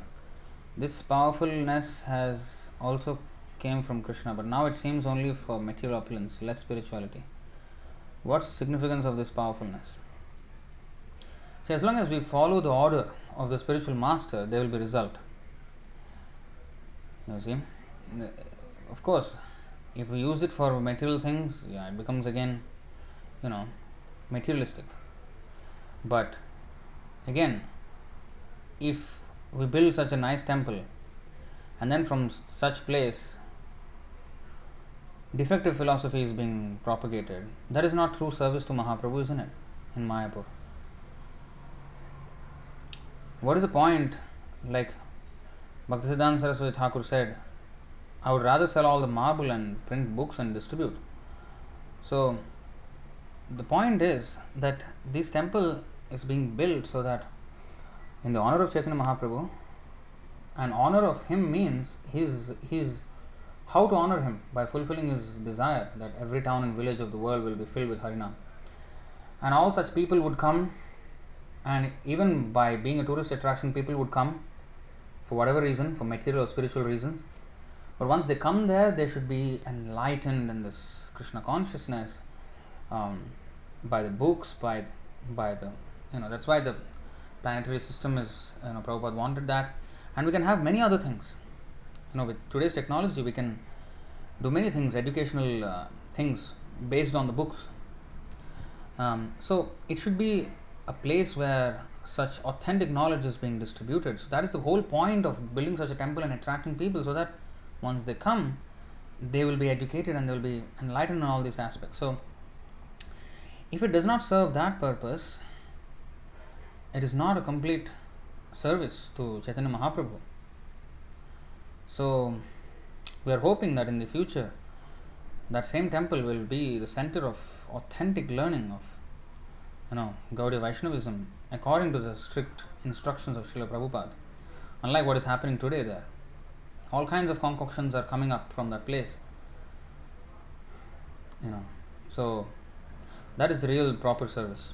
This powerfulness has also came from Krishna, but now it seems only for material opulence, less spirituality. What's the significance of this powerfulness? See, as long as we follow the order of the spiritual master, there will be result. You see? Of course, if we use it for material things, it becomes again, materialistic. But again, if we build such a nice temple, and then from such place, defective philosophy is being propagated, that is not true service to Mahaprabhu, isn't it? In Mayapur. What is the point? Like Bhaktisiddhanta Saraswati Thakur said, I would rather sell all the marble and print books and distribute. So, the point is that this temple is being built so that in the honor of Chaitanya Mahaprabhu, and honor of him means his how to honor him by fulfilling his desire that every town and village of the world will be filled with Harinam. And all such people would come, and even by being a tourist attraction, people would come for whatever reason, for material or spiritual reasons. But once they come there, they should be enlightened in this Krishna consciousness by the books, by the that's why the planetary system is, Prabhupada wanted that, and we can have many other things. With today's technology, we can do many things, educational things based on the books. So it should be a place where such authentic knowledge is being distributed. So that is the whole point of building such a temple and attracting people, so that once they come, they will be educated and they will be enlightened in all these aspects. So, if it does not serve that purpose, it is not a complete service to Chaitanya Mahaprabhu. So, we are hoping that in the future, that same temple will be the center of authentic learning of, Gaudiya Vaishnavism according to the strict instructions of Srila Prabhupada. Unlike what is happening today there. All kinds of concoctions are coming up from that place. So that is real proper service.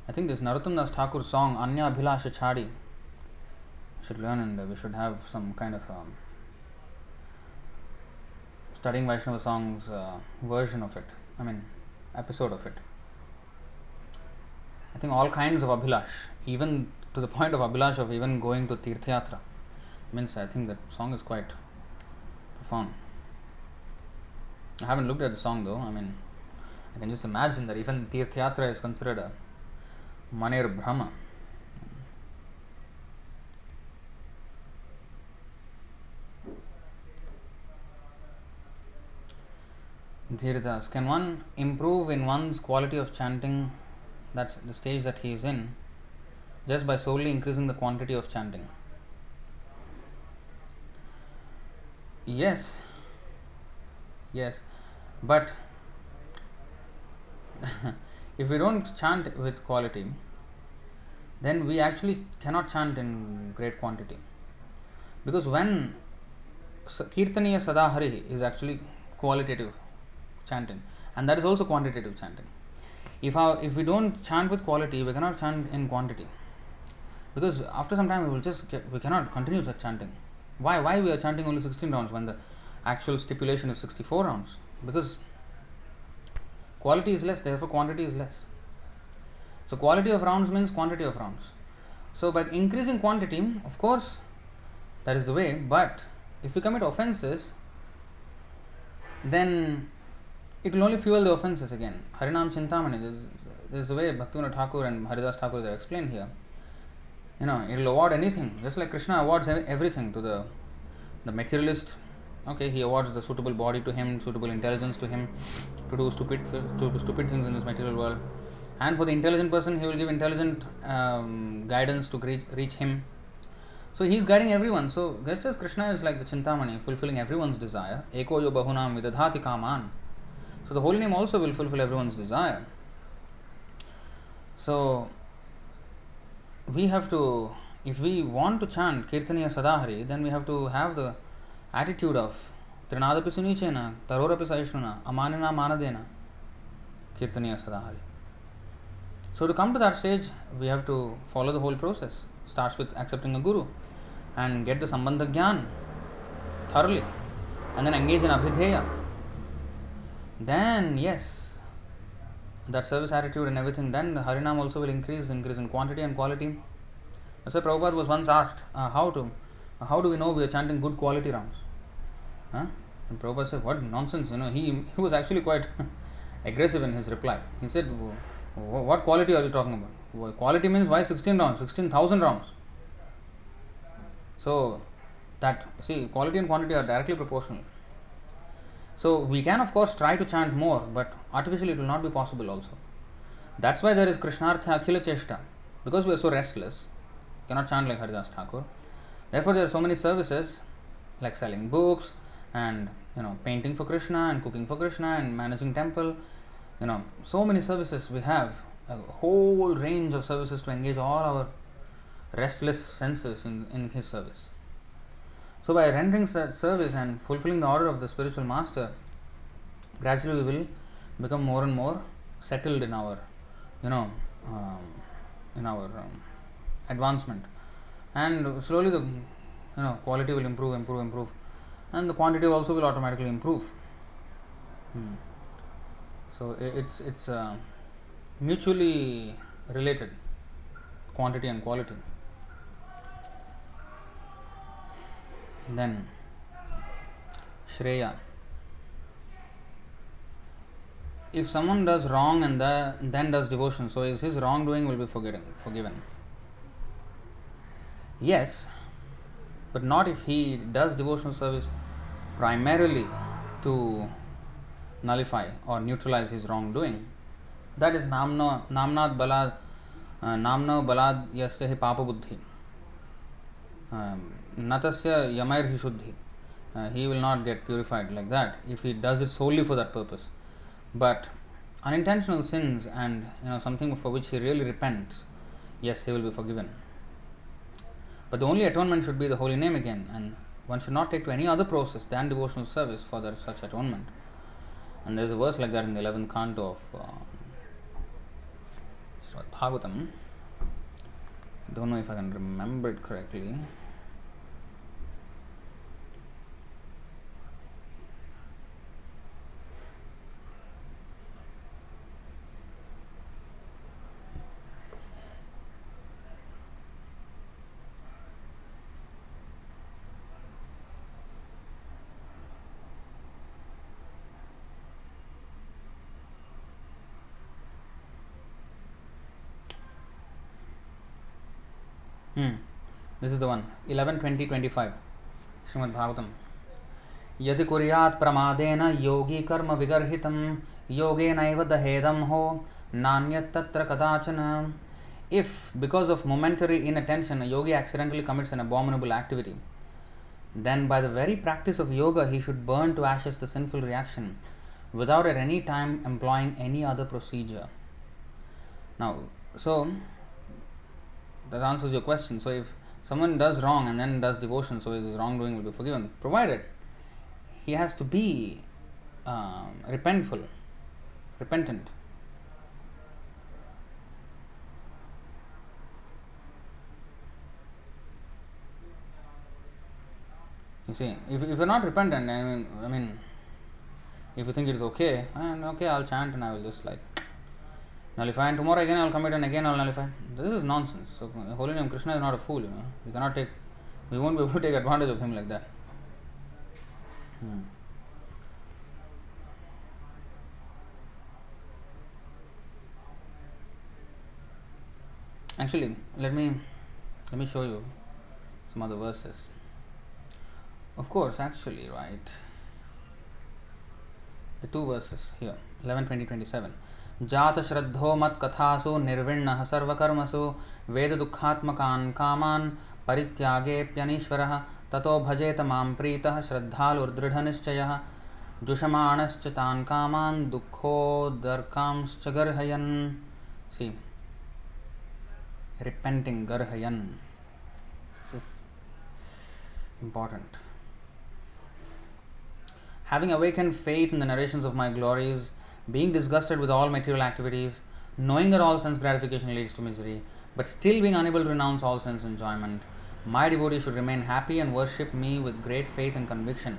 I think this Narottam Das Thakur's song Anya Abhilasha Chadi should learn, and we should have some kind of studying Vaishnava songs version of it. Episode of it. I think all kinds of Abhilash, even to the point of Abhilash of even going to Tirthayatra. I think that song is quite profound. I haven't looked at the song though. I can just imagine that even Tirthayatra is considered a Manir Brahma. Haridāsa, can one improve in one's quality of chanting, that's the stage that he is in, just by solely increasing the quantity of chanting? Yes, but if we don't chant with quality, then we actually cannot chant in great quantity. Because when Kirtaniya Sadahari is actually qualitative chanting, and that is also quantitative chanting. If we don't chant with quality, we cannot chant in quantity. Because after some time we cannot continue such chanting. Why we are chanting only 16 rounds when the actual stipulation is 64 rounds? Because quality is less, therefore quantity is less. So quality of rounds means quantity of rounds. So by increasing quantity, of course, that is the way, but if we commit offenses, then it will only fuel the offenses again. Harināma Cintāmaṇi, this is the way Bhaktivinoda Thakur and Haridāsa Thakur have explained here. It will award anything, just like Krishna awards everything to the materialist. Okay, he awards the suitable body to him, suitable intelligence to him, to do stupid things in this material world. And for the intelligent person, he will give intelligent guidance to reach him. So he is guiding everyone. So just as Krishna is like the Cintāmaṇi, fulfilling everyone's desire. Eko yo bahunam vidadhati kāmān. So the holy name also will fulfill everyone's desire. So we have to, if we want to chant Kirtaniya Sadahari, then we have to have the attitude of Trinadapi Sunichena, Tarorapi Saishnuna, Amanina Manadena, Kirtaniya Sadahari. So to come to that stage, we have to follow the whole process. Starts with accepting a guru and get the Sambandha Gyan thoroughly, and then engage in Abhidheya. Then yes, that service attitude and everything, then the Harināma also will increase in quantity and quality. That's why Prabhupada was once asked, how do we know we are chanting good quality rounds? And Prabhupada said, what nonsense, he was actually quite aggressive in his reply. He said, what quality are you talking about? Quality means why 16 rounds, 16,000 rounds. So quality and quantity are directly proportional. So we can of course try to chant more, but artificially it will not be possible also. That's why there is Krishnartha Akhila Cheshta. Because we are so restless, cannot chant like Haridāsa Thakur. Therefore there are so many services like selling books and painting for Krishna and cooking for Krishna and managing temple. So many services we have, a whole range of services to engage all our restless senses in his service. So by rendering service and fulfilling the order of the spiritual master, gradually we will become more and more settled in our, advancement, and slowly the quality will improve, and the quantity also will automatically improve. So it's mutually related, quantity and quality. Then Shreya. If someone does wrong and then does devotion, so is his wrongdoing will be forgiven? Yes, but not if he does devotional service primarily to nullify or neutralize his wrongdoing. That is namna balad yasya hi papa buddhi. Natasya yamair hi shuddhi. He will not get purified like that if he does it solely for that purpose. But unintentional sins and something for which he really repents, yes, he will be forgiven. But the only atonement should be the holy name again, and one should not take to any other process than devotional service for such atonement. And there is a verse like that in the 11th canto of Bhagavatam. I don't know if I can remember it correctly. This is the one. 11:20-25. Srimad Bhagavatam. Yadi kuryat pramadena yogi karma vigarhitam yogenaiva dahedam ho nanyat tatra kadachana. If, because of momentary inattention, a yogi accidentally commits an abominable activity, then by the very practice of yoga he should burn to ashes the sinful reaction without at any time employing any other procedure. Now, so that answers your question. So if someone does wrong and then does devotion, so his wrongdoing will be forgiven, provided he has to be repentant. You see, if you're not repentant, I mean, if you think it is okay, and okay, I'll chant and I will just nullify, and tomorrow again I'll commit and again I'll nullify. This is nonsense. So, holy name Krishna is not a fool, We won't be able to take advantage of him like that. Actually, let me show you some other verses. Of course, actually, right. The two verses here, 11:20-27. Jata shraddho mat kathasu nirvinnah sarvakarmasu veda dukkhatmakan kaman parityage pyanishvarah tato bhajeta mam pritah shraddhalur dridha nischayah jushamanascha tan kaman dukkho darkamscha garhayan. See, repenting, garhayan. This is important. Having awakened faith in the narrations of my glories, being disgusted with all material activities, knowing that all sense gratification leads to misery, but still being unable to renounce all sense enjoyment, my devotee should remain happy and worship me with great faith and conviction.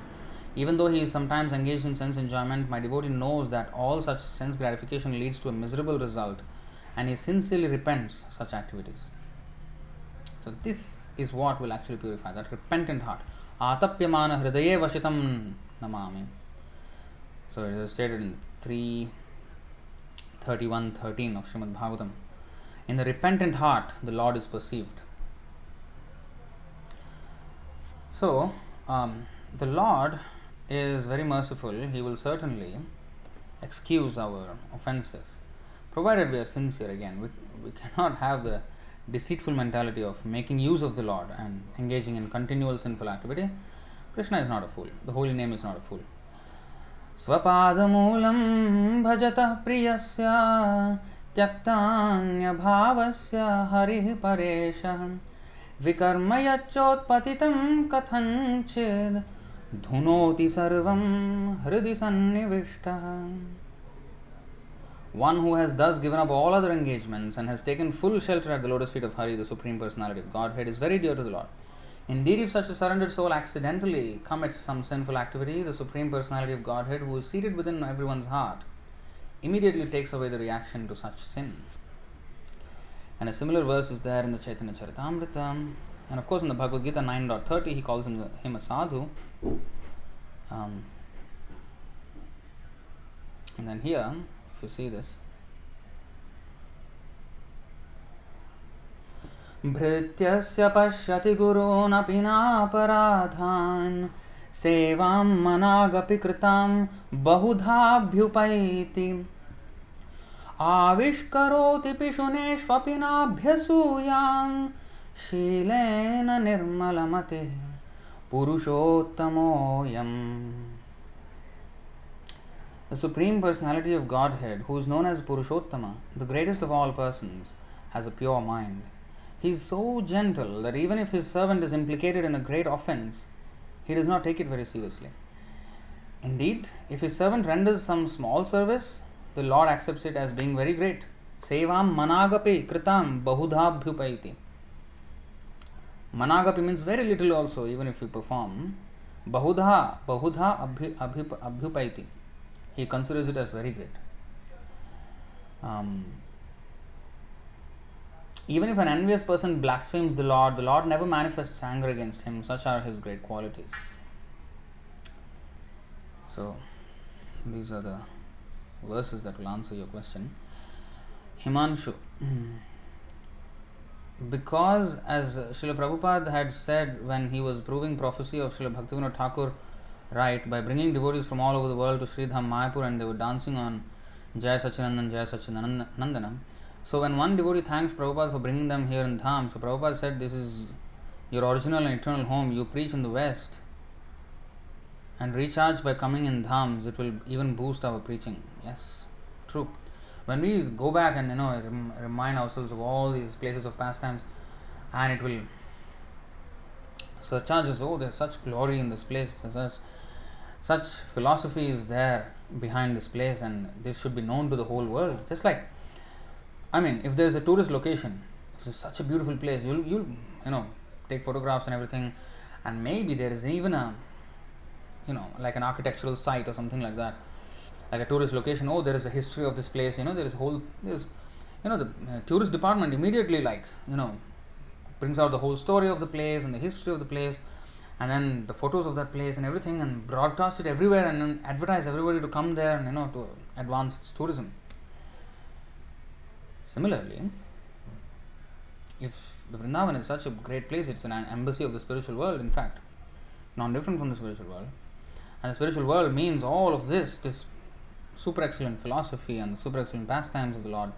Even though he is sometimes engaged in sense enjoyment, my devotee knows that all such sense gratification leads to a miserable result, and he sincerely repents such activities. So this is what will actually purify, that repentant heart. Atapyamana hridaye vashitam namami. So it is stated in 3:31-13 of Srimad Bhagavatam. In the repentant heart, the Lord is perceived. So, the Lord is very merciful. He will certainly excuse our offenses, provided we are sincere. Again, we cannot have the deceitful mentality of making use of the Lord and engaging in continual sinful activity. Krishna is not a fool. The holy name is not a fool. Svapadamulam bhajatah priyasya tyaktanya bhavasya harih pareshah vikarmayachotpatitam kathanchid dhunoti sarvam hridi sannivishtaha. One who has thus given up all other engagements and has taken full shelter at the lotus feet of Hari, the Supreme Personality of Godhead, is very dear to the Lord. Indeed, if such a surrendered soul accidentally commits some sinful activity, the Supreme Personality of Godhead, who is seated within everyone's heart, immediately takes away the reaction to such sin. And a similar verse is there in the Chaitanya Charitamrita, and of course in the Bhagavad Gita 9.30 he calls him a sadhu. And then here, if you see this, Bhrityasya pashyati gurun api naparadhan sevam managapi kritam bahudhabhyupaiti avishkaroti pishuneshvapi nabhyasuyam shilena nirmalamate purushottamoyam. The Supreme Personality of Godhead, who is known as Purushottama, the greatest of all persons, has a pure mind. he is so gentle that even if his servant is implicated in a great offense, he does not take it very seriously. Indeed, if his servant renders some small service, the Lord accepts it as being very great. Sevam managapi kritam bahudhabhyupaiti. Managapi means very little also, even if you perform. Bahudha abhyupaiti. He considers it as very great. Even if an envious person blasphemes the Lord never manifests anger against him. Such are his great qualities. So, these are the verses that will answer your question. Himanshu. Because, as Srila Prabhupada had said when he was proving prophecy of Srila Bhaktivinoda Thakur right, by bringing devotees from all over the world to Sridham Mayapur and they were dancing on Jai Satchidanandanam. So when one devotee thanks Prabhupada for bringing them here in Dham, so Prabhupada said, this is your original and eternal home. You preach in the West and recharge by coming in Dhams. It will even boost our preaching. Yes, true. When we go back and remind ourselves of all these places of pastimes, and it will surcharge us. Oh, there's such glory in this place. Such philosophy is there behind this place, and this should be known to the whole world. Just like, if there's a tourist location, if it's such a beautiful place, you'll take photographs and everything, and maybe there is even a like an architectural site or something like that, like a tourist location. Oh, there is a history of this place. The tourist department immediately brings out the whole story of the place and the history of the place, and then the photos of that place and everything, and broadcast it everywhere, and then advertise everybody to come there and to advance its tourism. Similarly, if the Vrindavan is such a great place, it's an embassy of the spiritual world, in fact, non-different from the spiritual world. And the spiritual world means all of this super excellent philosophy and the super excellent pastimes of the Lord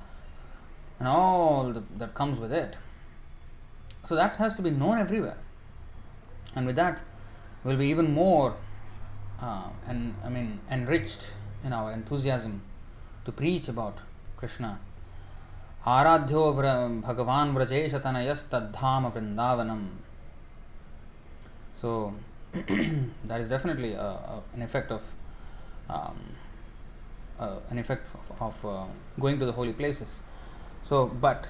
and all that comes with it. So that has to be known everywhere. And with that, we'll be even more enriched in our enthusiasm to preach about Krishna. Aradhyo Bhagavan Vrajesha Tanayas Tadhama Vrindavanam. So that is definitely an effect of going to the holy places. So, but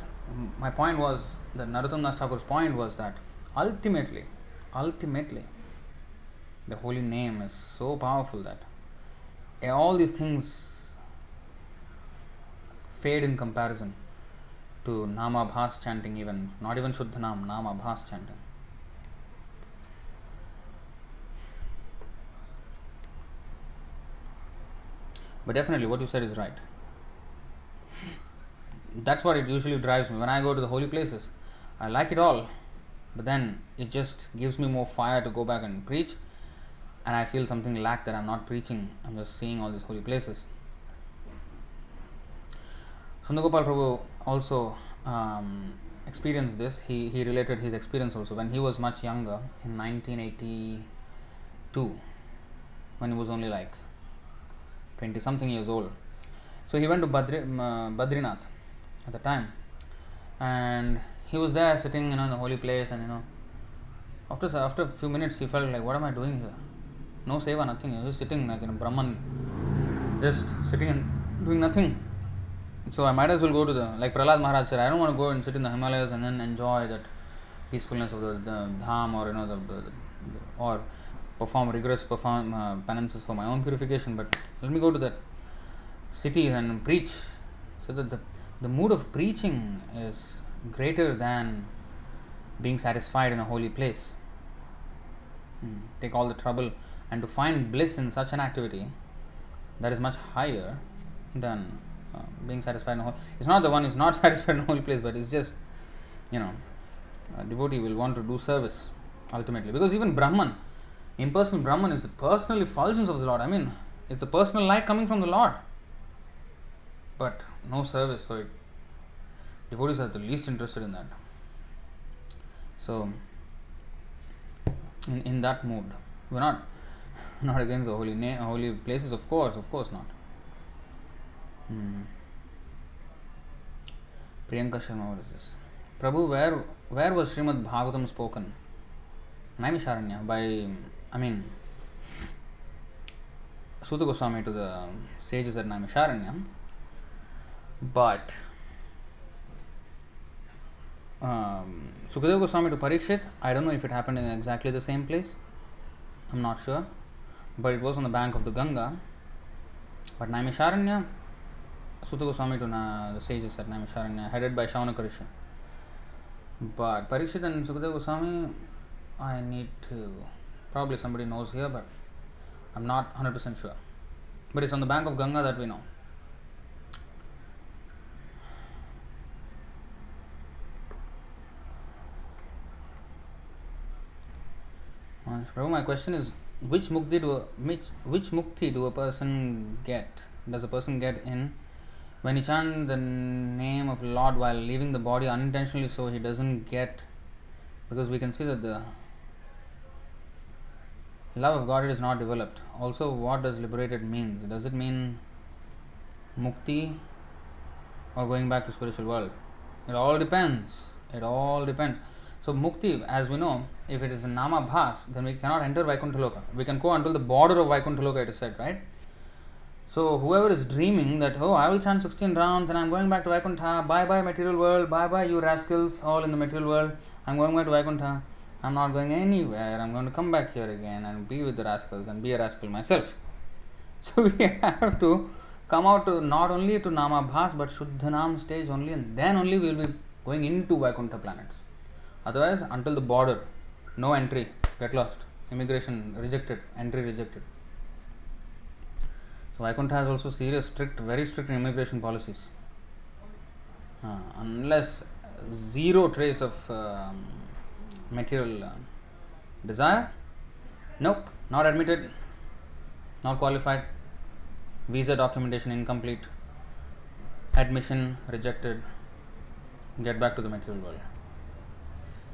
my point was that Narottam Das Thakur's point was that ultimately, the holy name is so powerful that all these things fade in comparison to Nāmābhāsa chanting, even not even Shuddhanam, Nāmābhāsa chanting. But definitely what you said is right. That's what it usually drives me. When I go to the holy places, I like it all, but then it just gives me more fire to go back and preach, and I feel something lack that I'm not preaching. I'm just seeing all these holy places. Sundagopal Prabhu also experienced this. He related his experience also when he was much younger, in 1982, when he was only like 20 something years old. So he went to Badrinath at the time, and he was there sitting in the holy place, and after a few minutes he felt like, what am I doing here? No seva, nothing. He was just sitting like Brahman, just sitting and doing nothing. So I might as well go to like Prahlad Maharaj said, I don't want to go and sit in the Himalayas and then enjoy that peacefulness of the dham, or or perform rigorous penances for my own purification, but let me go to that city and preach. So that the mood of preaching is greater than being satisfied in a holy place. Take all the trouble, and to find bliss in such an activity, that is much higher than being satisfied in a holy. It's not the one is not satisfied in a holy place, but it's just a devotee will want to do service ultimately, because even Brahman, impersonal Brahman, is the personal effulgence of the Lord. It's a personal light coming from the Lord, but no service. So devotees are the least interested in that. So in that mood, we're not against the holy places, of course not. Priyanka Sharma, what is this? Prabhu, where was Srimad Bhagavatam spoken? Naimisharanya by, Suta Goswami to the sages at Naimisharanya. But Sukadeva Goswami to Parikshit, I don't know if it happened in exactly the same place. I'm not sure. But it was on the bank of the Ganga. But Naimisharanya, Suta Goswami to the sages at Naimisharanya, headed by Shaunaka Rishi. But Parikshit and Sukadeva Goswami, I need to, probably somebody knows here, but I'm not 100% sure. But it's on the bank of Ganga that we know. Prabhu, my question is, which mukti do a person get? Does a person get in when he chants the name of Lord while leaving the body unintentionally, so he doesn't get, because we can see that the love of God is not developed. Also, what does liberated means? Does it mean mukti or going back to spiritual world? It all depends. So mukti, as we know, if it is a Nāmābhāsa, then we cannot enter Vaikuntha Loka. We can go until the border of Vaikuntha Loka, it is said, right? So whoever is dreaming that, I will chant 16 rounds and I am going back to Vaikuntha, bye bye material world, bye bye you rascals all in the material world, I am going back to Vaikuntha, I am not going anywhere, I am going to come back here again and be with the rascals and be a rascal myself. So we have to come out to not only to Nāmābhāsa but Shuddhanam stage only, and then only we will be going into Vaikuntha planets. Otherwise, until the border, no entry, get lost, immigration rejected, entry rejected. So Vaikuntha has also very strict immigration policies. Unless zero trace of material desire, nope, not admitted, not qualified, visa documentation incomplete, admission rejected, get back to the material world.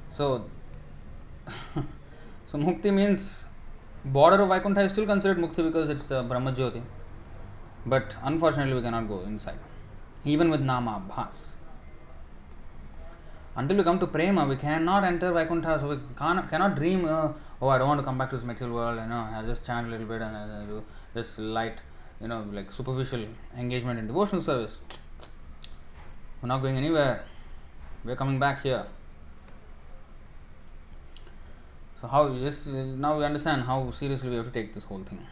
So mukti means border of Vaikuntha is still considered mukti because it's the Brahma Jyoti. But unfortunately we cannot go inside, even with Nāmābhāsa. Until we come to Prema, we cannot enter Vaikuntha, so we cannot dream, I don't want to come back to this material world, I'll just chant a little bit and I'll do this light, like superficial engagement in devotional service. We're not going anywhere. We're coming back here. So now we understand how seriously we have to take this whole thing.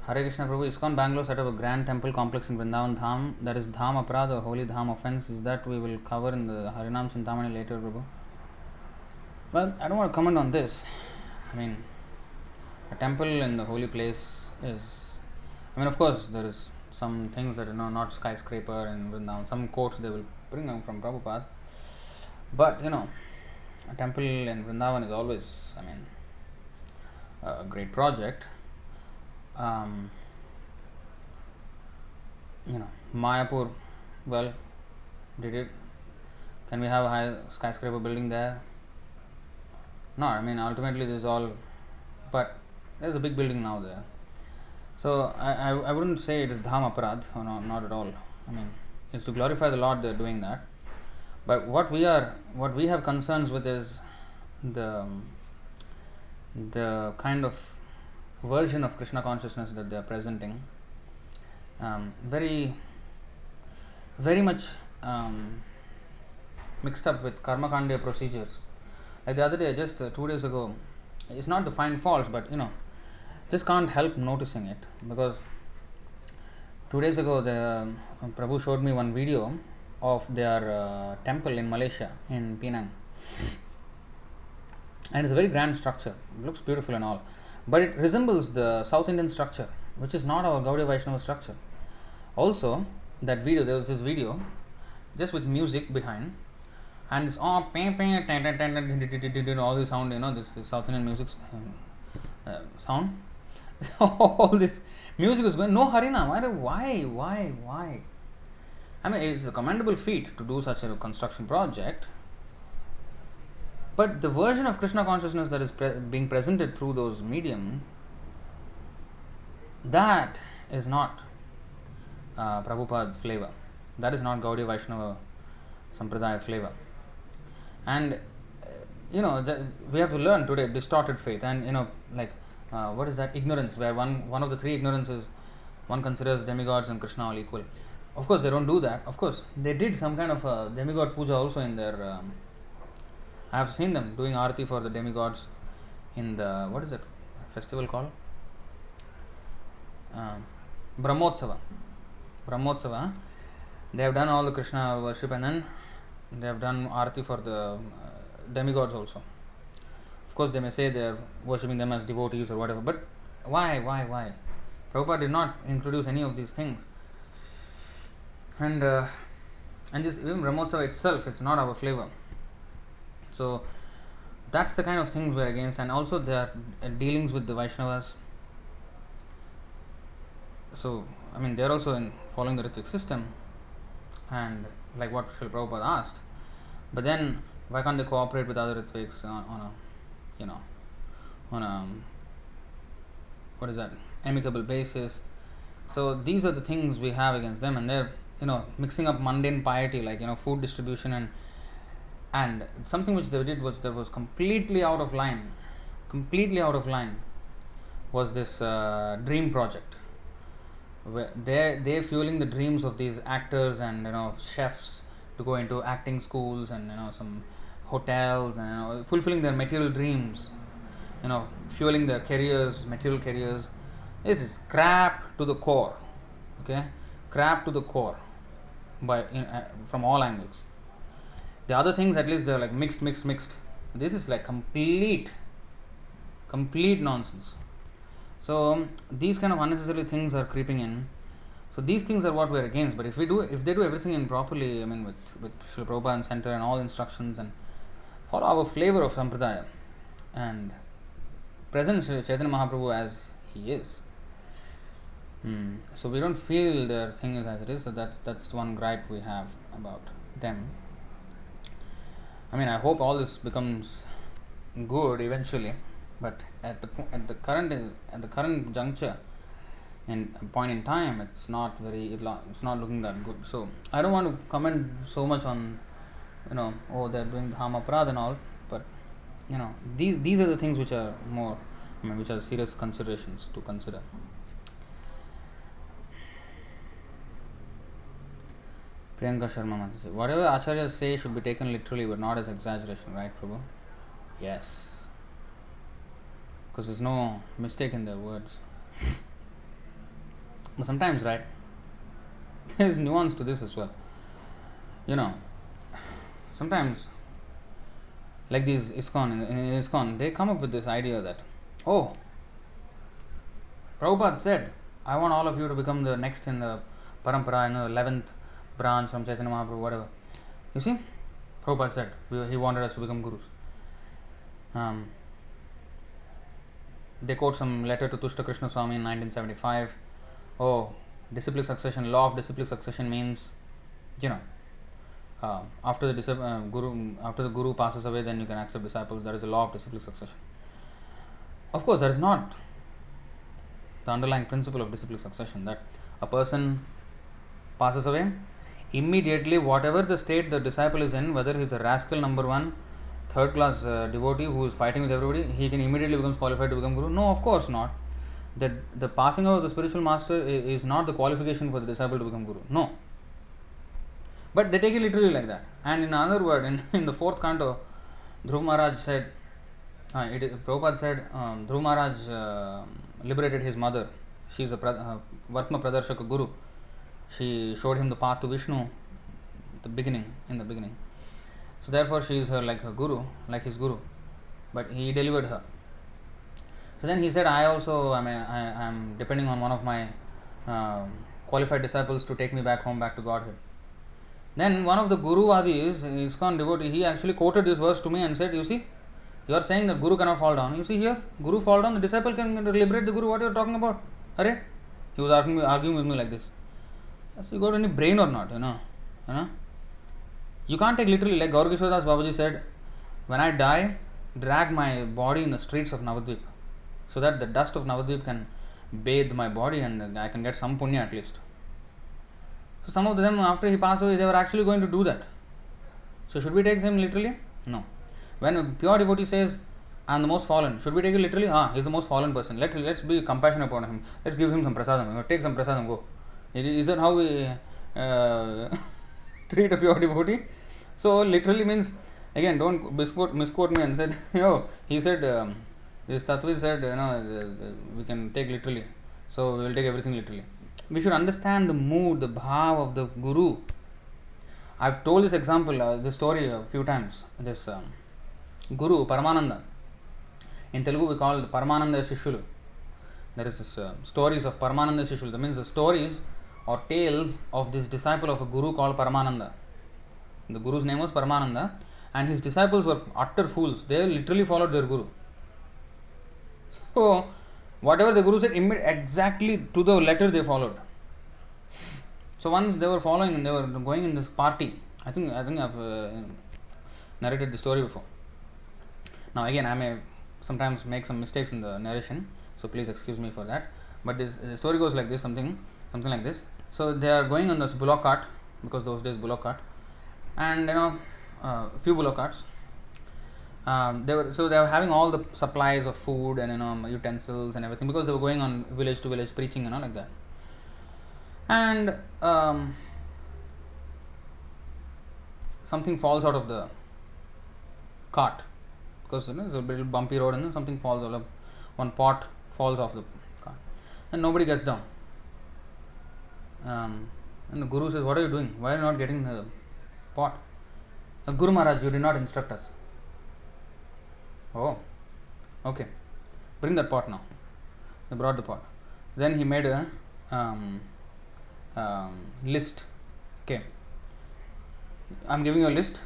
Hare Krishna Prabhu, ISKCON Bangalore set up a grand temple complex in Vrindavan Dham. That is Dham Aparad, or holy Dham offense. Is that we will cover in the Harināma Cintāmaṇi later, Prabhu? Well, I don't want to comment on this. A temple in the holy place is, of course, there is some things that not skyscraper in Vrindavan. Some quotes they will bring them from Prabhupada. But, a temple in Vrindavan is always, a great project. Mayapur, well, did it? Can we have a high skyscraper building there? No, ultimately this is all, but there's a big building now there. So I wouldn't say it is Dham Aparad, no, not at all. It's to glorify the Lord they're doing that. But what we have concerns with is the kind of version of Krishna consciousness that they are presenting. Very, very much mixed up with karmakandiya procedures. Like the other day, just 2 days ago, it's not to find faults, but just can't help noticing it, because 2 days ago the Prabhu showed me one video of their temple in Malaysia, in Penang, and it's a very grand structure. It looks beautiful and all, but it resembles the South Indian structure, which is not our Gaudiya Vaishnava structure. Also, that video, there was this video just with music behind, and it's all all this sound, this South Indian music sound. All this music was going, no Harināma. Why? It's a commendable feat to do such a construction project, but the version of Krishna consciousness that is being presented through those medium, that is not Prabhupada flavor. That is not Gaudiya Vaishnava Sampradaya flavor. And we have to learn today distorted faith, and what is that? Ignorance, where one of the three ignorances, one considers demigods and Krishna all equal. Of course, they don't do that. Of course, they did some kind of demigod puja also in their. I have seen them doing arati for the demigods in the, what is it festival called? Brahmotsava. They have done all the Krishna worship, and then they have done arati for the demigods also. Of course, they may say they are worshipping them as devotees or whatever, but why? Prabhupada did not introduce any of these things. And this even Brahmotsava itself, it's not our flavor. So that's the kind of things we're against. And also there are dealings with the Vaishnavas. So they're also in following the Ritvik system, and like what Srila Prabhupada asked. But then why can't they cooperate with other Ritviks on a what is that, amicable basis? So these are the things we have against them, and they're mixing up mundane piety like food distribution and something which they did was that was completely out of line. Was this dream project, where they're fueling the dreams of these actors and chefs to go into acting schools and some hotels, and fulfilling their material dreams, fueling their careers, material careers. This is crap to the core. Okay, crap to the core from all angles. The other things, at least, they're like mixed. This is like complete nonsense. So these kind of unnecessary things are creeping in. So these things are what we're against. But if they do everything in properly, with Srila Prabhupada and center and all instructions, and follow our flavor of Sampradaya and present Sri Chaitanya Mahaprabhu as he is. So we don't feel their thing is as it is. So that's one gripe we have about them. I hope all this becomes good eventually, but at the current juncture and point in time, it's not looking that good. So I don't want to comment so much on they're doing dharma aparadha and all, but these are the things which are more, which are serious considerations to consider. Priyanka Sharma Mata says, whatever acharyas say should be taken literally, but not as exaggeration, right, Prabhu? Yes. Because there's no mistake in their words. But sometimes, right, there is nuance to this as well. Sometimes, like these ISKCON, in ISKCON, they come up with this idea that, Prabhupada said, I want all of you to become the next in the parampara, 11th branch from Chaitanya Mahaprabhu, whatever. You see, Prabhupada said he wanted us to become gurus. They quote some letter to Tushta Krishna Swami in 1975. Disciplic succession, law of disciplic succession means, after the guru passes away, then you can accept disciples. That is a law of disciplic succession. Of course, that is not the underlying principle of disciplic succession, that a person passes away, immediately whatever the state the disciple is in, whether he's a rascal number one, third class devotee who is fighting with everybody, he can immediately becomes qualified to become guru. No, of course not. The passing away of the spiritual master is not the qualification for the disciple to become guru. No. But they take it literally like that. And in another word, in the fourth canto, Dhruv Maharaj said, Prabhupada said, Dhruv Maharaj liberated his mother. She is a Vartma Pradarshaka Guru. She showed him the path to Vishnu in the beginning. So therefore she is like his guru. But he delivered her. So then he said, I also, I am depending on one of my qualified disciples to take me back to Godhead. Then one of the Guruvadis, ISKCON devotee, he actually quoted this verse to me and said, you see, you are saying that Guru cannot fall down. You see here, Guru fall down, the disciple can liberate the Guru. What you are talking about? Hare? He was arguing with me like this. So you got any brain or not, You can't take literally, like Gaur Kishore Das Babaji said, when I die, drag my body in the streets of Navadvip, so that the dust of Navadvip can bathe my body and I can get some punya at least. So some of them, after he passed away, they were actually going to do that. So should we take them literally? No. When a pure devotee says, I am the most fallen, should we take it literally? He is the most fallen person. Let's be compassionate upon him. Let's give him some prasadam. Take some prasadam, go. Is that how we treat a pure devotee? So literally means, again, don't misquote me and said, he said, this Tattvavit said, we can take literally. So we will take everything literally. We should understand the mood, the bhav of the Guru. I've told this example, this story a few times. This Guru, Paramananda. In Telugu we call it Paramananda Shishulu. There is this stories of Paramananda Shishulu. That means the stories or tales of this disciple of a Guru called Paramananda. The Guru's name was Paramananda and his disciples were utter fools. They literally followed their Guru. So, whatever the Guru said, exactly to the letter they followed. So once they were following and they were going in this party. I think I've narrated the story before. Now again, I may sometimes make some mistakes in the narration, so please excuse me for that. But the story goes like this, something like this. So they are going on this bullock cart, because those days bullock cart, and few bullock carts. They were having all the supplies of food and utensils and everything, because they were going on village to village preaching like that. And something falls out of the cart, because it's a little bumpy road and then something falls out of one pot, falls off the cart and nobody gets down. And the Guru says, what are you doing? Why are you not getting the pot? Guru Maharaj, you did not instruct us. Oh, okay. Bring that pot now. They brought the pot. Then he made a list. Okay. I'm giving you a list.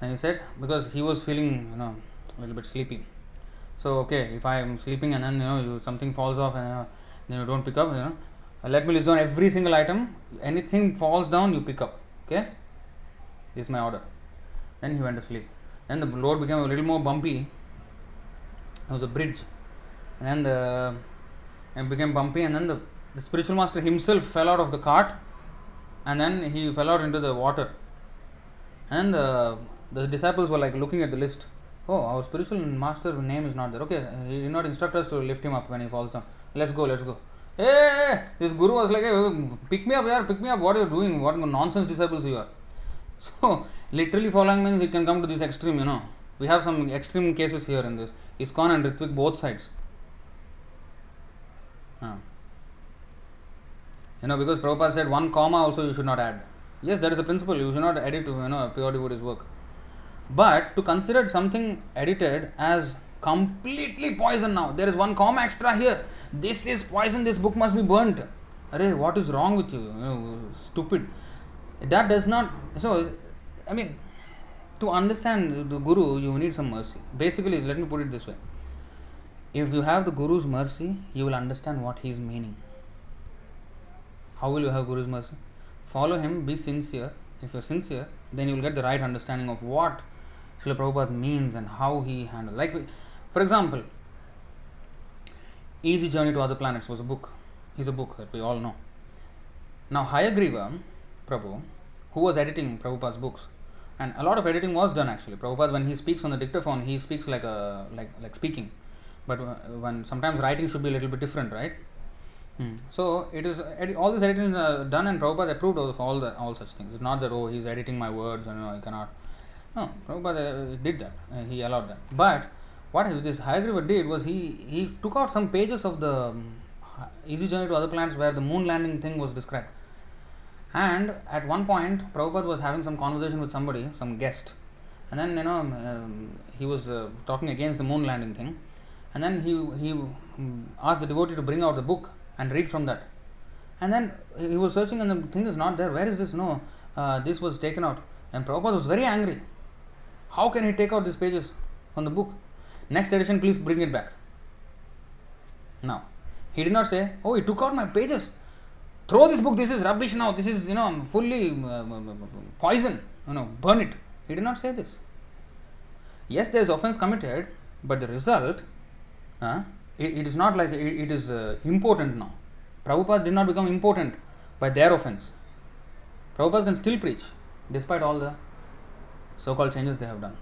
And he said, because he was feeling a little bit sleepy. So okay, if I am sleeping and then something falls off and then you don't pick up, let me list down every single item. Anything falls down, you pick up. Okay, this is my order. Then he went to sleep. Then the road became a little more bumpy. There was a bridge, and then it became bumpy, and then the spiritual master himself fell out of the cart, and then he fell out into the water. And the disciples were like looking at the list. Oh, our spiritual master name is not there. Okay, he did not instruct us to lift him up when he falls down. Let's go. Hey, this Guru was like, hey, pick me up, yaar, pick me up. What are you doing? What nonsense disciples you are. So, literally following means it can come to this extreme, We have some extreme cases here in this. ISKCON and Ritvik, both sides. Because Prabhupada said one comma also you should not add. Yes, that is a principle. You should not edit to, a pure devotee's work. But to consider something edited as completely poison now. There is one comma extra here. This is poison. This book must be burnt. Arey, what is wrong with you? Stupid. That does not. So, to understand the Guru, you need some mercy. Basically, let me put it this way. If you have the Guru's mercy, you will understand what he is meaning. How will you have Guru's mercy? Follow him, be sincere. If you are sincere, then you will get the right understanding of what Srila Prabhupada means and how he handled. Like, for example, Easy Journey to Other Planets was a book. Is a book that we all know. Now, Hayagriva Prabhu, who was editing Prabhupada's books, and a lot of editing was done actually. Prabhupada, when he speaks on the dictaphone, he speaks like speaking. But when sometimes writing should be a little bit different, right? So it is all this editing is done, and Prabhupada approved of all such things. It's not that he's editing my words and I cannot. No, Prabhupada did that. He allowed that. But what this Hayagriva did was he took out some pages of the Easy Journey to Other Planets where the moon landing thing was described. And at one point, Prabhupada was having some conversation with somebody, some guest, and then he was talking against the moon landing thing, and then he asked the devotee to bring out the book and read from that. And then he was searching and the thing is not there. Where is this? No, this was taken out. And Prabhupada was very angry. How can he take out these pages from the book? Next edition, please bring it back. Now, he did not say, oh, he took out my pages. Throw this book, this is rubbish now. This is, fully poison. Burn it. He did not say this. Yes, there is offense committed, but the result It is not like it is important now. Prabhupada did not become important by their offense. Prabhupada can still preach despite all the so-called changes they have done.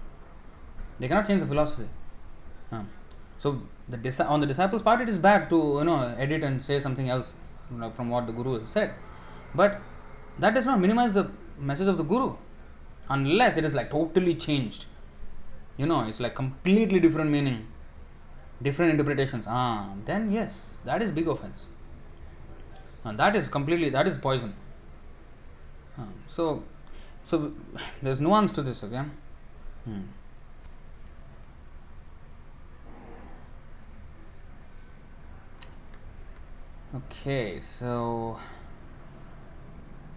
They cannot change the philosophy. So on the disciples' part, it is bad to edit and say something else from what the Guru has said. But that does not minimize the message of the Guru, unless it is like totally changed. It's like completely different meaning, different interpretations. Then yes, that is big offense. That is poison. So there's nuance to this, okay? Okay, so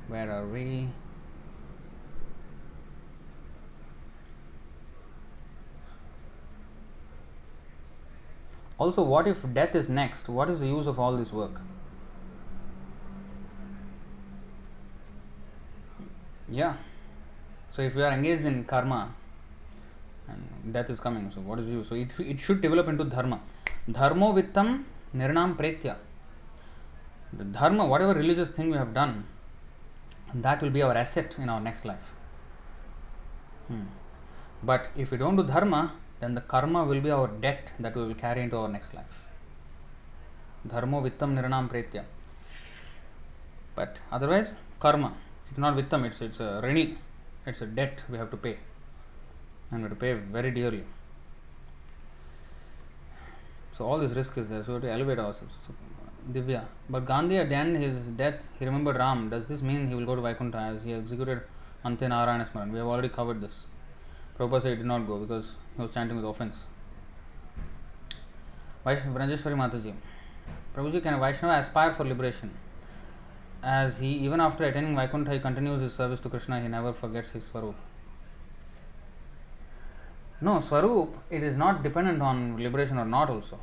where are we? Also, what if death is next? What is the use of all this work? Yeah. So if we are engaged in karma and death is coming, so what is the use? So it should develop into dharma. Dharmo vittam nirnam pretya. The dharma, whatever religious thing we have done, that will be our asset in our next life. But if we don't do dharma, then the karma will be our debt that we will carry into our next life. Dharmo vittam nirnam pretya. But otherwise, karma. It's not vittam, it's a rini. It's a debt we have to pay. And we have to pay very dearly. So all this risk is there. So we have to elevate ourselves. So, Divya. But Gandhi at the end of his death, he remembered Ram. Does this mean he will go to Vaikuntha as he executed Ante Narayana Smaran? We have already covered this. Prabhupada said he did not go because he was chanting with offense. Rajeshwari Mataji. Prabhuji, can a Vaishnava aspire for liberation? As he, even after attaining Vaikuntha, he continues his service to Krishna, he never forgets his Swarup. No, Swarup, it is not dependent on liberation or not also.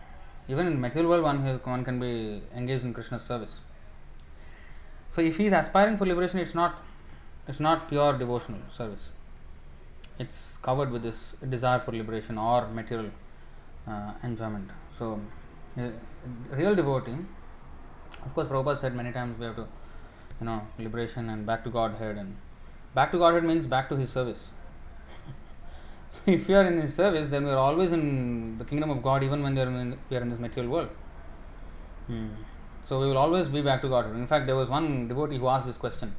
Even in material world, one can be engaged in Krishna's service. So if he is aspiring for liberation, it's not pure devotional service. It's covered with this desire for liberation or material enjoyment. So, real devotee, of course, Prabhupada said many times we have to, liberation and back to Godhead. And back to Godhead means back to His service. If we are in His service, then we are always in the kingdom of God, even when we are in this material world. So we will always be back to Godhead. In fact, there was one devotee who asked this question.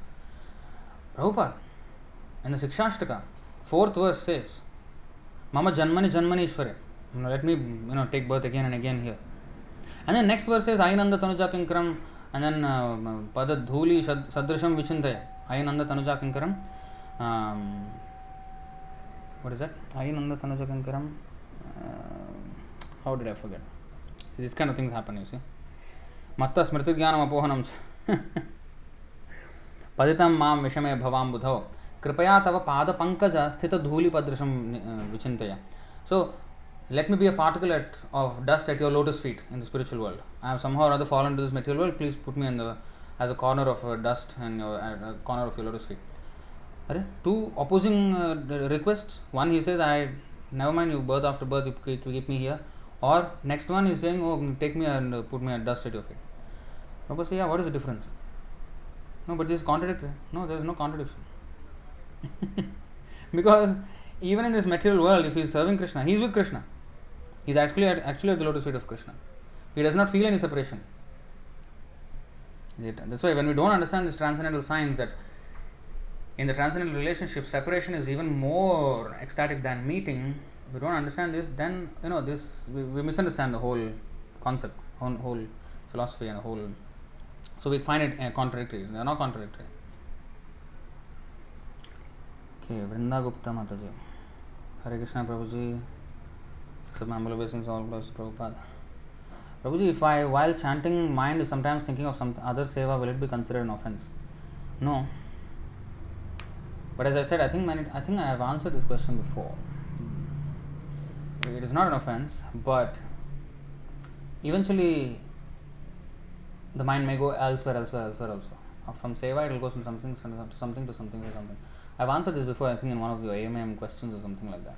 Prabhupada, in the Sikshashtaka, 4th verse says, Mama Janmani Janmani Ishvare. Let me take birth again and again here. And then next verse says, Ainanda Tanuja Kinkaram, and then Pada Dhuli Sadrasham Vichintaya. Ainanda Tanuja Kinkaram. What is that? Ainanda Tanuja Kinkaram. How did I forget? These kind of things happen, you see. Matta Smriti Jnanam Apohanam. Paditam Mam Vishame Bhavam Budhao. Kripaya Tava Pada Pankaja Sthita Dhuli Padrasham Vichintaya. So, let me be a particle of dust at your lotus feet in the spiritual world. I have somehow or other fallen to this material world. Please put me as a corner of dust and a corner of your lotus feet. Two opposing requests. One, he says, never mind, you birth after birth, you keep me here. Or next one is saying, oh, take me and put me at dust at your feet. Prabhupada says, yeah, what is the difference? No, but this is contradictory. No, there is no contradiction. Because even in this material world, if he is serving Krishna, he is with Krishna. He is actually at the lotus feet of Krishna. He does not feel any separation. That's why when we don't understand this transcendental science, that in the transcendental relationship, separation is even more ecstatic than meeting. If we don't understand this, then we misunderstand the whole concept, whole philosophy and the whole. So we find it contradictory. They are not contradictory. Okay, Vrinda Gupta Mataji. Hare Krishna Prabhuji. Accept my humble obeisance, all glories to Prabhupada. Prabhuji, if while chanting, mind is sometimes thinking of some other seva, will it be considered an offense? No. But as I said, I think I have answered this question before. It is not an offense, but eventually the mind may go elsewhere also. From seva, it will go from something to something. I've answered this before, I think in one of your AMM questions or something like that.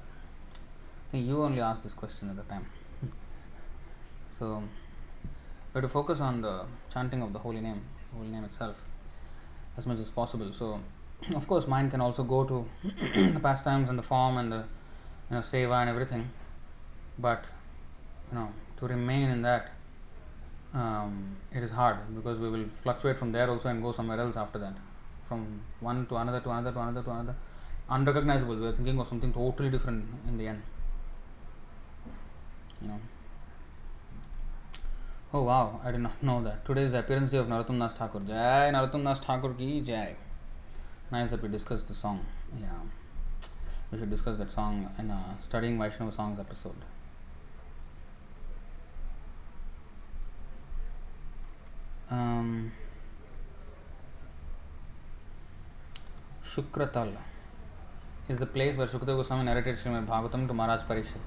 I think you only asked this question at the time. So we have to focus on the chanting of the holy name itself as much as possible. So of course mind can also go to the pastimes and the form and the seva and everything, but to remain in that, it is hard, because we will fluctuate from there also and go somewhere else after that, from one to another to another to another to another, unrecognizable. We are thinking of something totally different in the end. Oh wow, I did not know that. Today is the appearance day of Narottam Das Thakur. Jai Narottam Das Thakur ki jai. Nice that we discussed the song. Yeah, we should discuss that song in a studying Vaishnava songs episode. Shukratal is the place where Shukadeva Goswami narrated Srimad Bhagavatam to Maharaj Parikshit.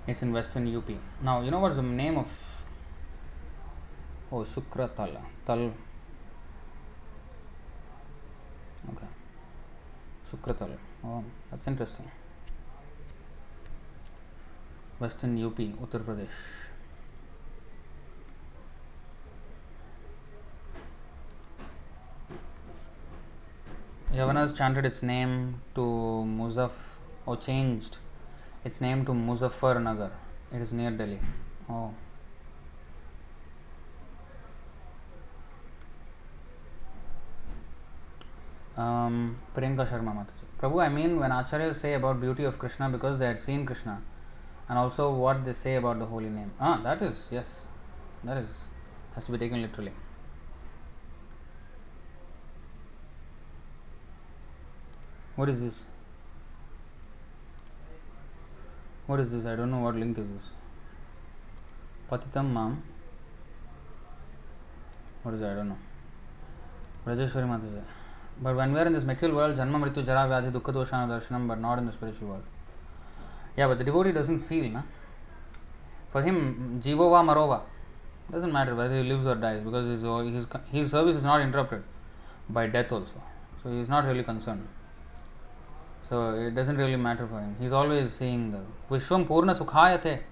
It's in western UP. Now, you know what's the name of Shukratal? Tal. Okay. Shukratal. Oh, that's interesting. Western UP, Uttar Pradesh. Yavanas chanted its name to changed its name to Muzaffarnagar. It is near Delhi. Oh. Priyanka Sharma Mataji. Prabhu, I mean when Acharyas say about beauty of Krishna because they had seen Krishna, and also what they say about the holy name. That is, yes. That is, has to be taken literally. What is this? What is this? I don't know what link is this. Patitam Mam. What is that? I don't know. Rajeshwari Mataji. But when we are in this material world, Janma Mrityu Jara Vyadhi Dukkha Doshana Darshanam, but not in the spiritual world. Yeah, but the devotee doesn't feel, na? For him, Jivova Marova. Doesn't matter whether he lives or dies, because his service is not interrupted by death also. So he is not really concerned. So it doesn't really matter for him. He is always seeing the Vishwam Purna Sukhayate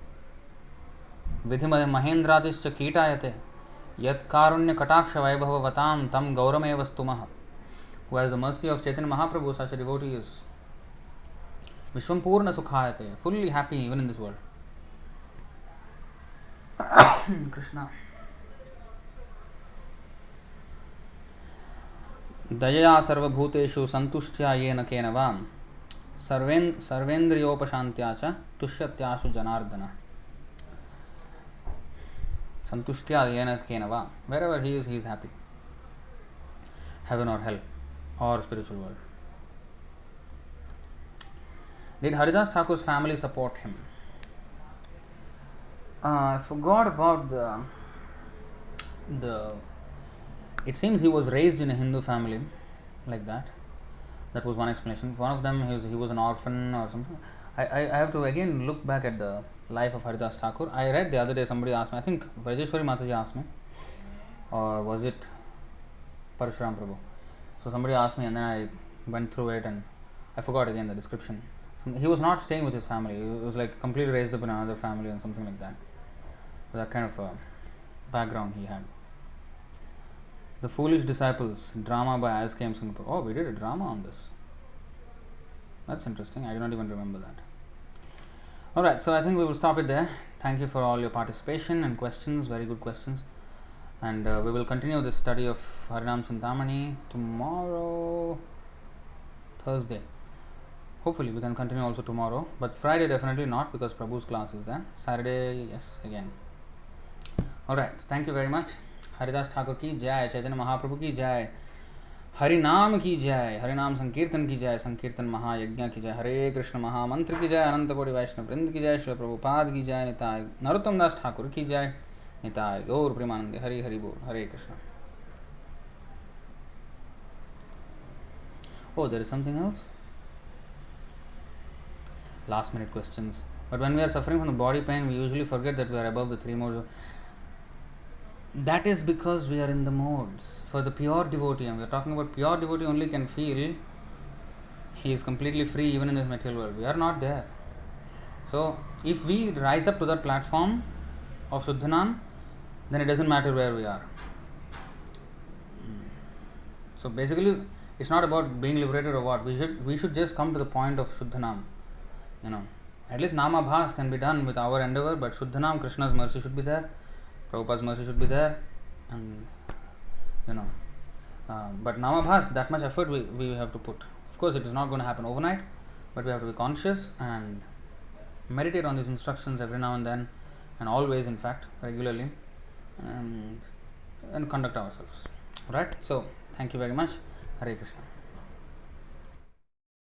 Vidhimade Mahendratischa Kitayate Yat Karunya Kataksha Vaibhava Vatam Tam Gaurameva Stumaha. Who has the mercy of Chaitanya Mahaprabhu, such a devotee is Vishwam Purna Sukhayate, fully happy even in this world. Krishna. Dayaya sarvabhuteshu santushtya yena kenavam sarvendriyopashantyacha tushyatyasu janardana. Santushtya yena kenavam. Wherever he is happy. Heaven or hell or spiritual world. Did Haridas Thakur's family support him? I forgot about the. It seems he was raised in a Hindu family, like that. That was one explanation. For one of them, he was an orphan or something. I have to again look back at the life of Haridas Thakur. I read the other day, somebody asked me, I think Rajeshwari Mataji asked me, or was it Parshuram Prabhu? So somebody asked me, and then I went through it, and I forgot again the description. So he was not staying with his family. He was like completely raised up in another family and something like that. So that kind of a background he had. The Foolish Disciples, drama by ISKM Singapore. Oh, we did a drama on this. That's interesting. I do not even remember that. Alright, so I think we will stop it there. Thank you for all your participation and questions. Very good questions. And we will continue this study of Harināma Cintāmaṇi tomorrow, Thursday. Hopefully we can continue also tomorrow. But Friday definitely not, because Prabhu's class is there. Saturday, yes, again. Alright, thank you very much. Haridas Thakur की जय, चैतन्य महाप्रभु की जय, हरिनाम की जय, हरिनाम संकीर्तन की जय, संकीर्तन महायज्ञ की जय, हरे कृष्ण महामंत्र की जय, अनंत कोटि वैष्णव वृंद की जय, श्री प्रभुपाद की जय, निताय नरोत्तम दास ठाकुर की जय, निताय गौर प्रेमानंदे, हरि हरि बोल, हरे Krishna. Oh, there is something else? Last minute questions. But when we are suffering from the body pain, we usually forget that we are above the three modes. That is because we are in the modes. For the pure devotee, and we are talking about pure devotee only can feel he is completely free even in this material world. We are not there. So, if we rise up to that platform, of Shuddhanam, then it doesn't matter where we are. So basically, it's not about being liberated or what. We should just come to the point of Shuddhanam. At least Nāmābhāsa can be done with our endeavor, but Shuddhanam, Krishna's mercy should be there, Prabhupada's mercy should be there, and but Nāmābhāsa, that much effort we have to put. Of course, it is not going to happen overnight, but we have to be conscious and meditate on these instructions every now and then, and always, in fact, regularly, and conduct ourselves. Right? So, thank you very much. Hare Krishna.